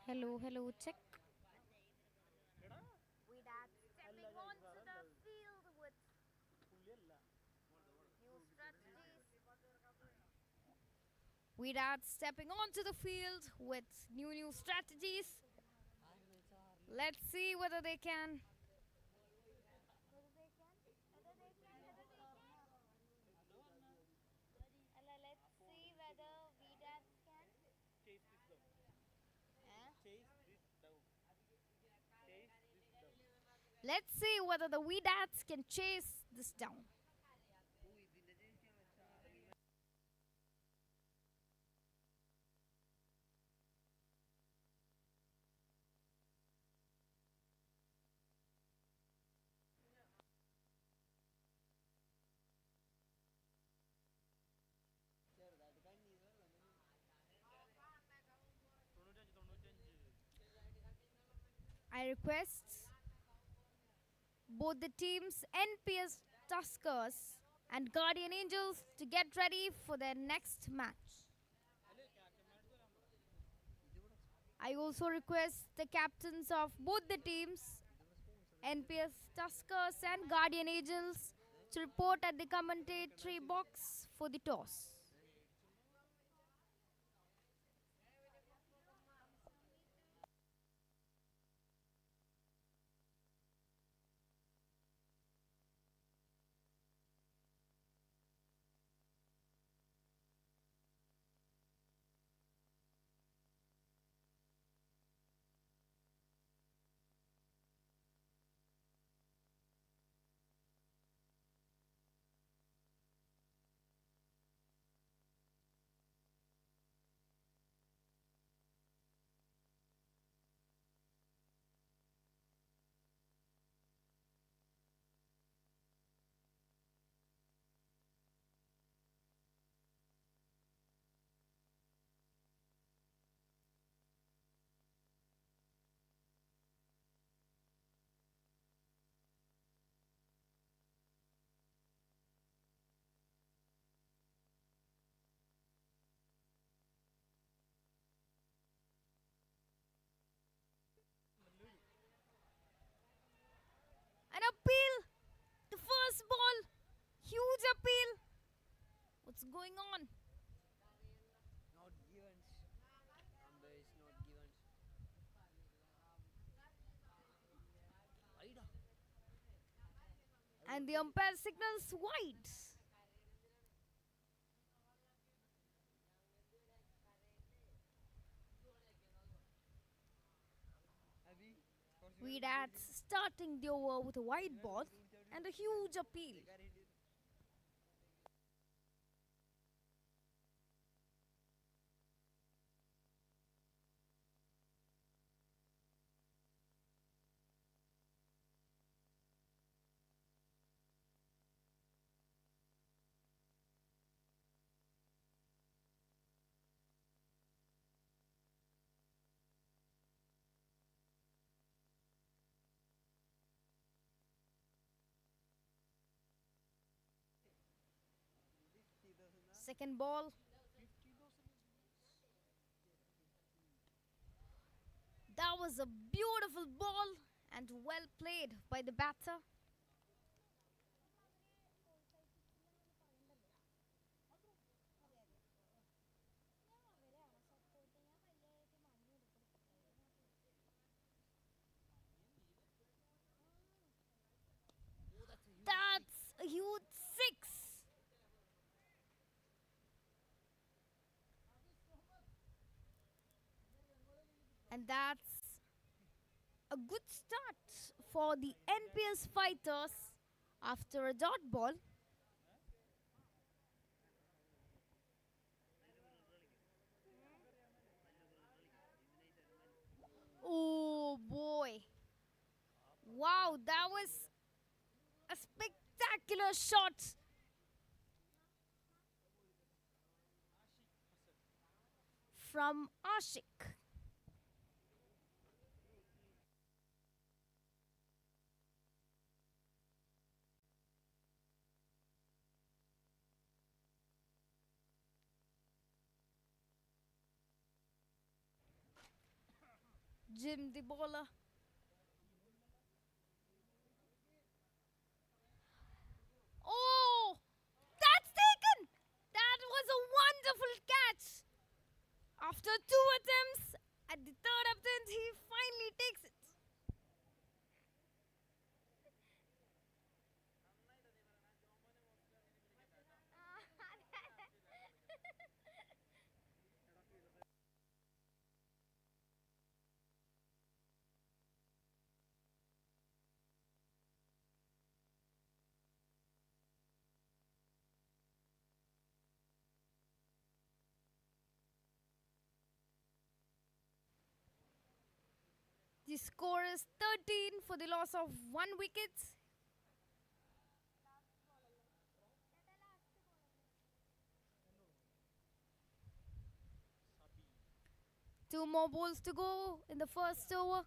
Hello, hello, check. Without stepping onto the field with new strategies. Without stepping onto the field with new strategies. Let's see whether they can. Let's see whether Vidat can. Let's see whether the Vidats can chase this down. I request both the teams, NPS Tuskers and Guardian Angels, to get ready for their next match. I also request the captains of both the teams, NPS Tuskers and Guardian Angels, to report at the commentary box for the toss. An appeal! The first ball! Huge appeal! What's going on? Not given. Number is not given. And the umpire signals wide. Vidats starting the over with a wide ball and a huge appeal. Second ball. That was a beautiful ball and well played by the batter. That's a huge six. And that's a good start for the NPS fighters after a dot ball. Oh boy. Wow, that was a spectacular shot. From Ashik. Jim, the bowler. Oh, that's taken. That was a wonderful catch. After 2 attempts, at the third attempt, he finally takes it. The score is 13 for the loss of 1 wicket. Two more balls to go in the first over.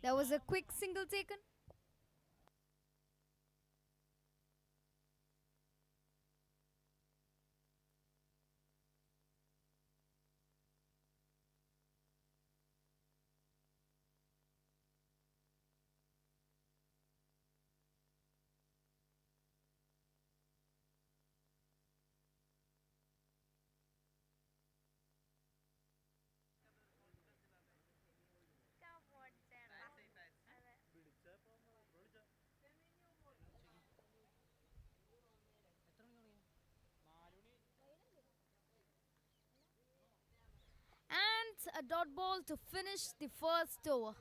There was a quick single taken. And a dot ball to finish the first over.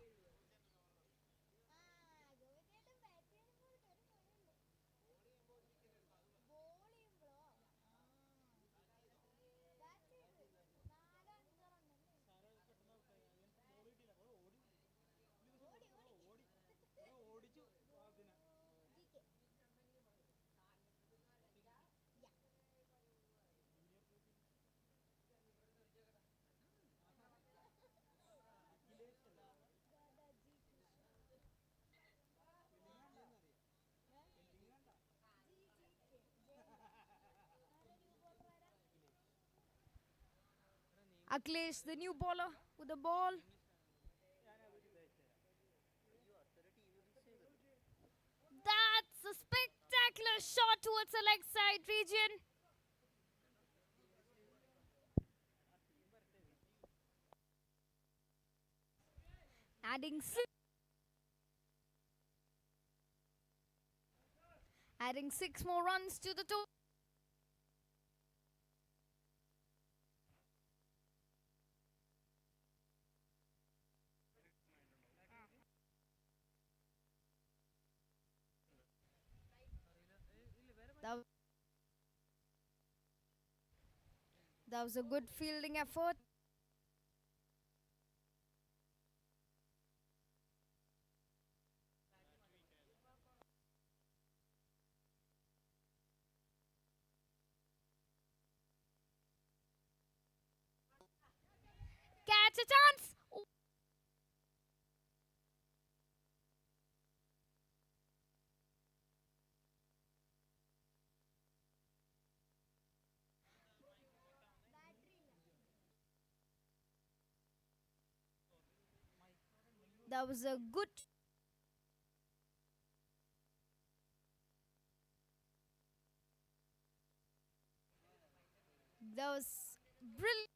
Akhilesh, the new bowler, with the ball. That's a spectacular shot towards the leg side region. Adding 6 more runs to the total. That was a good fielding effort. Catch a chance. Oh. That was a good. That was brilliant.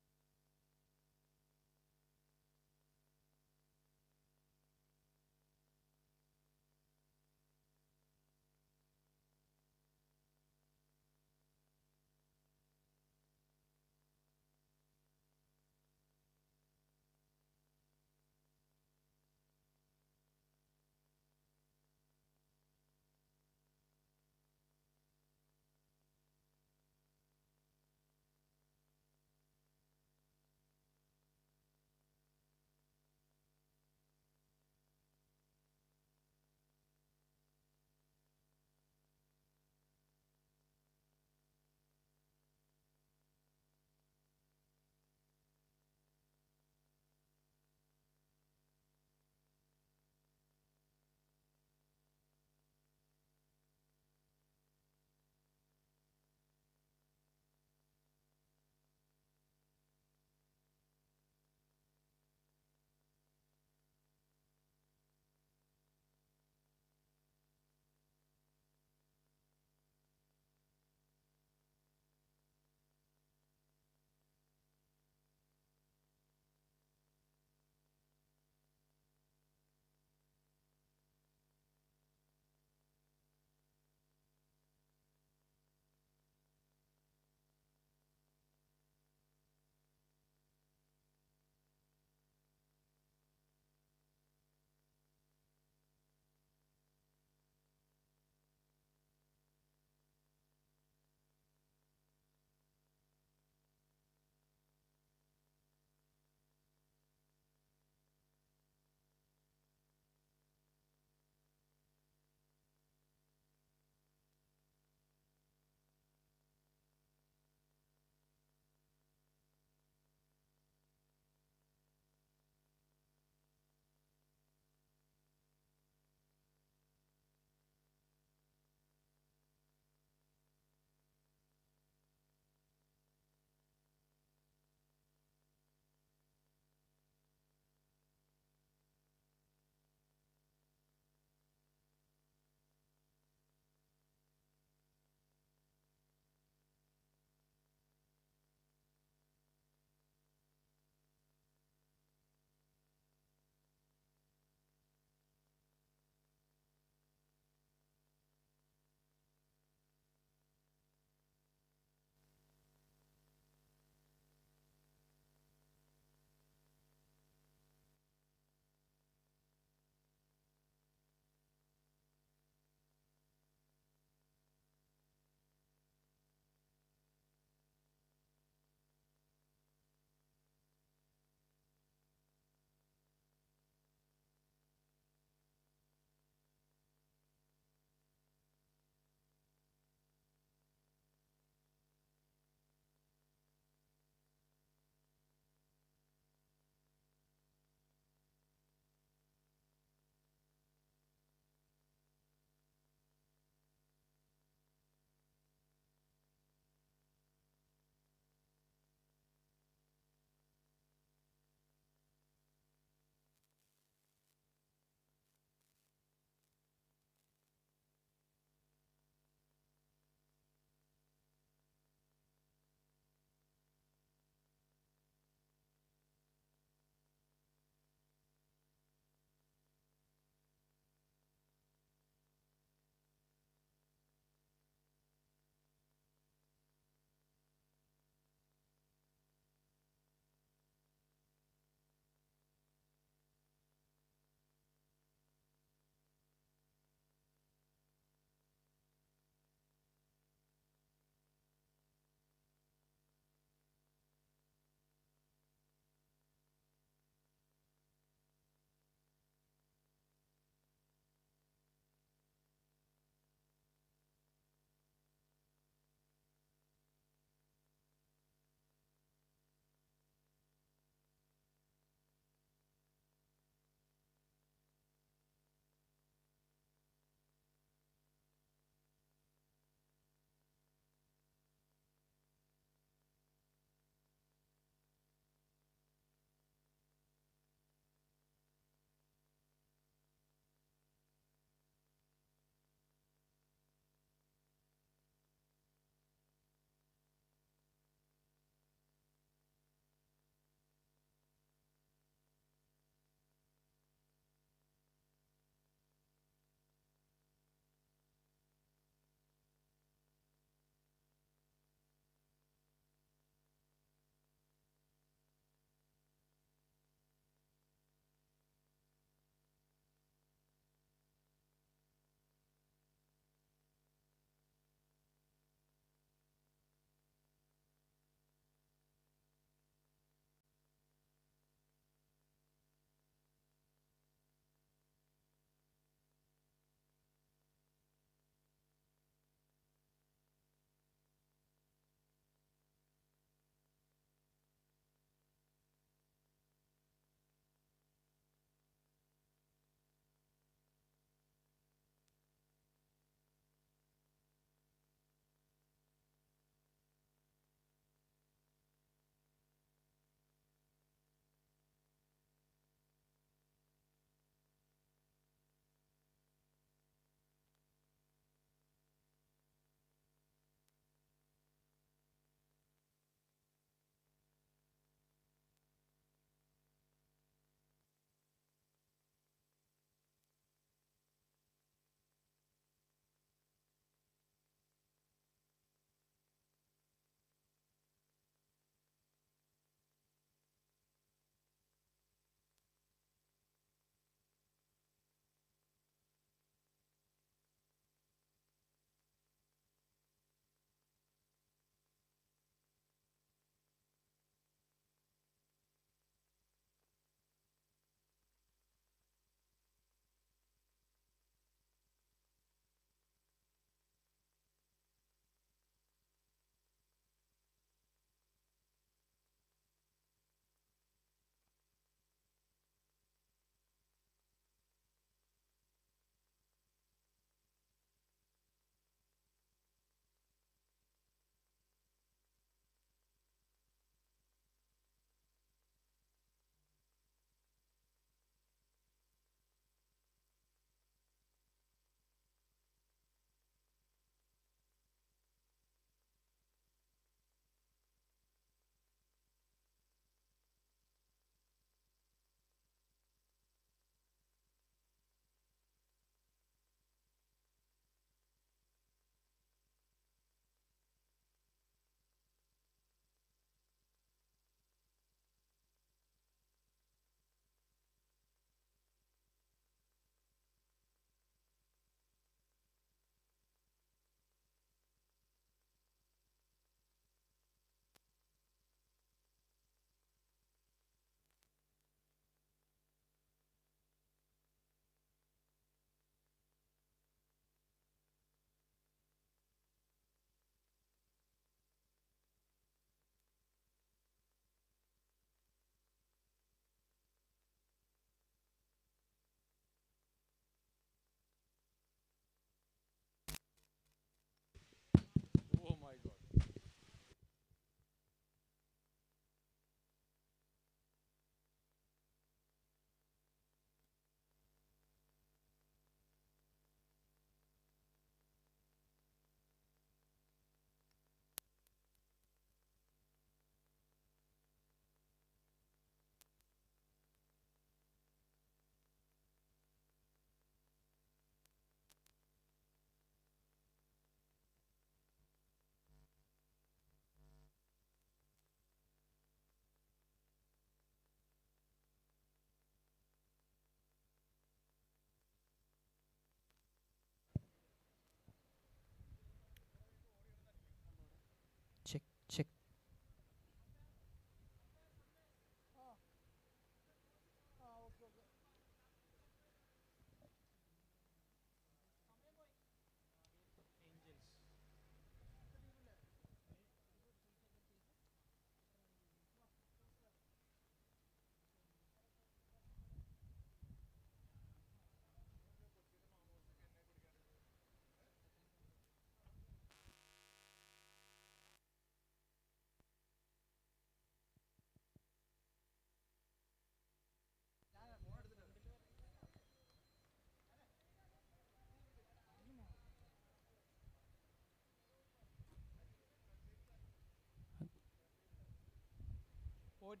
Good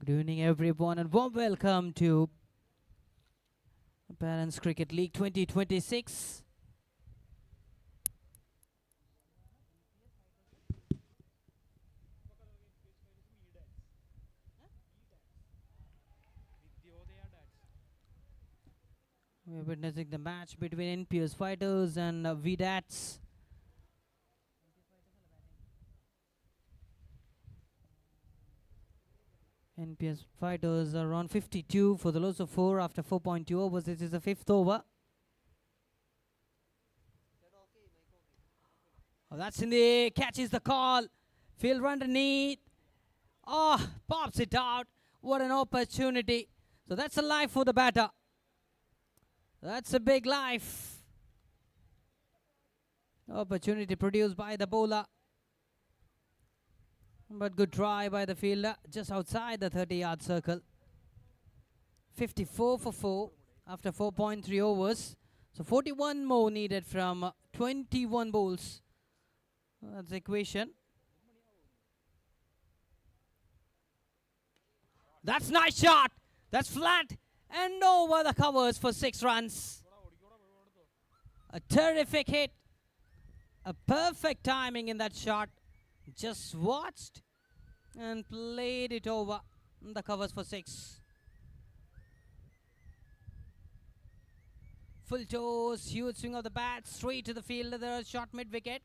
evening, everyone, and warm welcome to Parents Cricket League 2026. We're witnessing the match between NPS Fighters and VDATs. NPS Fighters are on 52 for the loss of 4 after 4.2 overs. This is the 5th over. Oh, that's in the air. Catches the call. Field underneath. Oh, pops it out. What an opportunity. So that's a life for the batter. That's a big life. Opportunity produced by the bowler. But good try by the fielder just outside the 30-yard circle. 54 for 4 after 4.3 overs. So 41 more needed from 21 bowls. That's the equation. That's nice shot. That's flat and over the covers for 6 runs. A terrific hit. A perfect timing in that shot. Just watched and played it over the covers for 6. Full toes, huge swing of the bat, straight to the fielder. There is shot mid-wicket.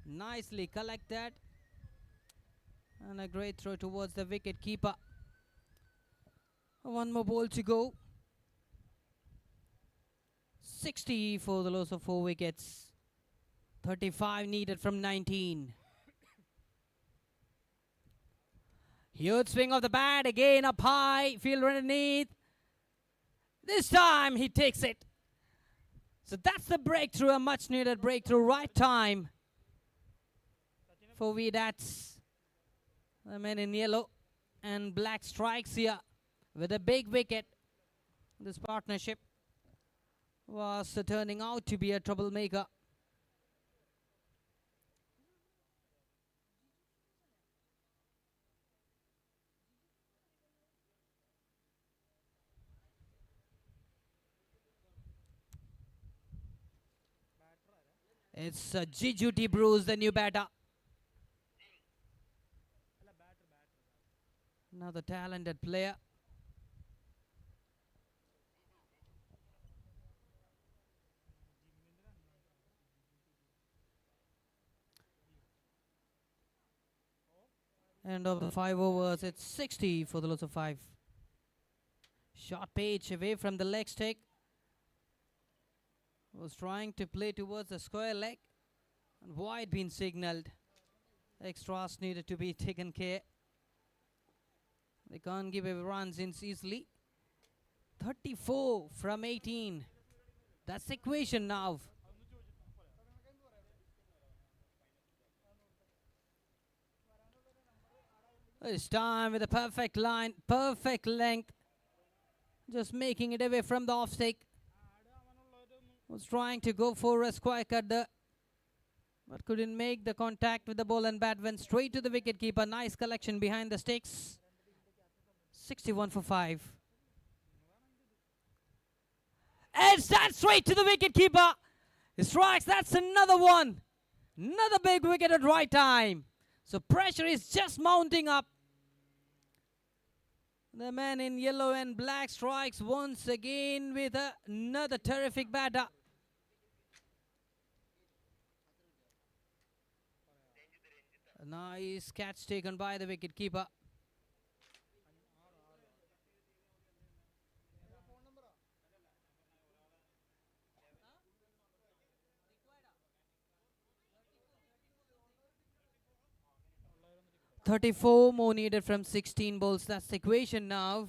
Nicely collected. And a great throw towards the wicket keeper. One more ball to go. 60 for the loss of 4 wickets. 35 needed from 19. Huge swing of the bat, again up high, fielder underneath. This time he takes it. So that's the breakthrough, a much needed breakthrough, right time for VDATs. The men in yellow and black strikes here with a big wicket. This partnership was turning out to be a troublemaker. It's Jiju Bruce, the new batter. Another talented player. End of the 5 overs. It's 60 for the loss of 5. Short pitch away from the leg stick. Was trying to play towards the square leg. And wide been signalled. Extras needed to be taken care. They can't give away runs in easily. 34 from 18. That's the equation now. This time with a perfect line, perfect length. Just making it away from the off stick. Was trying to go for a square cut there, but couldn't make the contact with the ball and bat. Went straight to the wicket keeper. Nice collection behind the sticks. 61 for 5. And stands straight to the wicket keeper. He strikes. That's another one. Another big wicket at right time. So pressure is just mounting up. The man in yellow and black strikes once again with another terrific batter. A nice catch taken by the wicket keeper. $34 more needed from 16 balls. That's the equation now.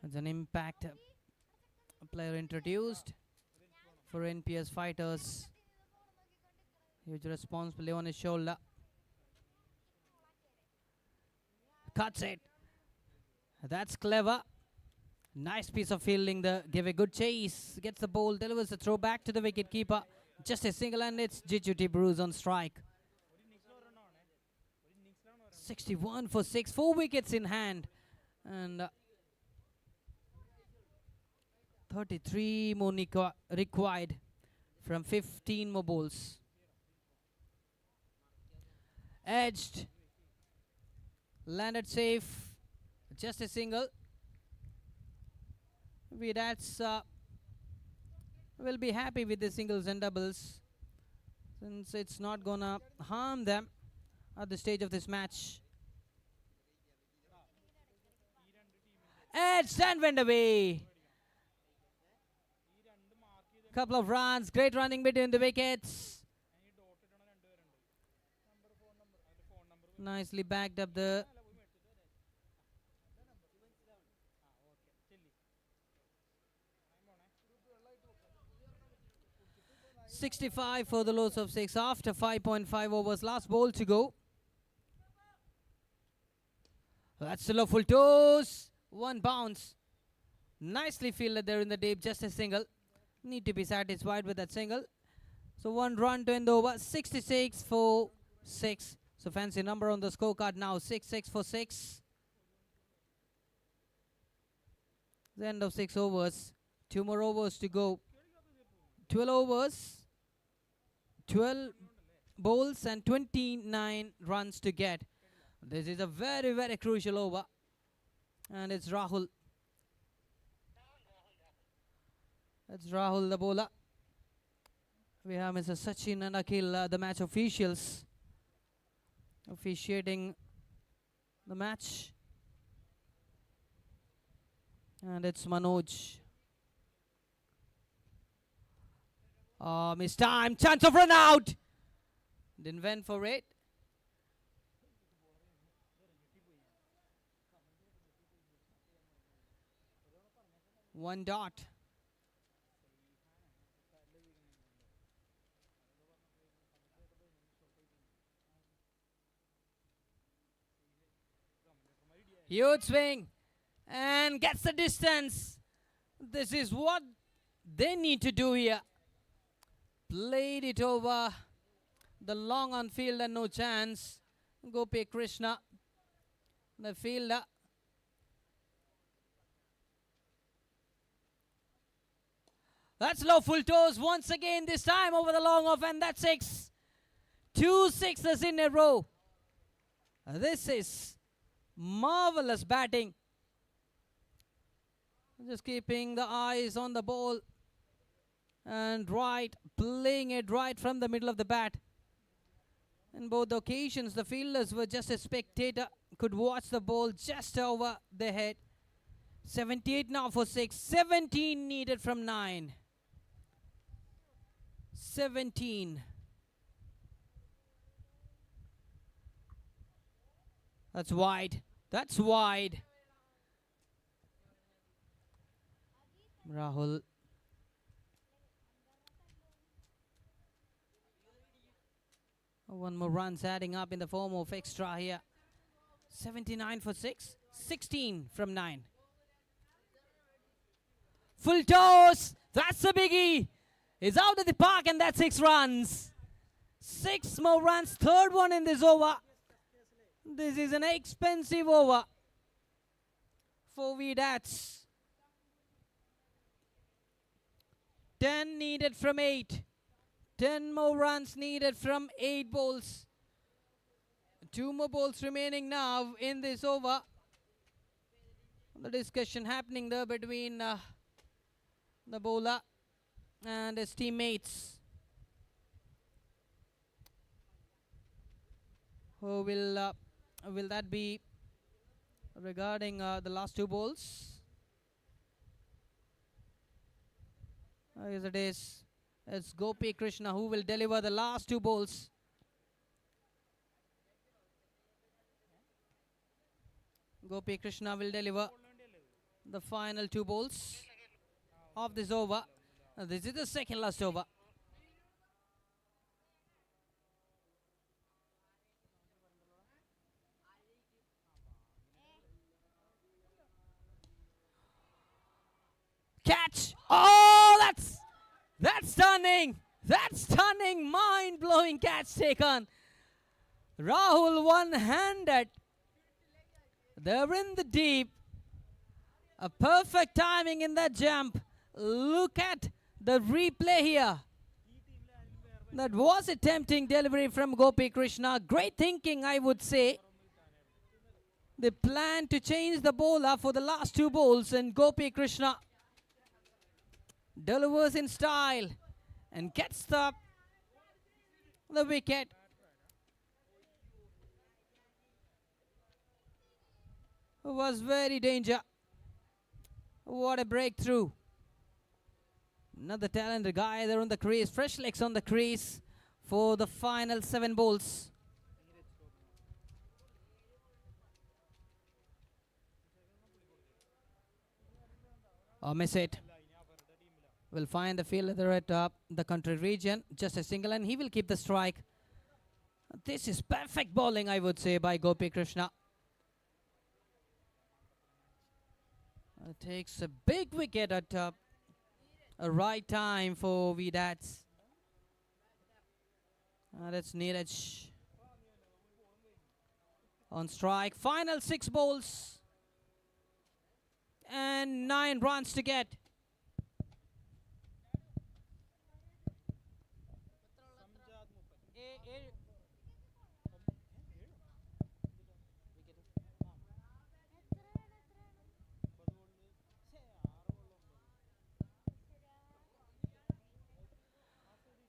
It's an impact player introduced for NPS fighters. Huge responsibility on his shoulder. Cuts it. That's clever. Nice piece of fielding there. Give a good chase. Gets the ball. Delivers the throw back to the wicket keeper. Just a single and it's Jichuti Bruce on strike. 61 for 6. 4 wickets in hand. And 33 more required from 15 more balls. Edged. Landed safe. Just a single. Vidats will be happy with the singles and doubles since it's not gonna harm them at the stage of this match. Edged and went away. Couple of runs. Great running between the wickets. Nicely backed up the 65 for the loss of 6 after 5.5 overs. Last ball to go. That's still a full toss. One bounce. Nicely fielded there in the deep. Just a single. Need to be satisfied with that single. So 1 run to end the over. 66 for 6. So fancy number on the scorecard now. 6 for 6. The end of 6 overs. 2 more overs to go. 12 overs. 12 balls and 29 runs to get. This is a very, very crucial over. And it's Rahul. It's Rahul the bowler. We have Mr. Sachin and Akhil, the match officials, officiating the match. And it's Manoj. Missed time. Chance of run out. Didn't went for it. One dot. Huge swing. And gets the distance. This is what they need to do here. Played it over the long on field and no chance. Gopi Krishna, the fielder. That's low full toes once again, this time over the long off, and that's 6. 2 sixes in a row. This is marvelous batting. Just keeping the eyes on the ball. And playing it right from the middle of the bat. In both occasions, the fielders were just a spectator, could watch the ball just over their head. 78 now for 6. 17 needed from 9. 17. That's wide. That's wide. Rahul. One more runs adding up in the form of extra here. 79 for 6. 16 from 9. Full toss. That's a biggie. It's out of the park and that's 6 runs. 6 more runs. Third one in this over. This is an expensive over for Vidats. 10 needed from 8. 10 more runs needed from 8 balls. 2 more balls remaining now in this over. The discussion happening there between the bowler and his teammates. Who will that be regarding the last 2 balls? Yes, it is. It's Gopi Krishna who will deliver the last 2 balls. Gopi Krishna will deliver. the final 2 balls of this over. This is the second last over. Catch! Oh, that's stunning! That's stunning, mind-blowing catch taken. Rahul one-handed. They're in the deep. A perfect timing in that jump. Look at the replay here. That was a tempting delivery from Gopi Krishna. Great thinking, I would say. They planned to change the bowler for the last 2 balls, and Gopi Krishna delivers in style and gets the wicket. It was very danger. What a breakthrough. Another talented guy there on the crease. Fresh legs on the crease for the final 7 balls. Miss it. Will find the fielder at the country region. Just a single, and he will keep the strike. This is perfect bowling, I would say, by Gopi Krishna. Takes a big wicket at a right time for Vidats. That's Neeraj on strike. Final 6 balls and 9 runs to get.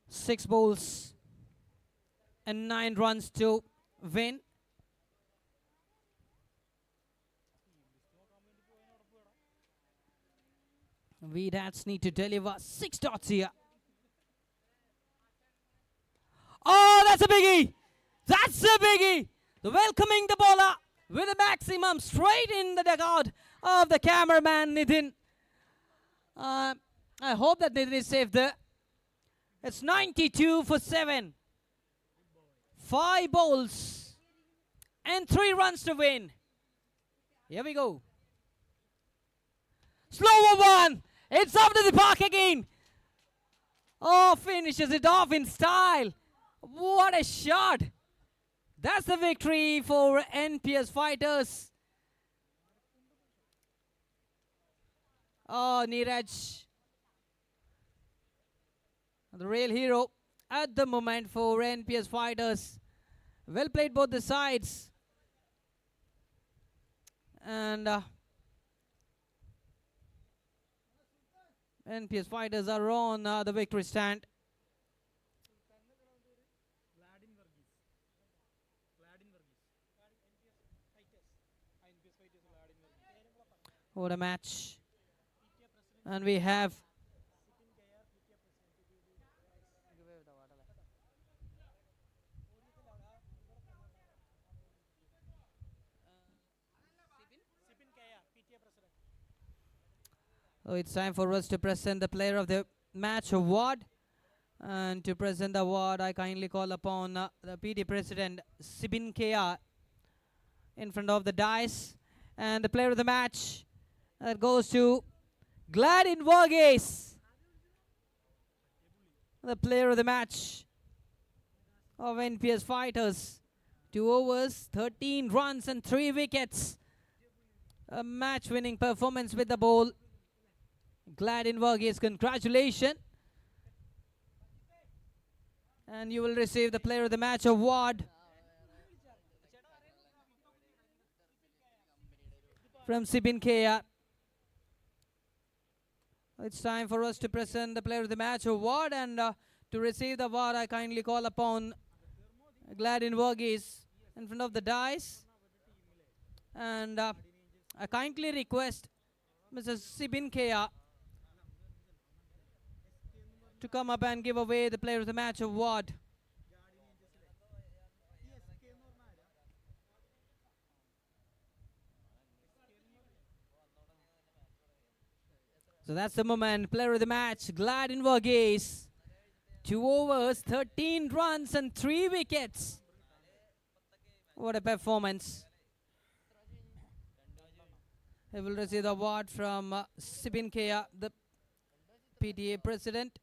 Six balls and 9 runs to win. Vidats need to deliver 6 dots here. Oh, that's a biggie! That's a biggie! Welcoming the bowler with a maximum straight in the dugout of the cameraman Nitin. I hope that Nitin is safe there. It's 92 for 7. 5 balls and 3 runs to win. Here we go. Slower one. It's up to the park again. Oh, finishes it off in style. What a shot. That's the victory for NPS Fighters. Oh, Neeraj, the real hero at the moment for NPS Fighters. Well played both the sides. And NPS Fighters are on the victory stand. What a match. And we have it's time for us to present the Player of the Match award. And to present the award, I kindly call upon the PT President, Sibin Kea, in front of the dais. And the Player of the Match that goes to Gladin Varghese, the Player of the Match of NPS Fighters. 2 overs, 13 runs and 3 wickets. A match-winning performance with the ball. Gladin Varghese, congratulations. And you will receive the Player of the Match award from Sibin Kea. It's time for us to present the Player of the Match award, and to receive the award, I kindly call upon Gladin Varghese in front of the dais. And I kindly request Mrs. Sibin Kea to come up and give away the Player of the Match award. So that's the moment. Player of the match, Gladden Varghese. 2 overs, 13 runs and 3 wickets. What a performance. He will receive the award from Sibin Kea, the PTA president.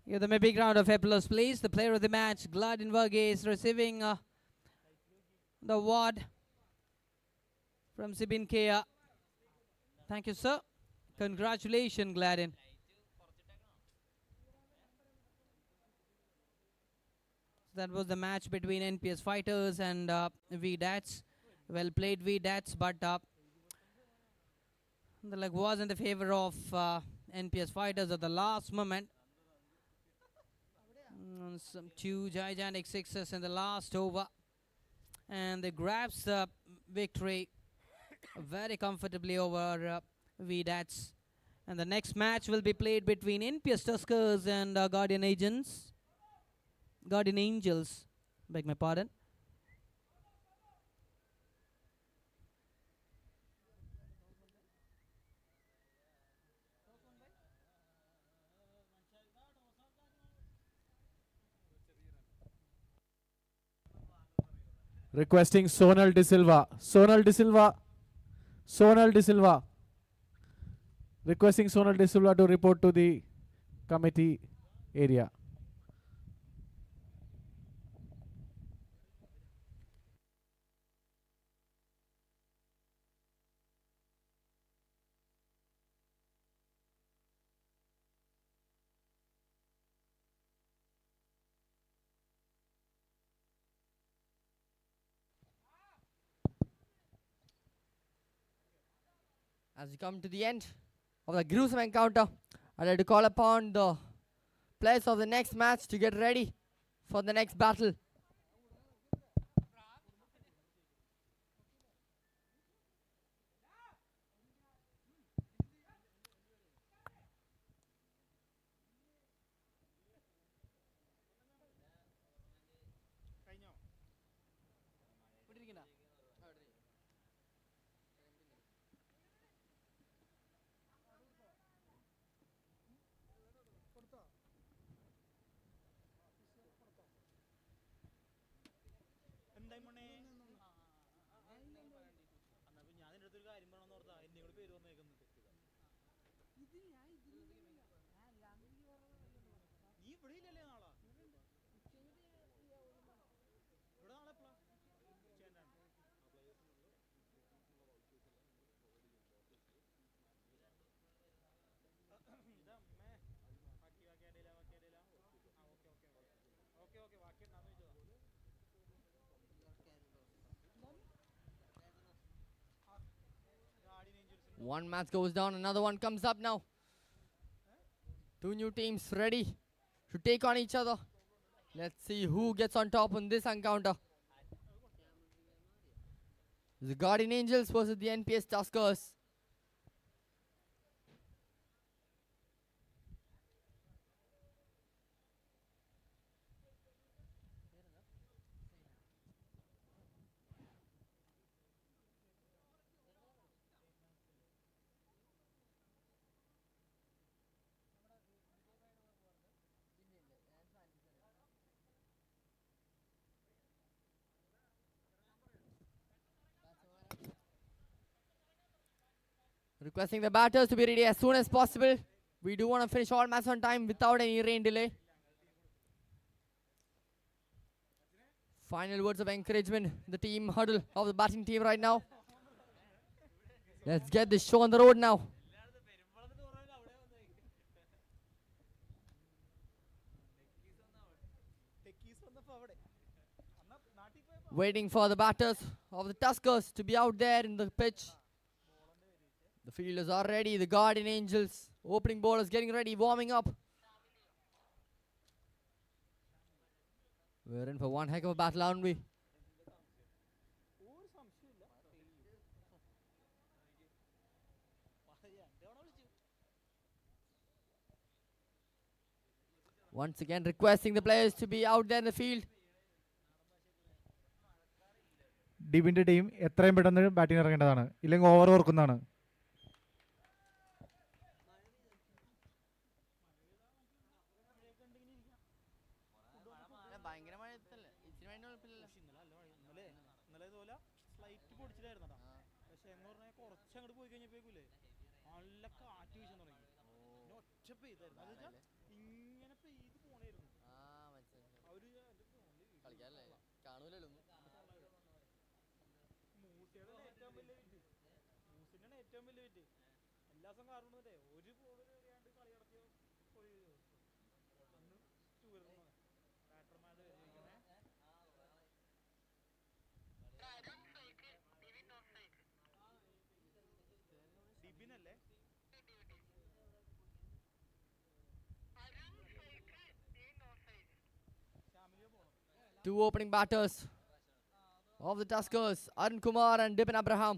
Give them a big round of applause, please. The player of the match, Gladden Varghese, receiving the award from Sibin Kea. Thank you, sir. Congratulations, Gladden. That was the match between NPS Fighters and VDATs. Well played, VDATs, but the luck was in the favor of NPS Fighters at the last moment. Some 2 gigantic sixes in the last over, and they grabs the victory very comfortably over VDATs. And the next match will be played between NPS Tuskers and Guardian Angels. Beg my pardon. Requesting Sonal De Silva. Requesting Sonal De Silva to report to the committee area. As we come to the end of the gruesome encounter, I'd like to call upon the players of the next match to get ready for the next battle. One match goes down, another one comes up now. 2 new teams ready to take on each other. Let's see who gets on top in this encounter. The Guardian Angels versus the NPS Tuskers. Requesting the batters to be ready as soon as possible. We do want to finish all matches on time without any rain delay. Final words of encouragement, the team huddle of the batting team right now. Let's get this show on the road now. Waiting for the batters of the Tuskers to be out there in the pitch. The fielders are ready, the Guardian Angels. Opening bowlers getting ready, warming up. We're in for one heck of a battle, aren't we? Once again requesting the players to be out there in the field. ഡിബിൻ്റെ team എത്രയും പെട്ടെന്ന് batting ഇറങ്ങേണ്ടതാണ്, ഇല്ലെങ്കിൽ over ഓർക്കുന്നതാണ്. Two opening batters of the Tuskers, Arun Kumar and Dipin Abraham.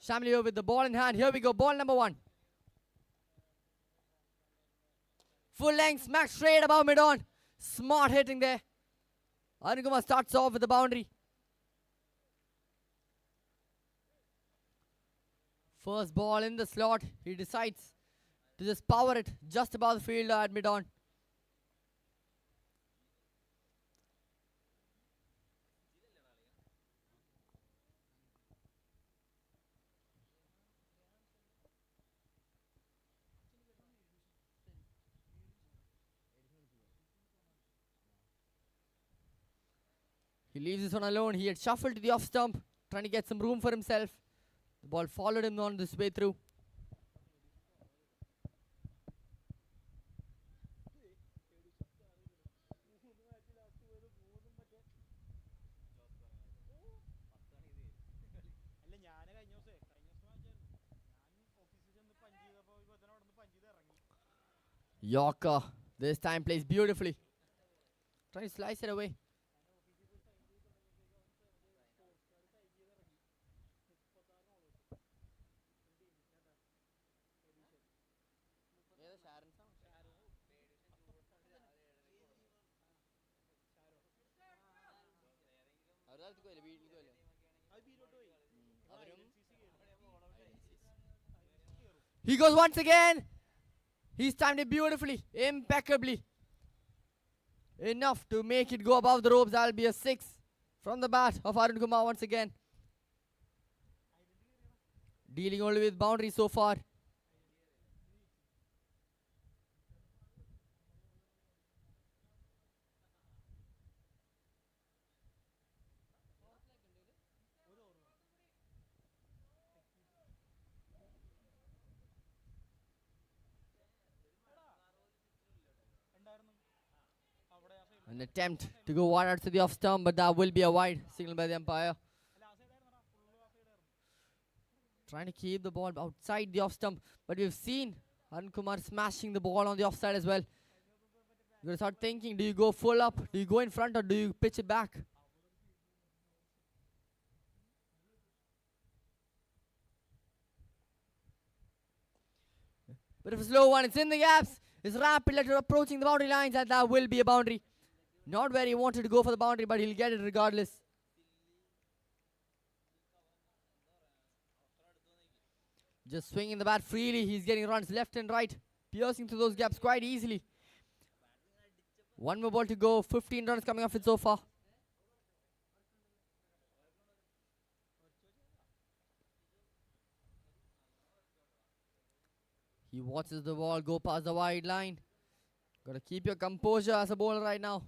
Shamlio with the ball in hand. Here we go, ball number 1. Full length, smack straight above mid-on. Smart hitting there. Arun Kumar starts off with the boundary. First ball in the slot. He decides to just power it just above the fielder at mid-on. He leaves this one alone. He had shuffled to the off stump, trying to get some room for himself. The ball followed him on this way through. Yorker this time plays beautifully. Trying to slice it away. He goes once again. He's timed it beautifully, impeccably. Enough to make it go above the ropes. That'll be a 6 from the bat of Arun Kumar once again. Dealing only with boundaries so far. An attempt to go wide out to the off stump, but that will be a wide signal by the umpire. Trying to keep the ball outside the off stump, but we've seen Arun Kumar smashing the ball on the offside as well. You gotta start thinking, do you go full up, do you go in front, or do you pitch it back? But if a slow one, it's in the gaps. It's rapidly approaching the boundary lines, and that will be a boundary. Not where he wanted to go for the boundary, but he'll get it regardless. Just swinging the bat freely. He's getting runs left and right, piercing through those gaps quite easily. One more ball to go. 15 runs coming off it so far. He watches the ball go past the wide line. Gotta keep your composure as a bowler right now.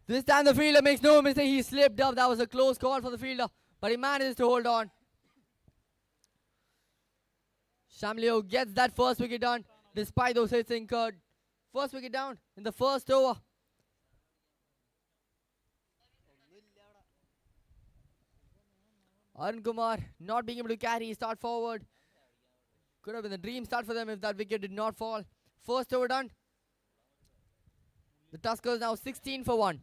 This time the fielder makes no mistake. He slipped up. That was a close call for the fielder, but he manages to hold on. Shamlio gets that first wicket done despite those hits incurred. First wicket down in the first over. Arun Kumar not being able to carry his start forward. Could have been a dream start for them if that wicket did not fall. First over done. The Tuskers now 16 for 1.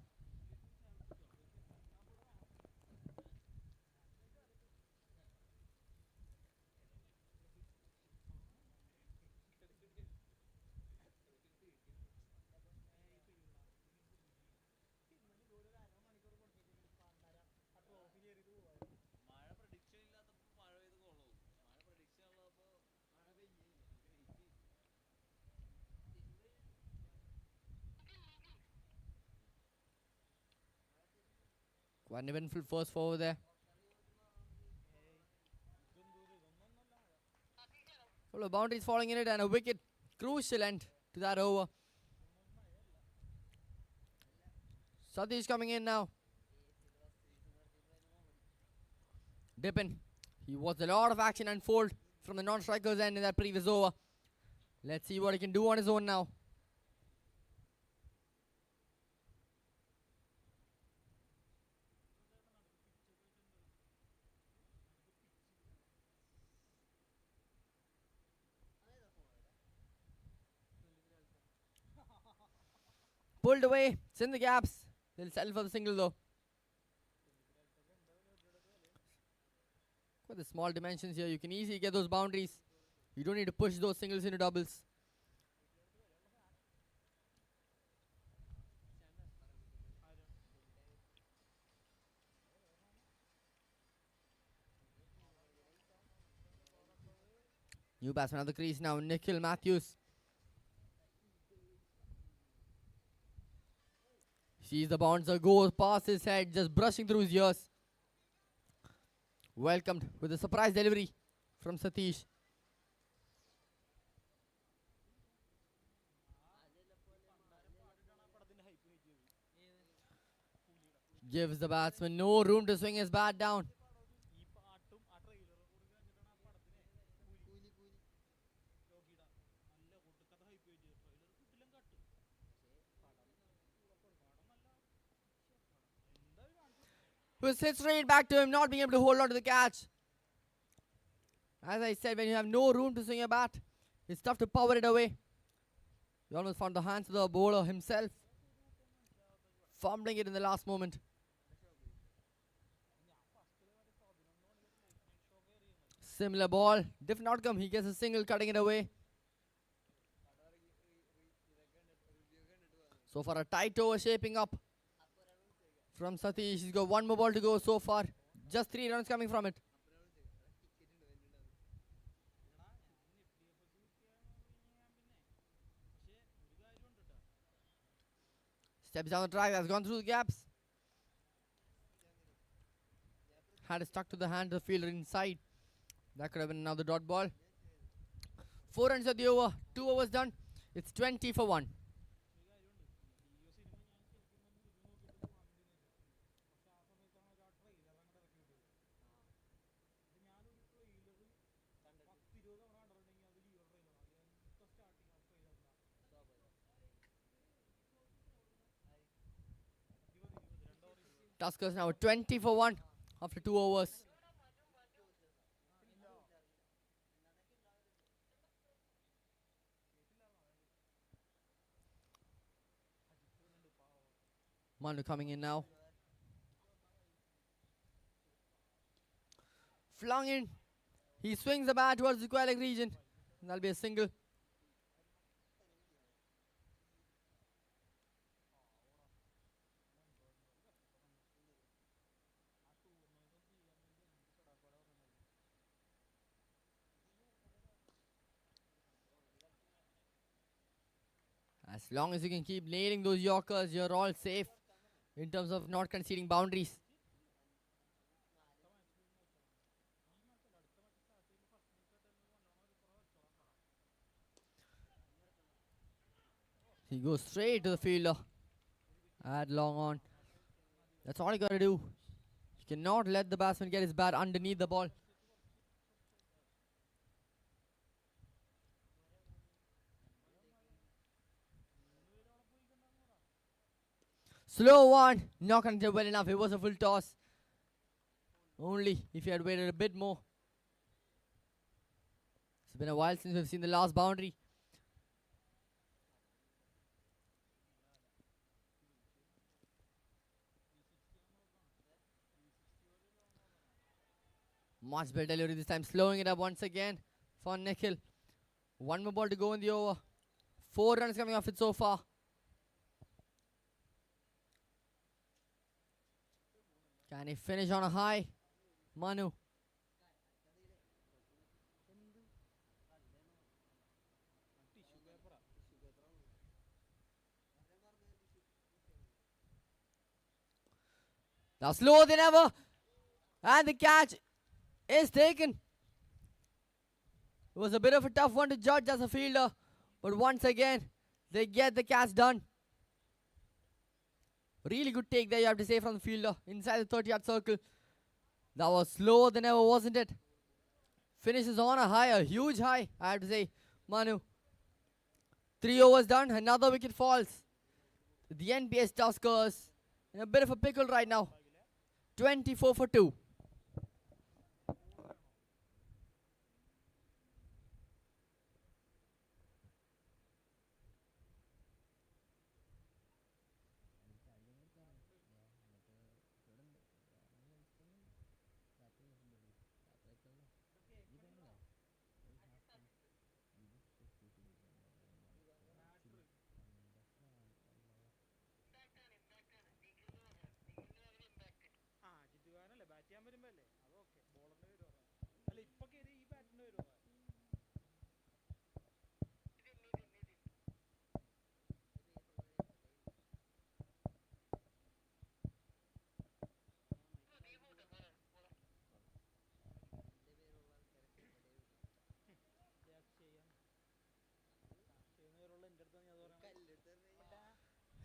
Quite an eventful first four there. Full of boundaries falling in it and a wicket. Crucial end to that over. Satish coming in now. Dippin. He watched a lot of action unfold from the non-strikers end in that previous over. Let's see what he can do on his own now. Pulled away. It's in the gaps. They'll settle for the single though. For the small dimensions here, you can easily get those boundaries. You don't need to push those singles into doubles. New batsman on the crease now, Nikhil Matthews. Sees the bouncer go past his head, just brushing through his ears. Welcomed with a surprise delivery from Satish. Gives the batsman no room to swing his bat down. Who sits straight back to him, not being able to hold on to the catch. As I said, when you have no room to swing your bat, it's tough to power it away. He almost found the hands of the bowler himself, fumbling it in the last moment. Similar ball, different outcome. He gets a single, cutting it away. So far, a tight over shaping up from Satish. He's got one more ball to go so far. Just 3 runs coming from it. Steps down the track, has gone through the gaps. Had it stuck to the hand of the fielder inside. That could have been another dot ball. 4 runs at the over. 2 overs done. It's 20 for 1. Tuskers now 20 for 1 after 2 overs. Manu coming in now. Flung in. He swings the bat towards the square leg region. And that'll be a single. As long as you can keep nailing those Yorkers, you're all safe in terms of not conceding boundaries. He goes straight to the fielder. Add long on. That's all you got to do. You cannot let the batsman get his bat underneath the ball. Slow one. Not going to do well enough. It was a full toss. Only if he had waited a bit more. It's been a while since we've seen the last boundary. Much better delivery this time, slowing it up once again for Nikhil. One more ball to go in the over. 4 runs coming off it so far. Can he finish on a high? Manu. Now slower than ever. And the catch is taken. It was a bit of a tough one to judge as a fielder. But once again, they get the catch done. Really good take there, you have to say, from the fielder. Inside the 30-yard circle. That was slower than ever, wasn't it? Finishes on a high, a huge high, I have to say. Manu. 3 overs done, another wicket falls. The NPS Tuskers in a bit of a pickle right now. 24 for 2.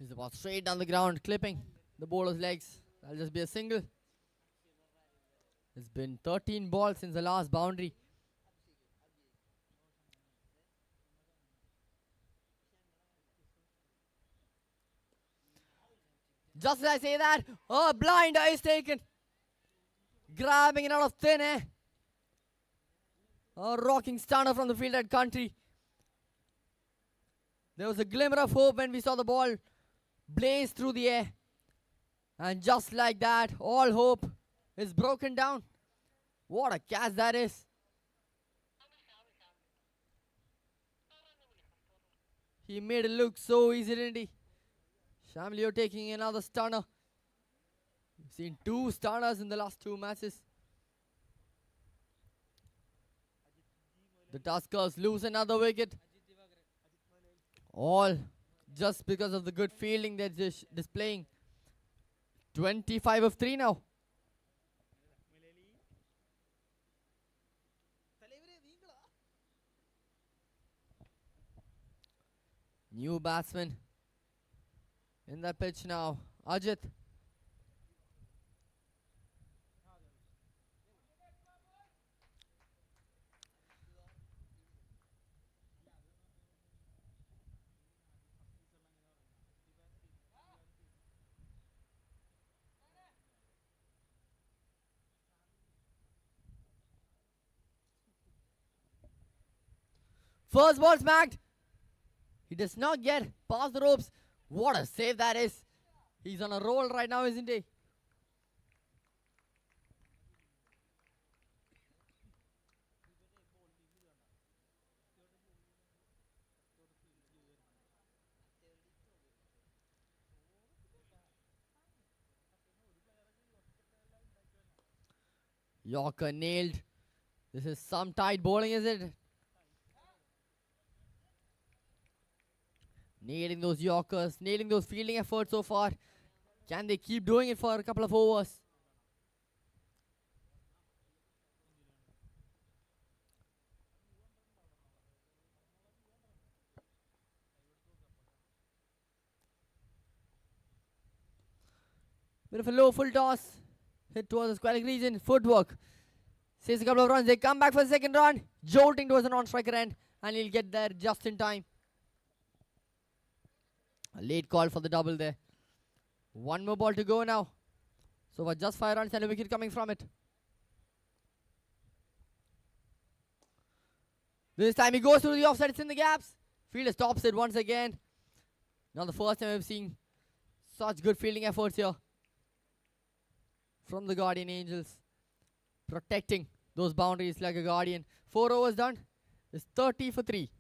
He's about straight down the ground, clipping the bowler's legs. That'll just be a single. It's been 13 balls since the last boundary. Just as I say that, a blinder is taken. Grabbing it out of thin air. A rocking stunner from the fielded country. There was a glimmer of hope when we saw the ball blaze through the air. And just like that, all hope is broken down. What a catch that is. He made it look so easy, didn't he? Shamlio taking another stunner. We've seen 2 stunners in the last 2 matches. The Tuskers lose another wicket. All just because of the good fielding they're displaying. 25 of 3 now. New batsman in that pitch now. Ajit. First ball smacked. He does not get past the ropes. What a save that is. He's on a roll right now, isn't he? Yorker nailed. This is some tight bowling, is it? Nailing those Yorkers, nailing those fielding efforts so far. Can they keep doing it for a couple of overs? Bit of a low full toss. Hit towards the square region. Footwork. Saves a couple of runs. They come back for the second run. Jolting towards the non-striker end. And he'll get there just in time. A late call for the double there. One more ball to go now. So for just 5 runs and a wicket coming from it. This time he goes through the offside, it's in the gaps. Fielder stops it once again. Not the first time I've seen such good fielding efforts here from the Guardian Angels. Protecting those boundaries like a guardian. 4 overs done. It's 30 for 3.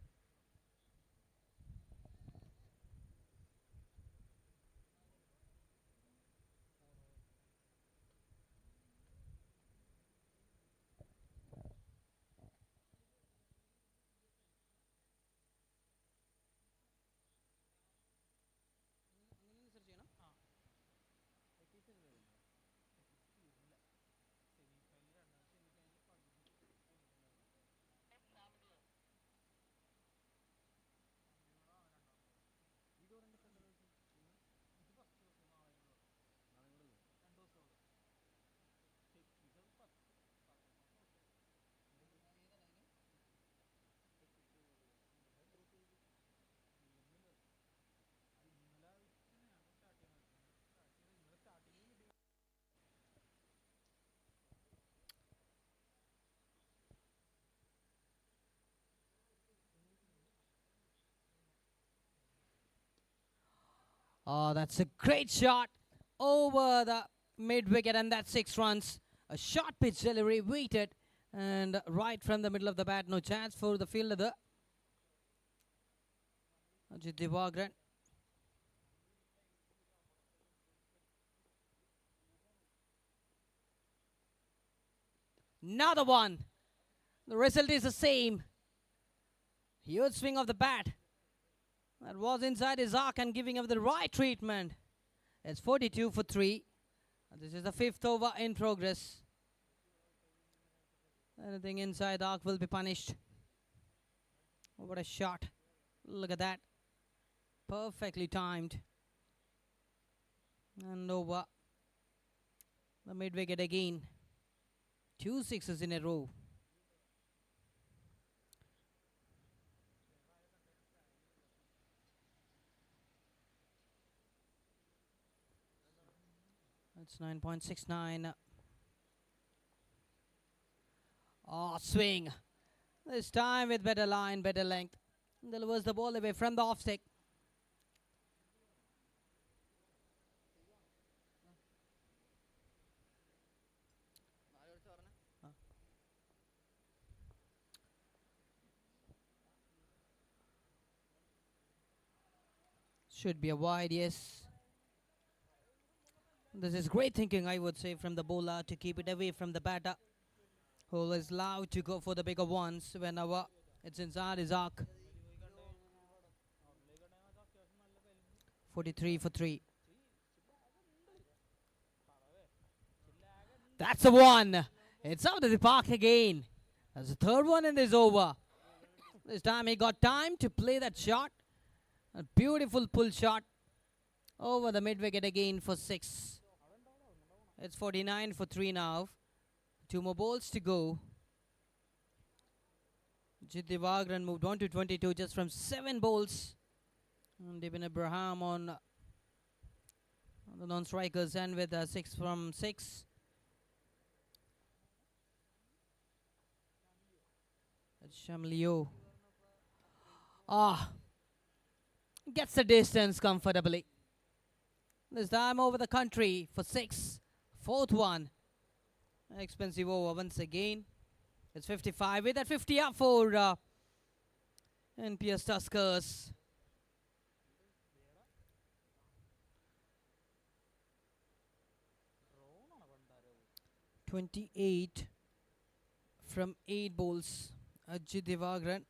Oh, that's a great shot over the mid wicket, and that's 6 runs. A short pitch delivery, weighted, and right from the middle of the bat. No chance for the fielder there. Ajit Divagran. Another one. The result is the same. Huge swing of the bat. That was inside his arc and giving him the right treatment. It's 42 for 3. This is the 5th over in progress. Anything inside the arc will be punished. Oh, what a shot. Look at that. Perfectly timed. And over the mid wicket again. 2 sixes in a row. That's 9.69. Oh, swing. This time with better line, better length. Delivers the ball away from the off stick. Should be a wide, yes. This is great thinking, I would say, from the bowler to keep it away from the batter, who is allowed to go for the bigger ones whenever it's inside his arc. 43 for 3. That's a one. It's out of the park again. That's the 3rd one in this over. This time he got time to play that shot. A beautiful pull shot over the mid wicket again for 6. It's 49 for 3 now. 2 more balls to go. Jit Divagran moved on to 22 just from 7 balls. And Ibn Abraham on the non-strikers and with 6 from 6. It's Shamlio. Gets the distance comfortably. This time over the country for 6. 4th one. Expensive over once again. It's 55 with that 50 up for NPS Tuskers. (28) from 8 balls. Ajit Divagran.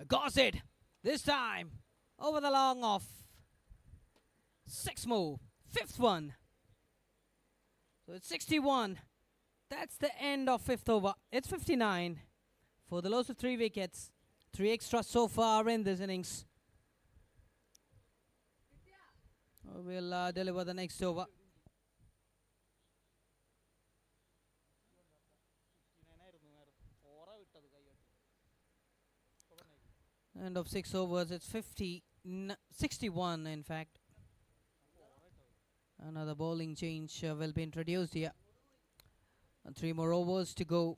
Got it. This time over the long off. 6 more. 5th one. So it's 61. That's the end of 5th over. It's 59 for the loss of 3 wickets. 3 extras so far in this innings. We'll deliver the next over. End of 6 overs. It's 61 in fact. Another bowling change will be introduced here. And 3 more overs to go.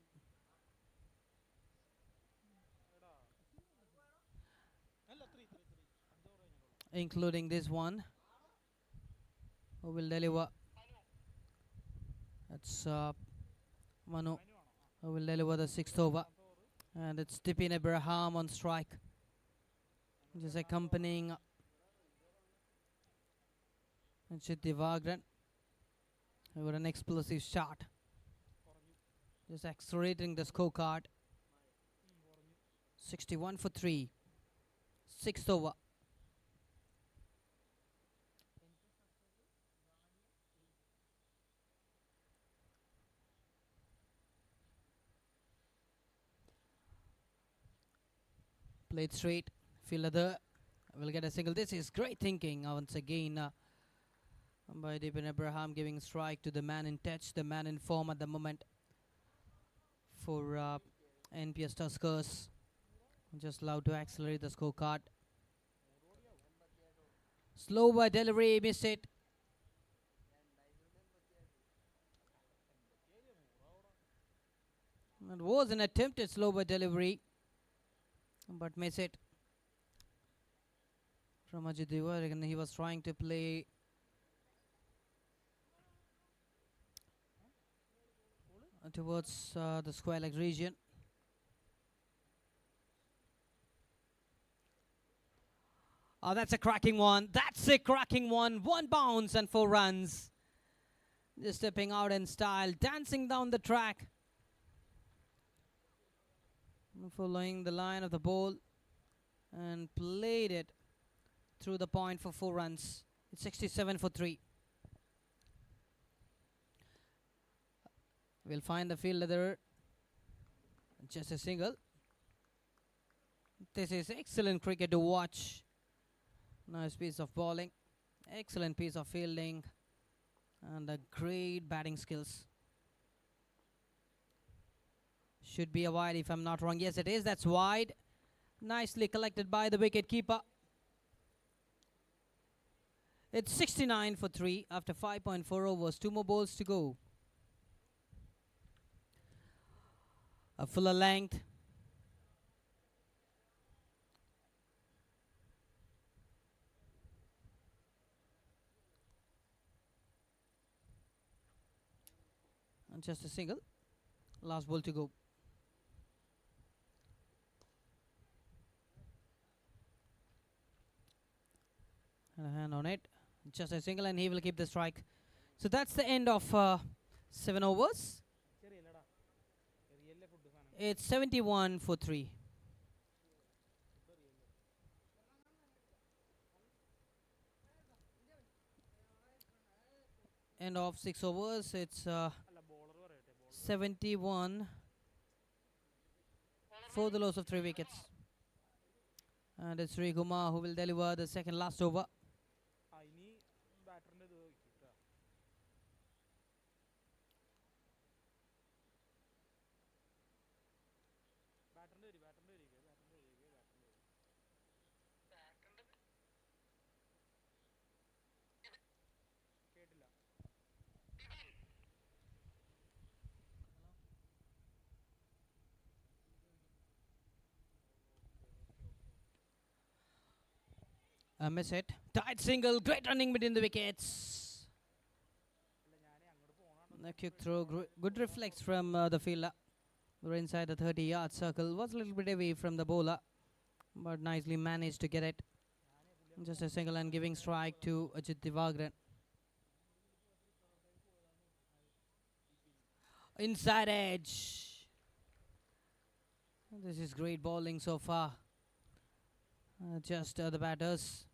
Including this one. Who will deliver? That's Manu. Who will deliver the 6th over. And it's Tipin Abraham on strike. Just accompanying Chitti Vagran. With an explosive shot. Just accelerating the scorecard. 61 for 3. 6th over. Played straight. Fielder there will get a single. This is great thinking once again by Dipin Abraham, giving strike to the man in touch, the man in form at the moment for NPS Tuskers. Just allowed to accelerate the scorecard. Slow by delivery, missed it. It was an attempted slow by delivery, but miss it from Ajit Devaragan. He was trying to play towards the square leg region. Oh, that's a cracking one. That's a cracking one. 1 bounce and 4 runs. Just stepping out in style, dancing down the track. Following the line of the ball and played it through the point for 4 runs. It's 67 for 3. We'll find the fielder there. Just a single. This is excellent cricket to watch. Nice piece of bowling. Excellent piece of fielding. And a great batting skills. Should be a wide if I'm not wrong. Yes, it is. That's wide. Nicely collected by the wicket keeper. It's 69 for 3 after 5.4 overs. 2 more balls to go. A fuller length. And just a single. Last ball to go. And a hand on it. Just a single, and he will keep the strike. So that's the end of 7 overs. It's 71 for 3. End of 6 overs. It's 71 for the loss of 3 wickets. And it's Sri Kumar who will deliver the second last over. Miss it. Tight single. Great running between the wickets. A quick throw. Good reflex from the fielder. We're inside the 30-yard circle. Was a little bit away from the bowler, but nicely managed to get it. Just a single and giving strike to Ajit Devagran. Inside edge. This is great bowling so far. Just the batters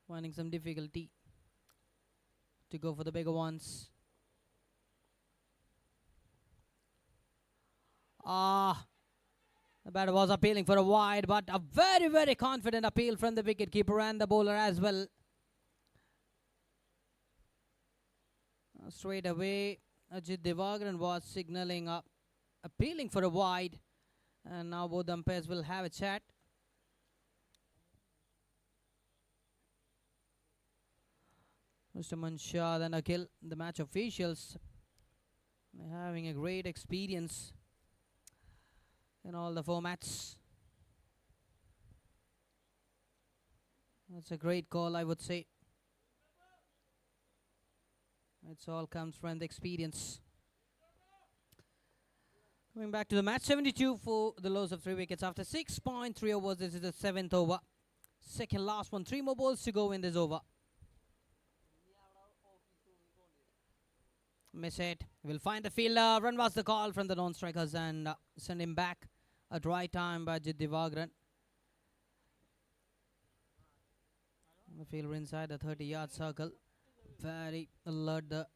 finding some difficulty to go for the bigger ones. The batter was appealing for a wide, but a very, very confident appeal from the wicketkeeper and the bowler as well. Straight away, Ajit Devagran was signaling up, appealing for a wide. And now both umpires will have a chat. Mr. Manshad and Akhil, the match officials, having a great experience in all the formats. That's a great call, I would say. It's all comes from the experience. Coming back to the match, 72 for the loss of 3 wickets after 6.3 overs. This is the 7th over. Second last one. 3 more balls to go in this over. Miss it. We'll find the fielder. Run was the call from the non-strikers and send him back. A dry time by Jit Divagran. The fielder inside the 30-yard circle. Very alert.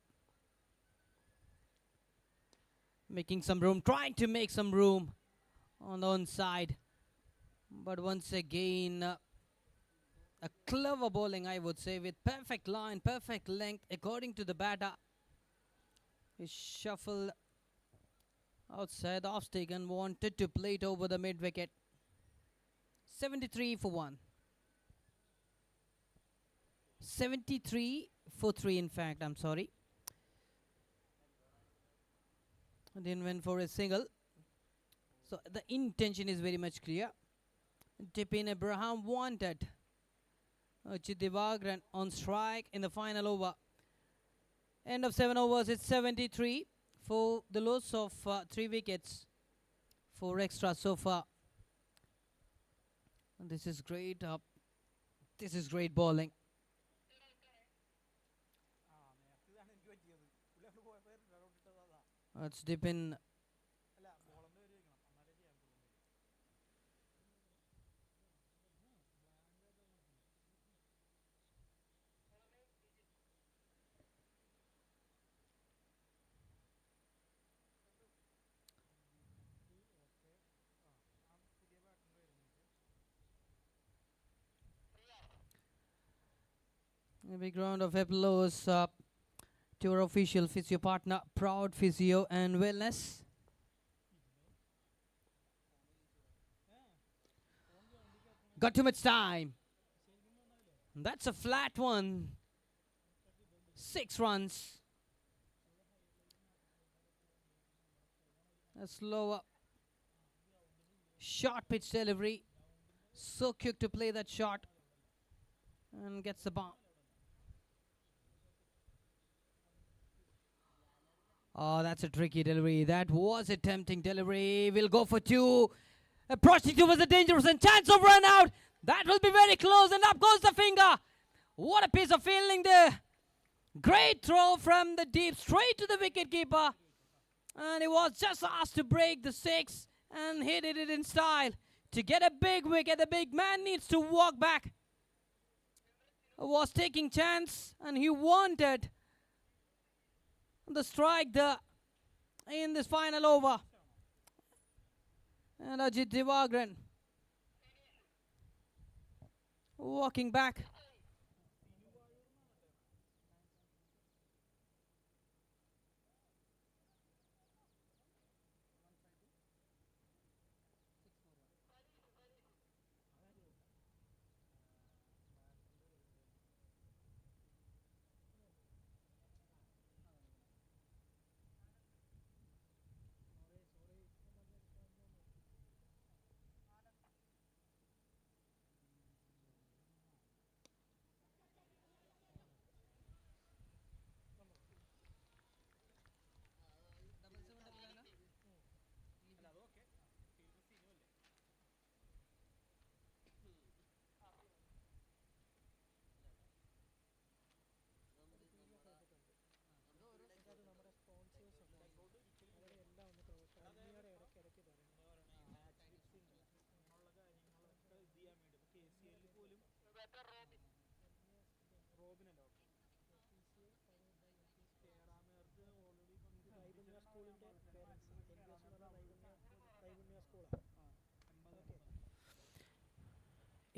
Making some room. Trying to make some room on the onside. But once again, a clever bowling, I would say, with perfect line, perfect length, according to the batter. He shuffled outside the off-stick and wanted to play it over the mid-wicket. 73 for 1. 73 for 3, in fact, I'm sorry. Didn't win for a single. So the intention is very much clear. Tipin Abraham wanted Jit Divagran on strike in the final over. End of 7 overs, it's 73 for the loss of 3 wickets. 4 extra so far. And this is great. This is great bowling. It's deep in. A big round of applause to our official physio partner, Proud Physio and Wellness. Got too much time. That's a flat one. 6 runs. A slower short pitch delivery. So quick to play that shot. And gets the bomb. Oh, that's a tricky delivery. That was a tempting delivery. We'll go for 2. Approaching towards the dangerous and chance of run out. That will be very close and up goes the finger. What a piece of fielding there. Great throw from the deep straight to the wicket keeper. And he was just asked to break the 6 and hit it in style. To get a big wicket, the big man needs to walk back. Was taking chance and he wanted the strike in this final over. And Jit Divagran walking back.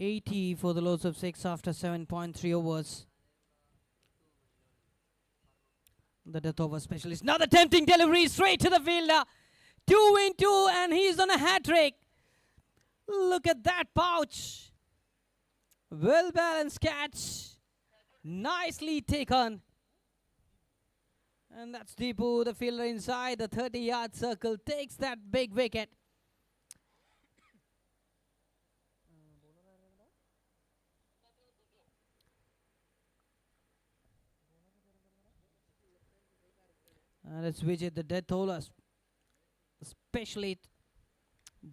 $80 for the loss of 6 after 7.3 overs. The death over specialist. Another tempting delivery straight to the fielder. 2 in 2 and he's on a hat trick. Look at that pouch. Well balanced catch. Nicely taken. And that's Deepu, the fielder inside the 30-yard circle, takes that big wicket. And it's Vijay, the death bowler, especially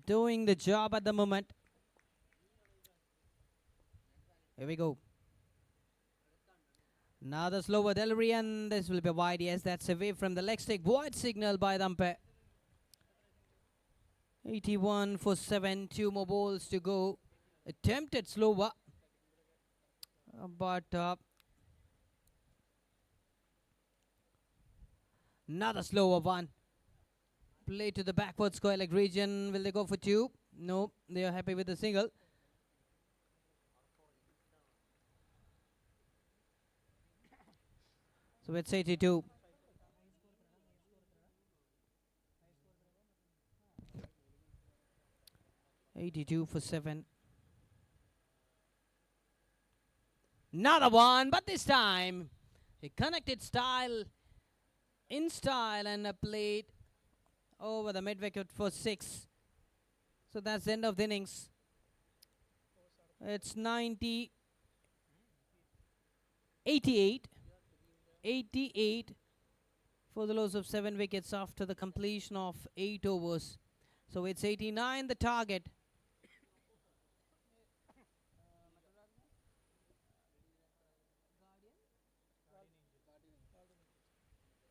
doing the job at the moment. Here we go. Now the slower delivery, and this will be wide. Yes, that's away from the leg stick. Wide signal by the umpire. 81 for 7. 2 more balls to go. Attempted slower. But another slower one. Play to the backward square leg region. Will they go for 2? No, they are happy with the single. So it's 82. For 7. Another one, but this time he connected in style and played over the mid wicket for 6. So that's the end of the innings. It's 88 for the loss of 7 wickets after the completion of 8 overs. So it's 89 the target.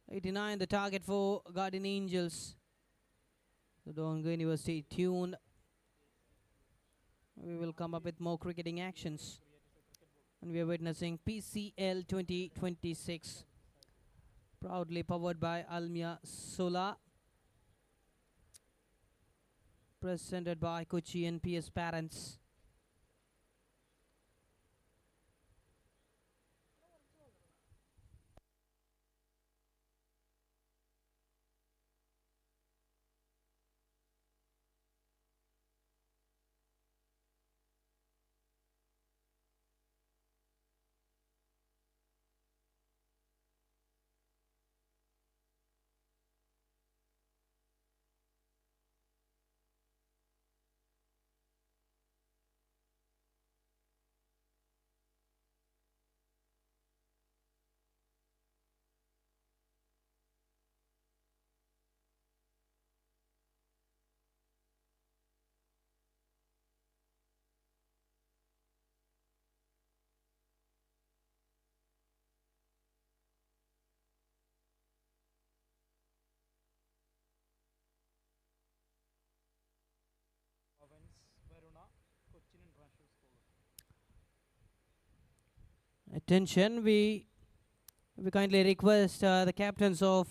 The target for Guardian Angels. So don't go anywhere, stay tuned. We will come up with more cricketing actions. And we are witnessing PCL 2026. Proudly powered by Almia Sola. Presented by Kochi and PS Parents. Attention, we kindly request the captains of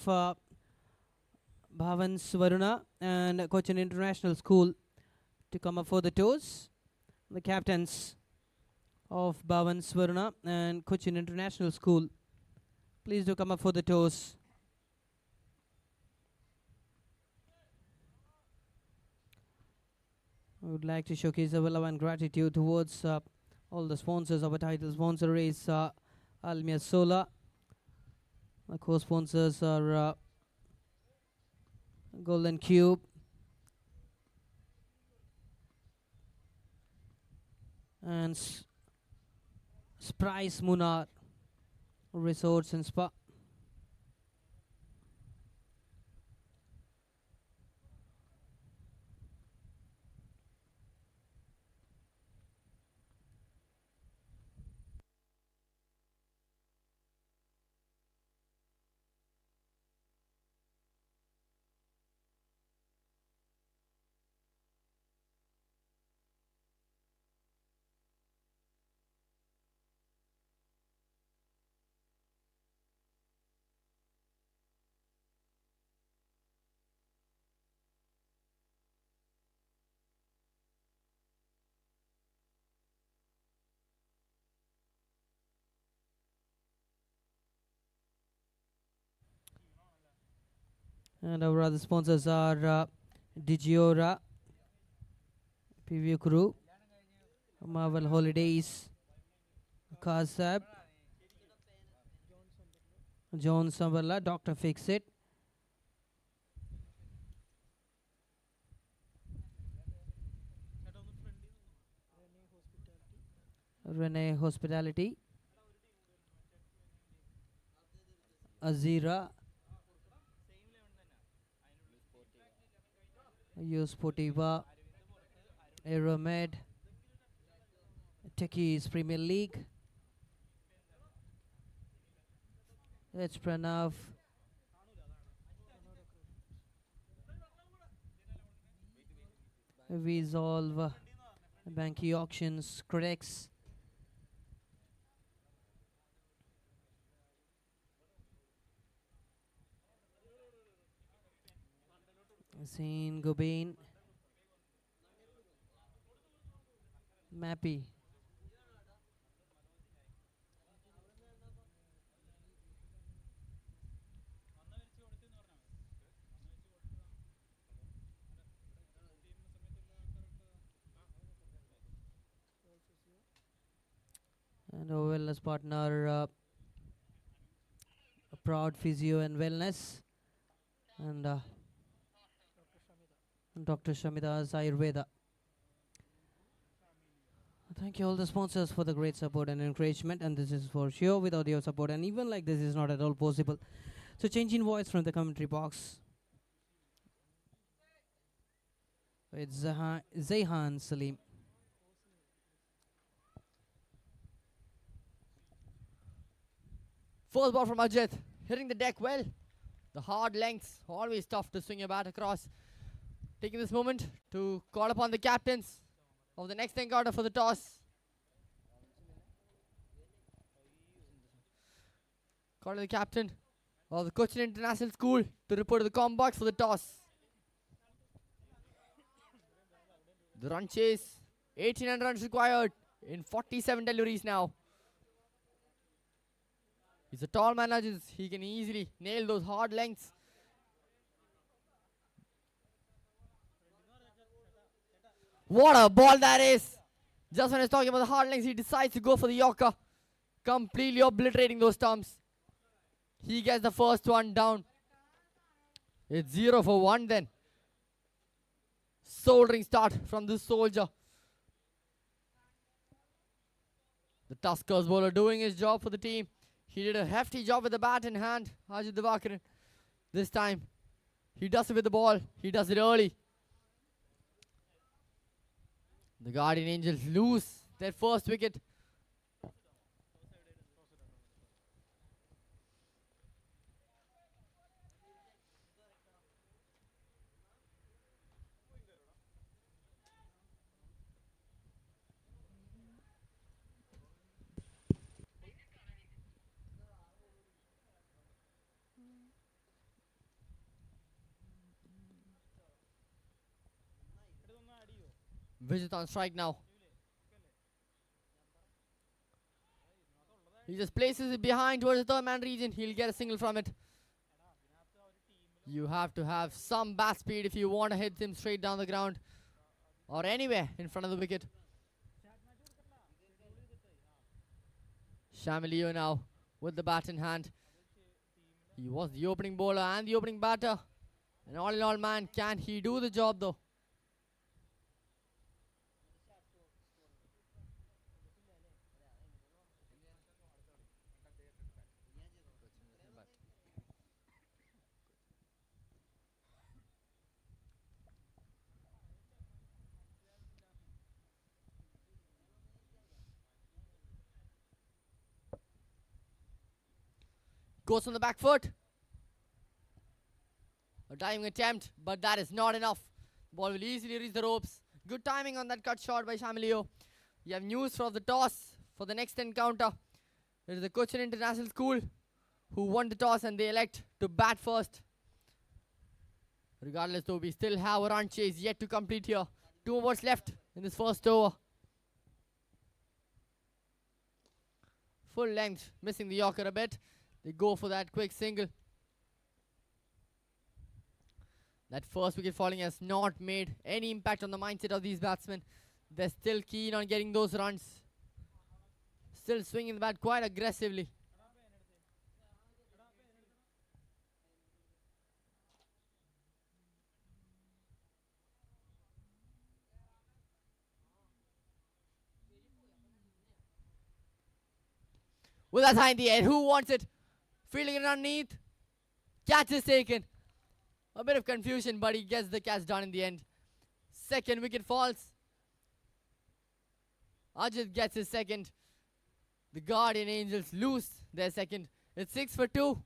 Bhavans Varuna and Cochin International School to come up for the toss. The captains of Bhavans Varuna and Cochin International School, please do come up for the toss. I would like to showcase our love and gratitude towards all the sponsors. Our title sponsor is Almia Sola. The co-sponsors are Golden Cube, and Sprice Munar Resorts and Spa. And our other sponsors are Digiora, PV Crew, Marvel Holidays, Kazab, John Samberla, Dr. Fix It. Renee Hospitality. Azira. Sportiva. Aeromed. Techies Premier League. It's Pranav. Resolve. Banky Auctions. Codex. Zane Gobain. Mappy. And our wellness partner, Proud Physio and Wellness, and Dr. Shamida's Ayurveda. Thank you all the sponsors for the great support and encouragement, and this is for sure without your support and even like this is not at all possible. So changing voice from the commentary box. It's Zayhan Salim. First ball from Ajit, hitting the deck well. The hard lengths, always tough to swing your bat across. Taking this moment to call upon the captains of the next encounter for the toss. Call to the captain of the Cochin International School to report to the comm box for the toss. The run chase, 1800 runs required in 47 deliveries now. He's a tall man, he can easily nail those hard lengths. What a ball that is! Just when he's talking about the hard lengths, he decides to go for the Yorker, completely obliterating those stumps. He gets the first one down. It's 0 for 1 then. Soldering start from this soldier. The Tuskers bowler doing his job for the team. He did a hefty job with the bat in hand, Ajit Divakaran. This time, he does it with the ball. He does it early. The Guardian Angels lose their first wicket. Vijit on strike now. He just places it behind towards the third man region. He'll get a single from it. You have to have some bat speed if you want to hit him straight down the ground or anywhere in front of the wicket. Shamilio now with the bat in hand. He was the opening bowler and the opening batter. And all in all, man, can he do the job though? Goes on the back foot. A diving attempt, but that is not enough. Ball will easily reach the ropes. Good timing on that cut shot by Shamilio. You have news from the toss for the next encounter. It is the Cochin International School who won the toss and they elect to bat first. Regardless though, we still have a run chase yet to complete here. 2 overs left in this first over. Full length, missing the Yorker a bit. They go for that quick single. That first wicket falling has not made any impact on the mindset of these batsmen. They're still keen on getting those runs. Still swinging the bat quite aggressively. With that high in the air, who wants it? Fielding it underneath. Catch is taken. A bit of confusion, but he gets the catch done in the end. Second wicket falls. Ajit gets his second. The Guardian Angels lose their second. It's 6 for 2.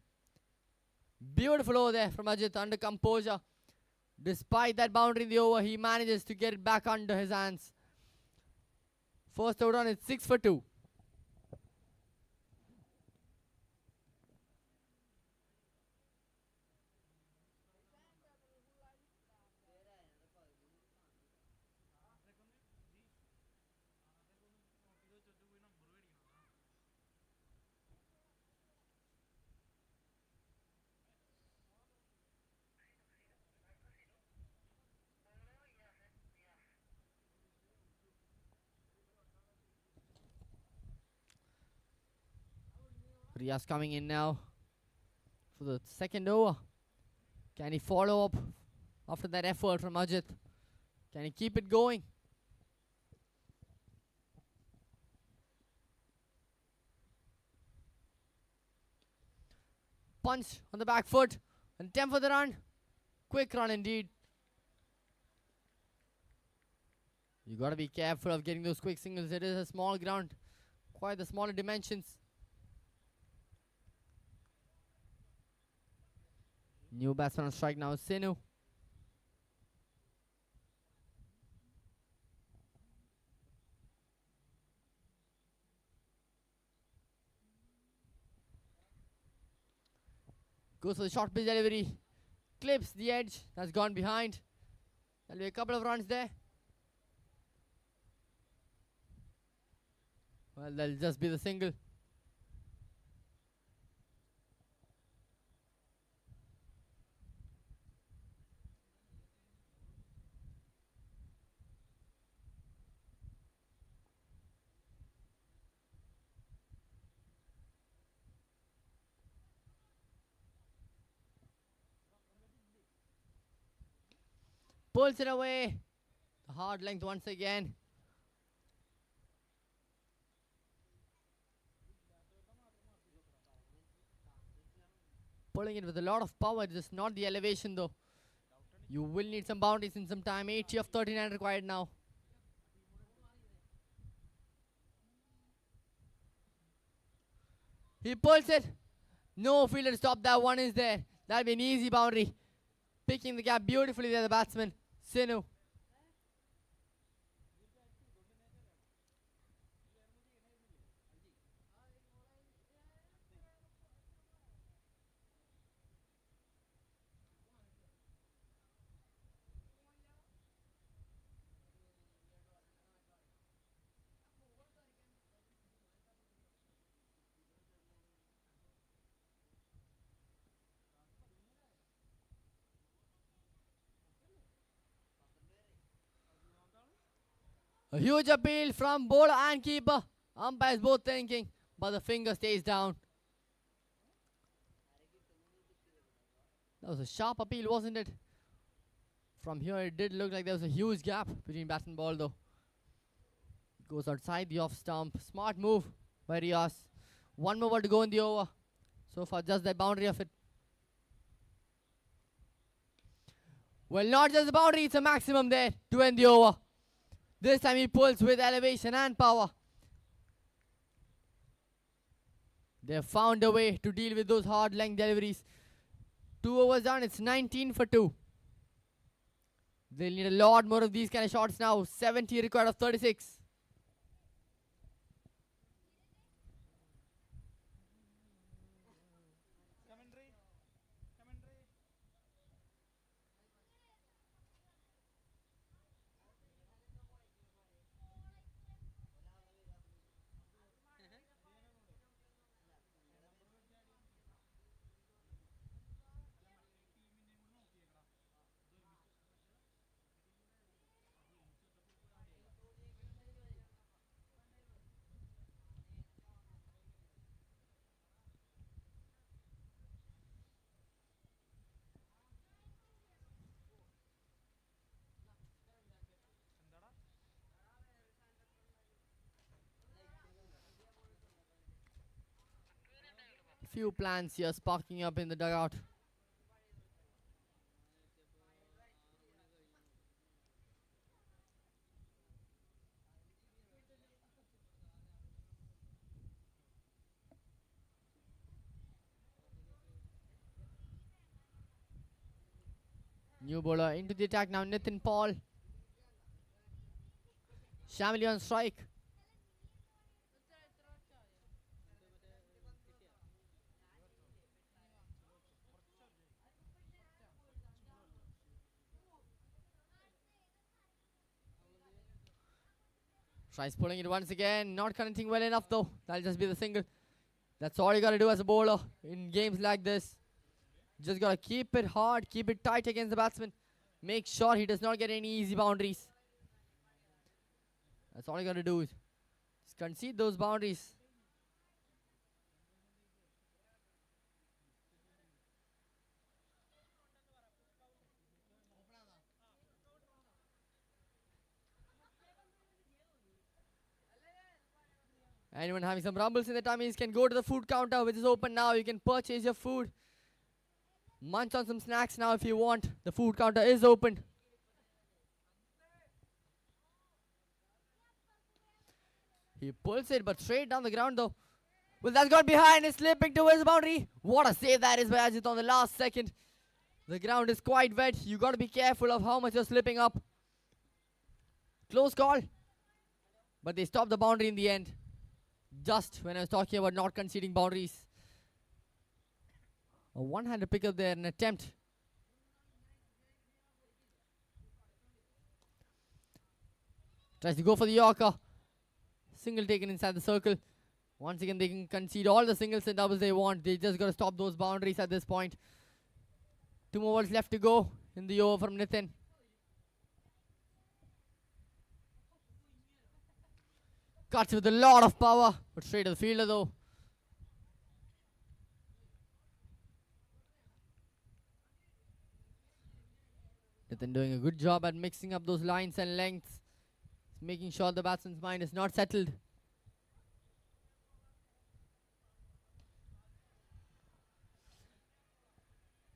Beautiful over there from Ajit under composure. Despite that boundary in the over, he manages to get it back under his hands. First out on, it's 6 for 2. Riaz coming in now for the second over. Can he follow up after that effort from Ajit? Can he keep it going? Punch on the back foot and 10 for the run. Quick run indeed. You got to be careful of getting those quick singles. It is a small ground, quite the smaller dimensions. New batsman on strike now, Sinu. Goes for the short pitch delivery. Clips the edge. That's gone behind. There'll be a couple of runs there. Well, that'll just be the single. Pulls it away. The hard length once again. Pulling it with a lot of power, just not the elevation though. You will need some boundaries in some time. 80 of 39 required now. He pulls it. No fielder to stop that. One is there. That'll be an easy boundary. Picking the gap beautifully there, the batsman, Sinu. A huge appeal from bowler and keeper. Umpires both thinking, but the finger stays down. That was a sharp appeal, wasn't it? From here, it did look like there was a huge gap between bat and ball, though. Goes outside the off stump. Smart move by Riaz. One more ball to go in the over. So far, just that boundary of it. Well, not just the boundary, it's a maximum there to end the over. This time he pulls with elevation and power. They found a way to deal with those hard length deliveries. 2 overs done, it's 19 for 2. They'll need a lot more of these kind of shots now. 70 required of 36. Few plans here sparking up in the dugout. New bowler into the attack now. Nitin Paul. Shamili on strike. Tries pulling it once again. Not connecting well enough though. That'll just be the single. That's all you gotta do as a bowler in games like this. Just gotta keep it hard, keep it tight against the batsman. Make sure he does not get any easy boundaries. That's all you gotta do. Just concede those boundaries. Anyone having some rumbles in the tummies can go to the food counter, which is open now. You can purchase your food. Munch on some snacks now if you want. The food counter is open. He pulls it, but straight down the ground though. Well, that's gone behind. It's slipping towards the boundary. What a save that is by Ajit on the last second. The ground is quite wet. You got to be careful of how much you're slipping up. Close call. But they stopped the boundary in the end. Just when I was talking about not conceding boundaries. A one-handed pickup there, an attempt. Tries to go for the Yorker. Single taken inside the circle. Once again, they can concede all the singles and doubles they want. They just got to stop those boundaries at this point. 2 more balls left to go in the over from Nitin. Cuts with a lot of power, but straight to the fielder though. Nitin doing a good job at mixing up those lines and lengths. Making sure the batsman's mind is not settled.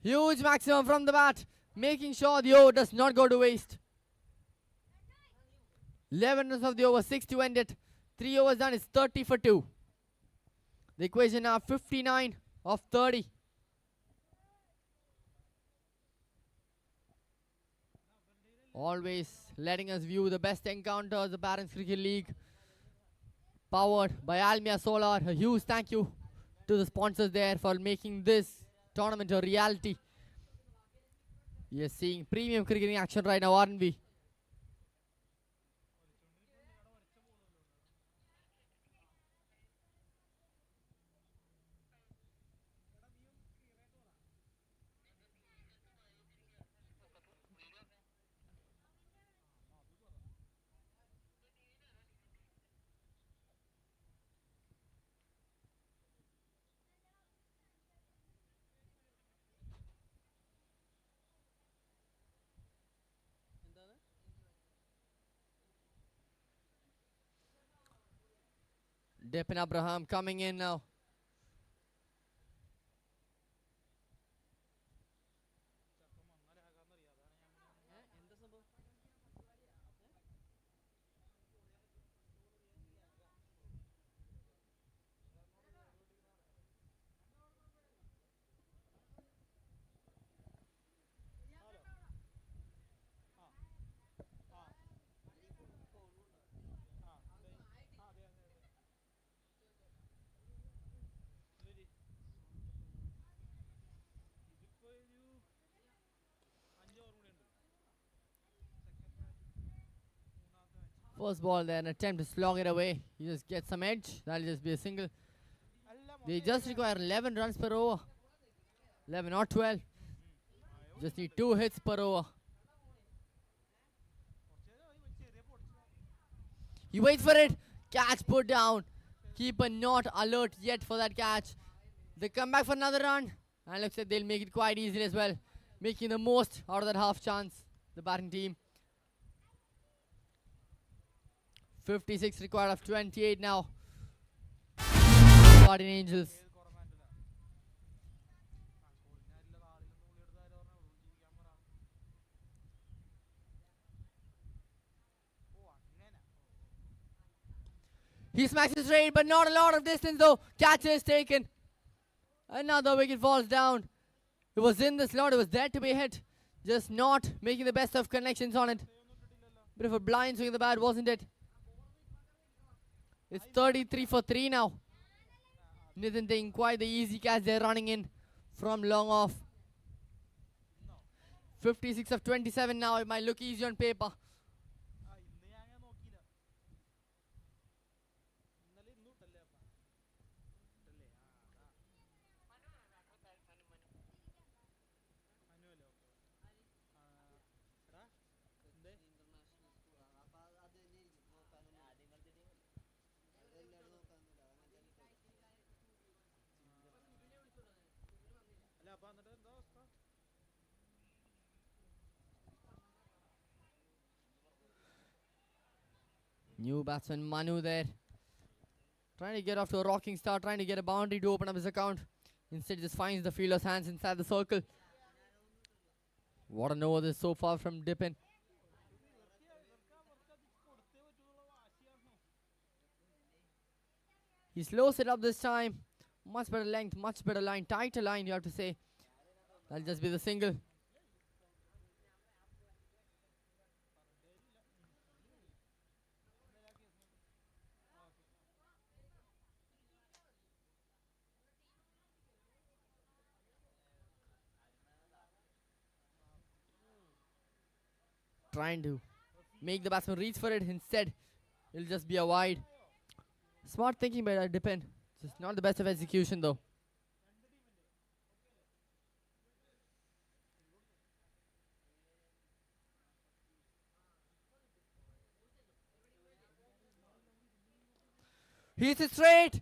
Huge maximum from the bat. Making sure the over does not go to waste. 11 runs of the over, 6 to end it. 3 overs done is 30 for 2. The equation now 59 of 30. Always letting us view the best encounters of the Barons Cricket League. Powered by Almia Solar. A huge thank you to the sponsors there for making this tournament a reality. We are seeing premium cricketing action right now, aren't we? Depin Abraham coming in now. First ball there, an attempt to slog it away. He just gets some edge. That'll just be a single. They just require 11 runs per over. 11 or 12. Just need 2 hits per over. He waits for it. Catch put down. Keeper not alert yet for that catch. They come back for another run. And looks like they'll make it quite easy as well. Making the most out of that half chance. The batting team. 56 required of 28 now. Guardian Angels. He smashes straight, but not a lot of distance though. Catch is taken. Another wicket falls down. It was in the slot. It was there to be hit. Just not making the best of connections on it. Bit of a blind swing of the bat, wasn't it? It's 33 for 3 now. Nitin taking quite the easy catch there, running in from long off. 56 of 27 now. It might look easy on paper. New batsman Manu there. Trying to get off to a rocking start, trying to get a boundary to open up his account. Instead just finds the fielder's hands inside the circle. What an over this so far from Dipin. He slows it up this time. Much better length, much better line, tighter line you have to say. That'll just be the single. Trying to make the batsman reach for it. Instead, it'll just be a wide. Smart thinking by Dipin. Just not the best of execution though. He's it straight.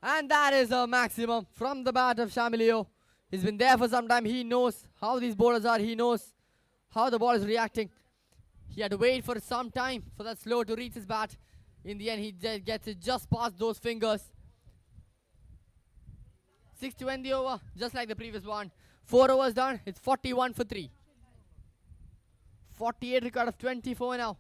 And that is a maximum from the bat of Shamilio. He's been there for some time. He knows how these bowlers are. He knows how the ball is reacting. He had to wait for some time for that slow to reach his bat. In the end, he gets it just past those fingers. 6 to end the over, just like the previous one. 4 overs done. It's 41 for 3. 48 record of 24 now.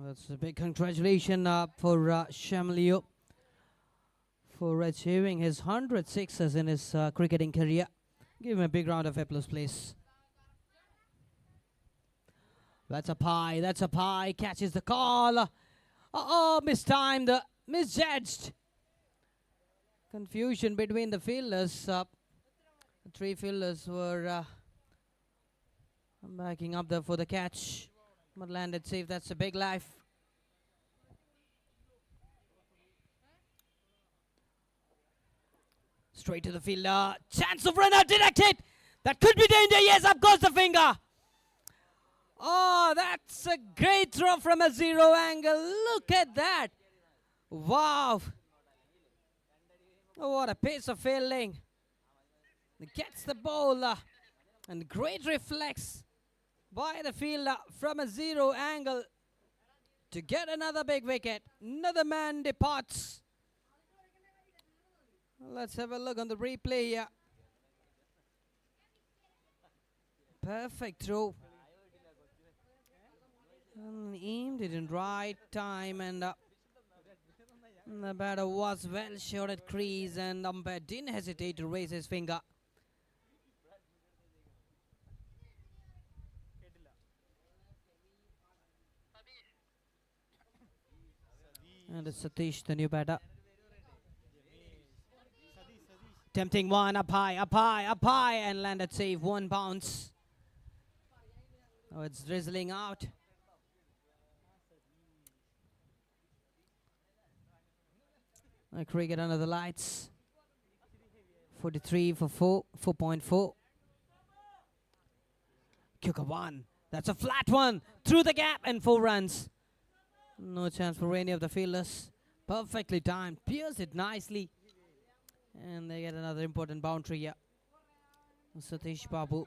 That's a big congratulations for Shamlio for achieving his 100 sixes in his cricketing career. Give him a big round of applause, please. That's a pie. That's a pie. Catches the call. Oh, mistimed. Misjudged. Confusion between the fielders. The 3 fielders were backing up there for the catch. But landed safe. That's a big life. Straight to the fielder. Chance of run out. Directed. That could be danger. Yes, up goes the finger. Oh, that's a great throw from a 0 angle. Look at that. Wow. Oh, what a pace of fielding. He gets the bowler. And great reflex by the fielder from a 0 angle to get another big wicket. Another man departs. Let's have a look on the replay here. Perfect throw. And aimed it in right time, and the batter was well short at crease, and umpire didn't hesitate to raise his finger. And it's Satish, the new batter. Tempting one, up high, up high, up high, and landed safe, 1 bounce. Oh, it's drizzling out. Cricket under the lights. 43 for 4, 4.4. Kick a 1. That's a flat one. Through the gap and 4 runs. No chance for any of the fielders. Perfectly timed. Pierced it nicely. And they get another important boundary here. Satish Babu.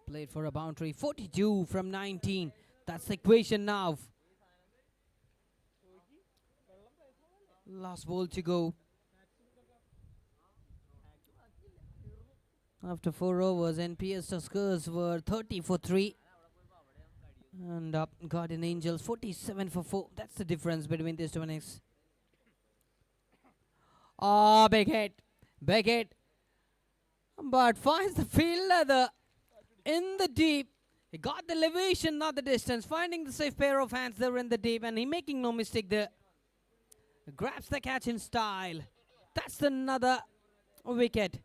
Played for a boundary. 42 from 19. That's the equation now. Last ball to go. After 4 overs, NPS Tuskers were 30 for 3. And Guardian Angels 47 for 4. That's the difference between these two innings. Oh, big hit. Big hit. But finds the fielder in the deep. He got the elevation, not the distance. Finding the safe pair of hands there in the deep. And he making no mistake there. Grabs the catch in style. That's another wicket.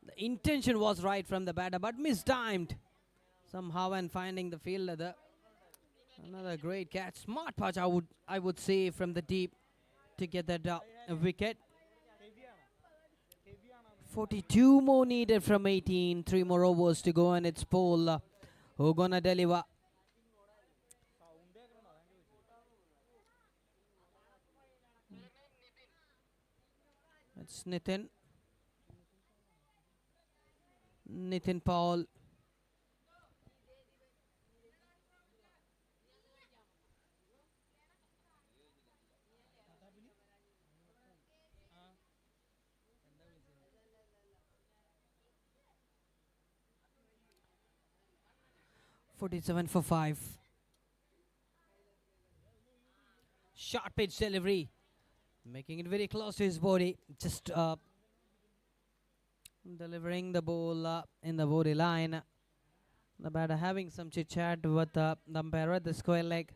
The intention was right from the batter, but mistimed somehow, and finding the fielder there. Another great catch. Smart patch, I would say, from the deep to get that wicket. 42 more needed from 18. 3 more overs to go, and it's Paul who gonna deliver. It's Nitin Paul. .47 for 5. Short pitch delivery, making it very close to his body. Just delivering the ball in the body line. The batter having some chit chat with the umpire at the square leg.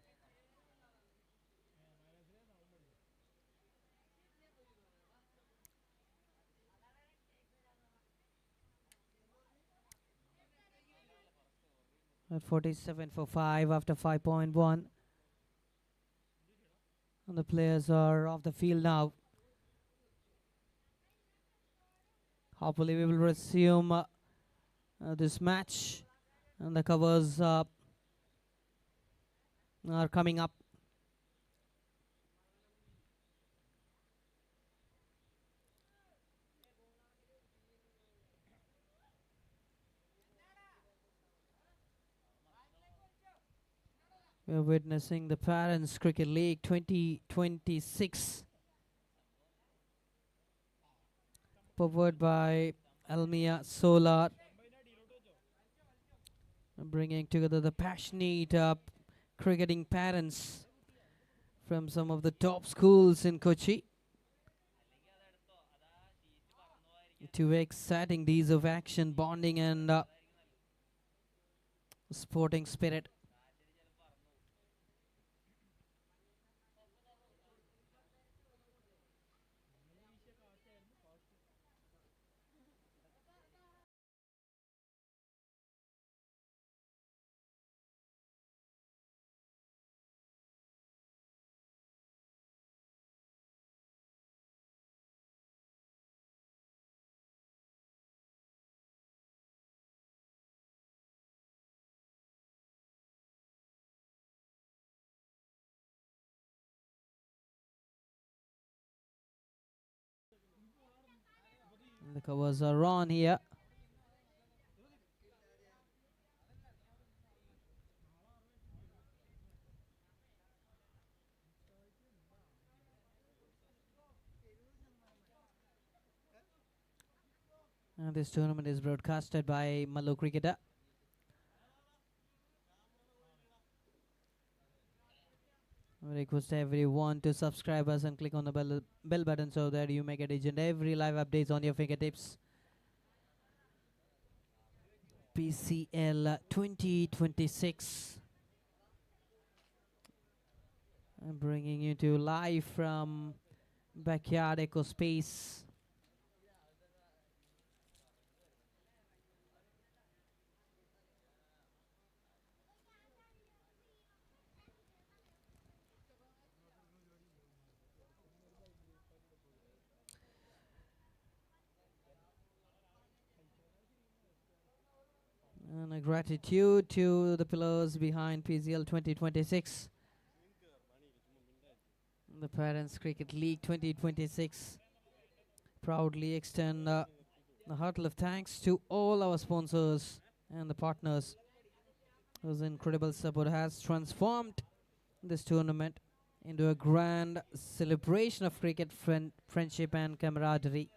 At 47 for 5 after 5.1. And the players are off the field now. Hopefully we will resume this match. And the covers are coming up. We are witnessing the Parents Cricket League 2026, powered by Almia Solar, bringing together the passionate cricketing parents from some of the top schools in Kochi. 2 exciting days of action, bonding and sporting spirit. The covers are on here. And this tournament is broadcasted by Mallu Cricketer. I request everyone to subscribe us and click on the bell button so that you may get each and every live updates on your fingertips. PCL 2026. I'm bringing you to live from Backyard Eco Space. And a gratitude to the pillars behind PCL 2026. The Parents Cricket League 2026 proudly extend a hearty of thanks to all our sponsors and the partners whose incredible support has transformed this tournament into a grand celebration of cricket friendship and camaraderie.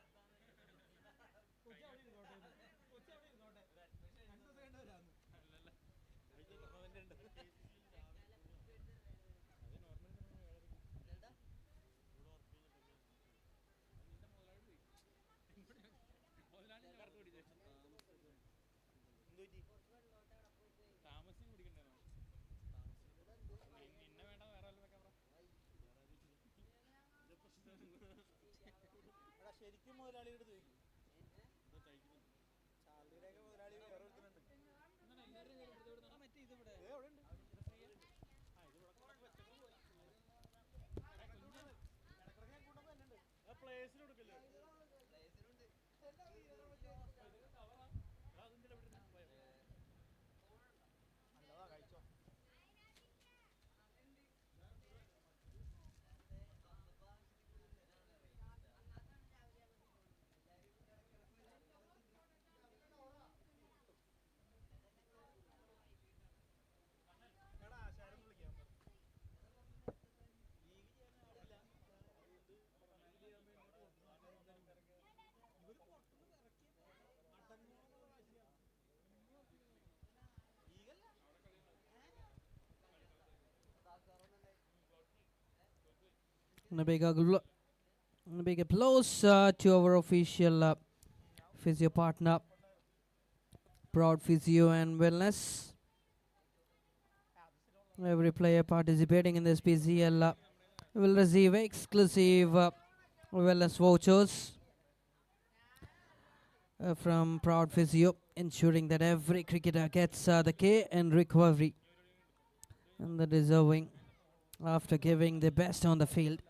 And a big applause to our official physio partner, Proud Physio and Wellness. Every player participating in this PCL will receive exclusive wellness vouchers from Proud Physio, ensuring that every cricketer gets the care and recovery and the deserving after giving the best on the field.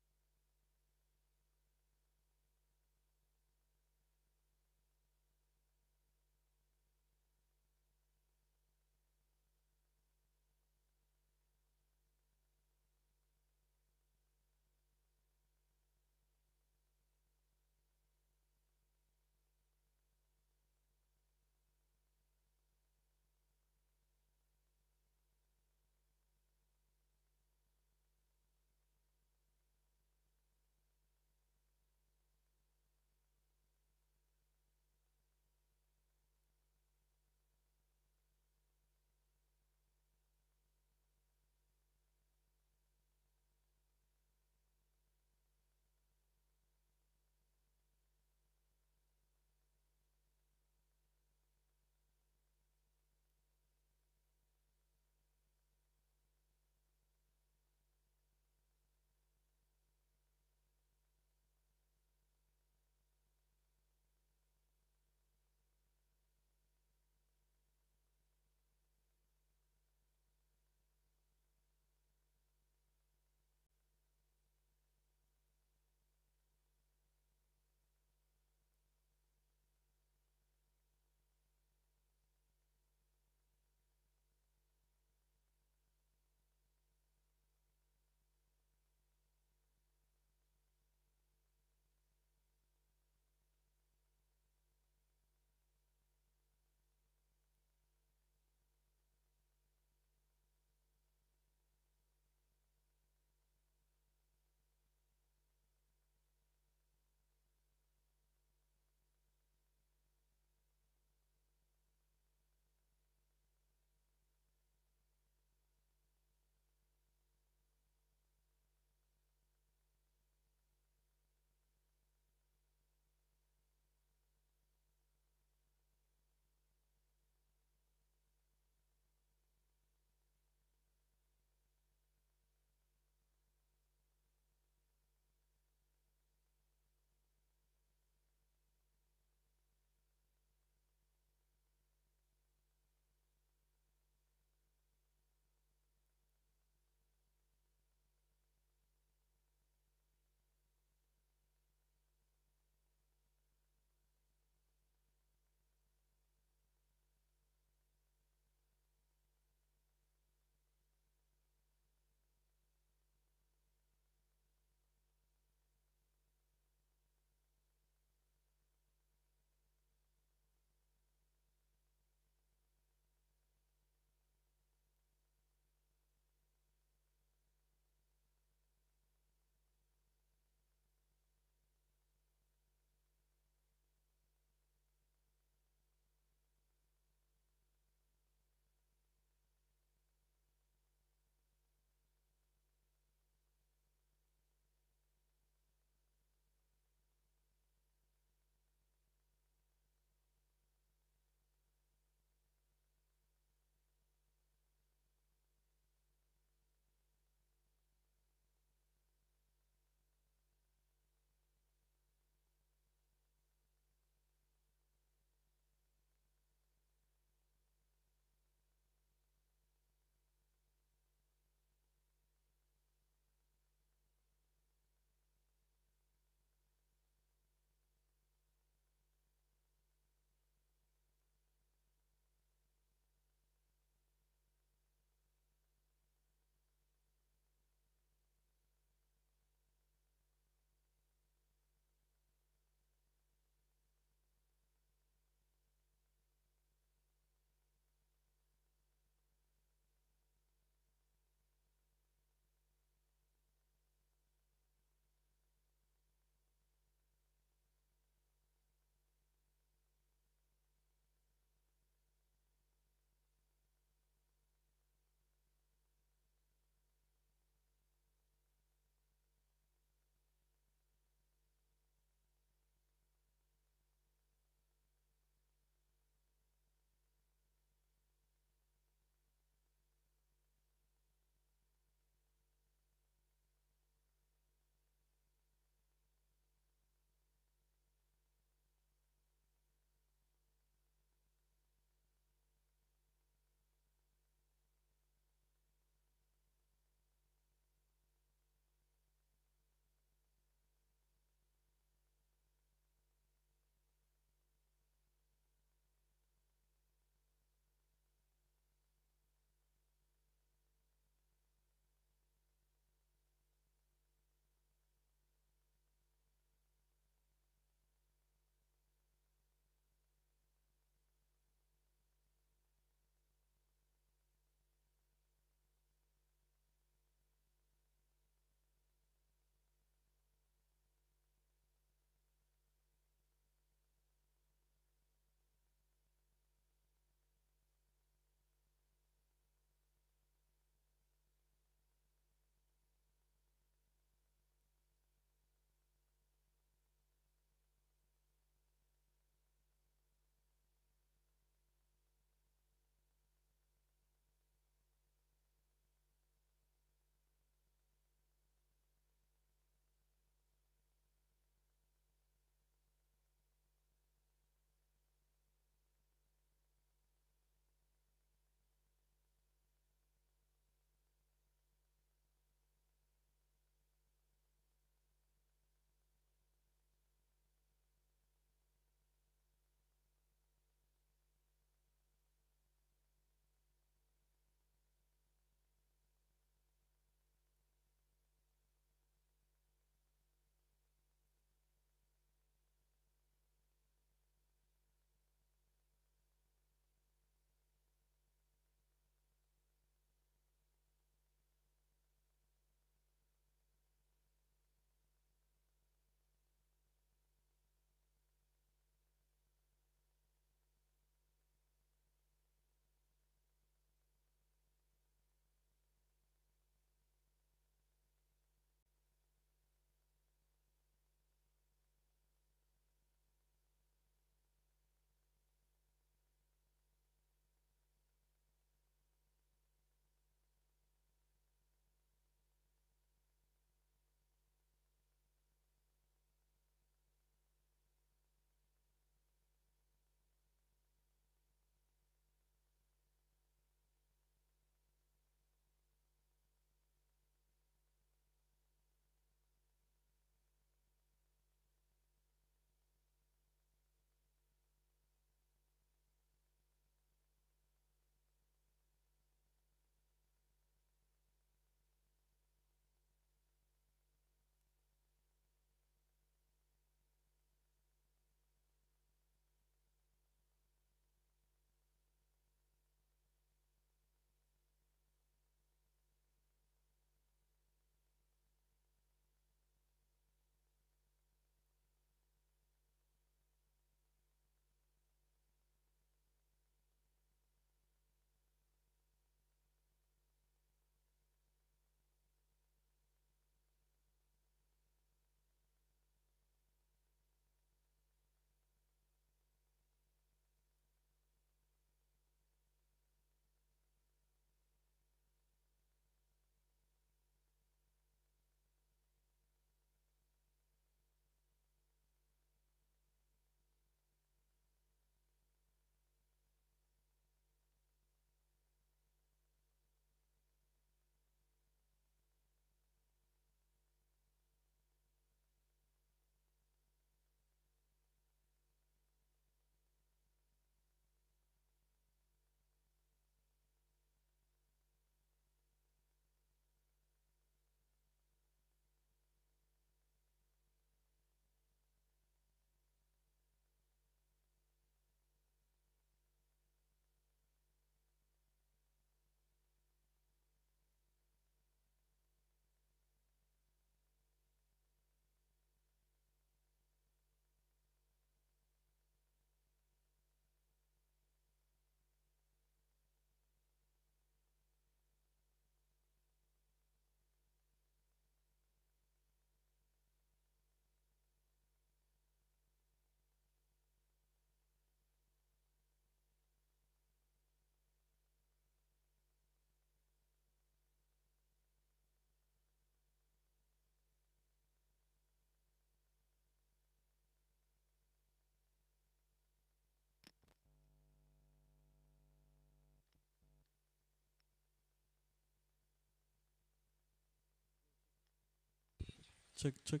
Check.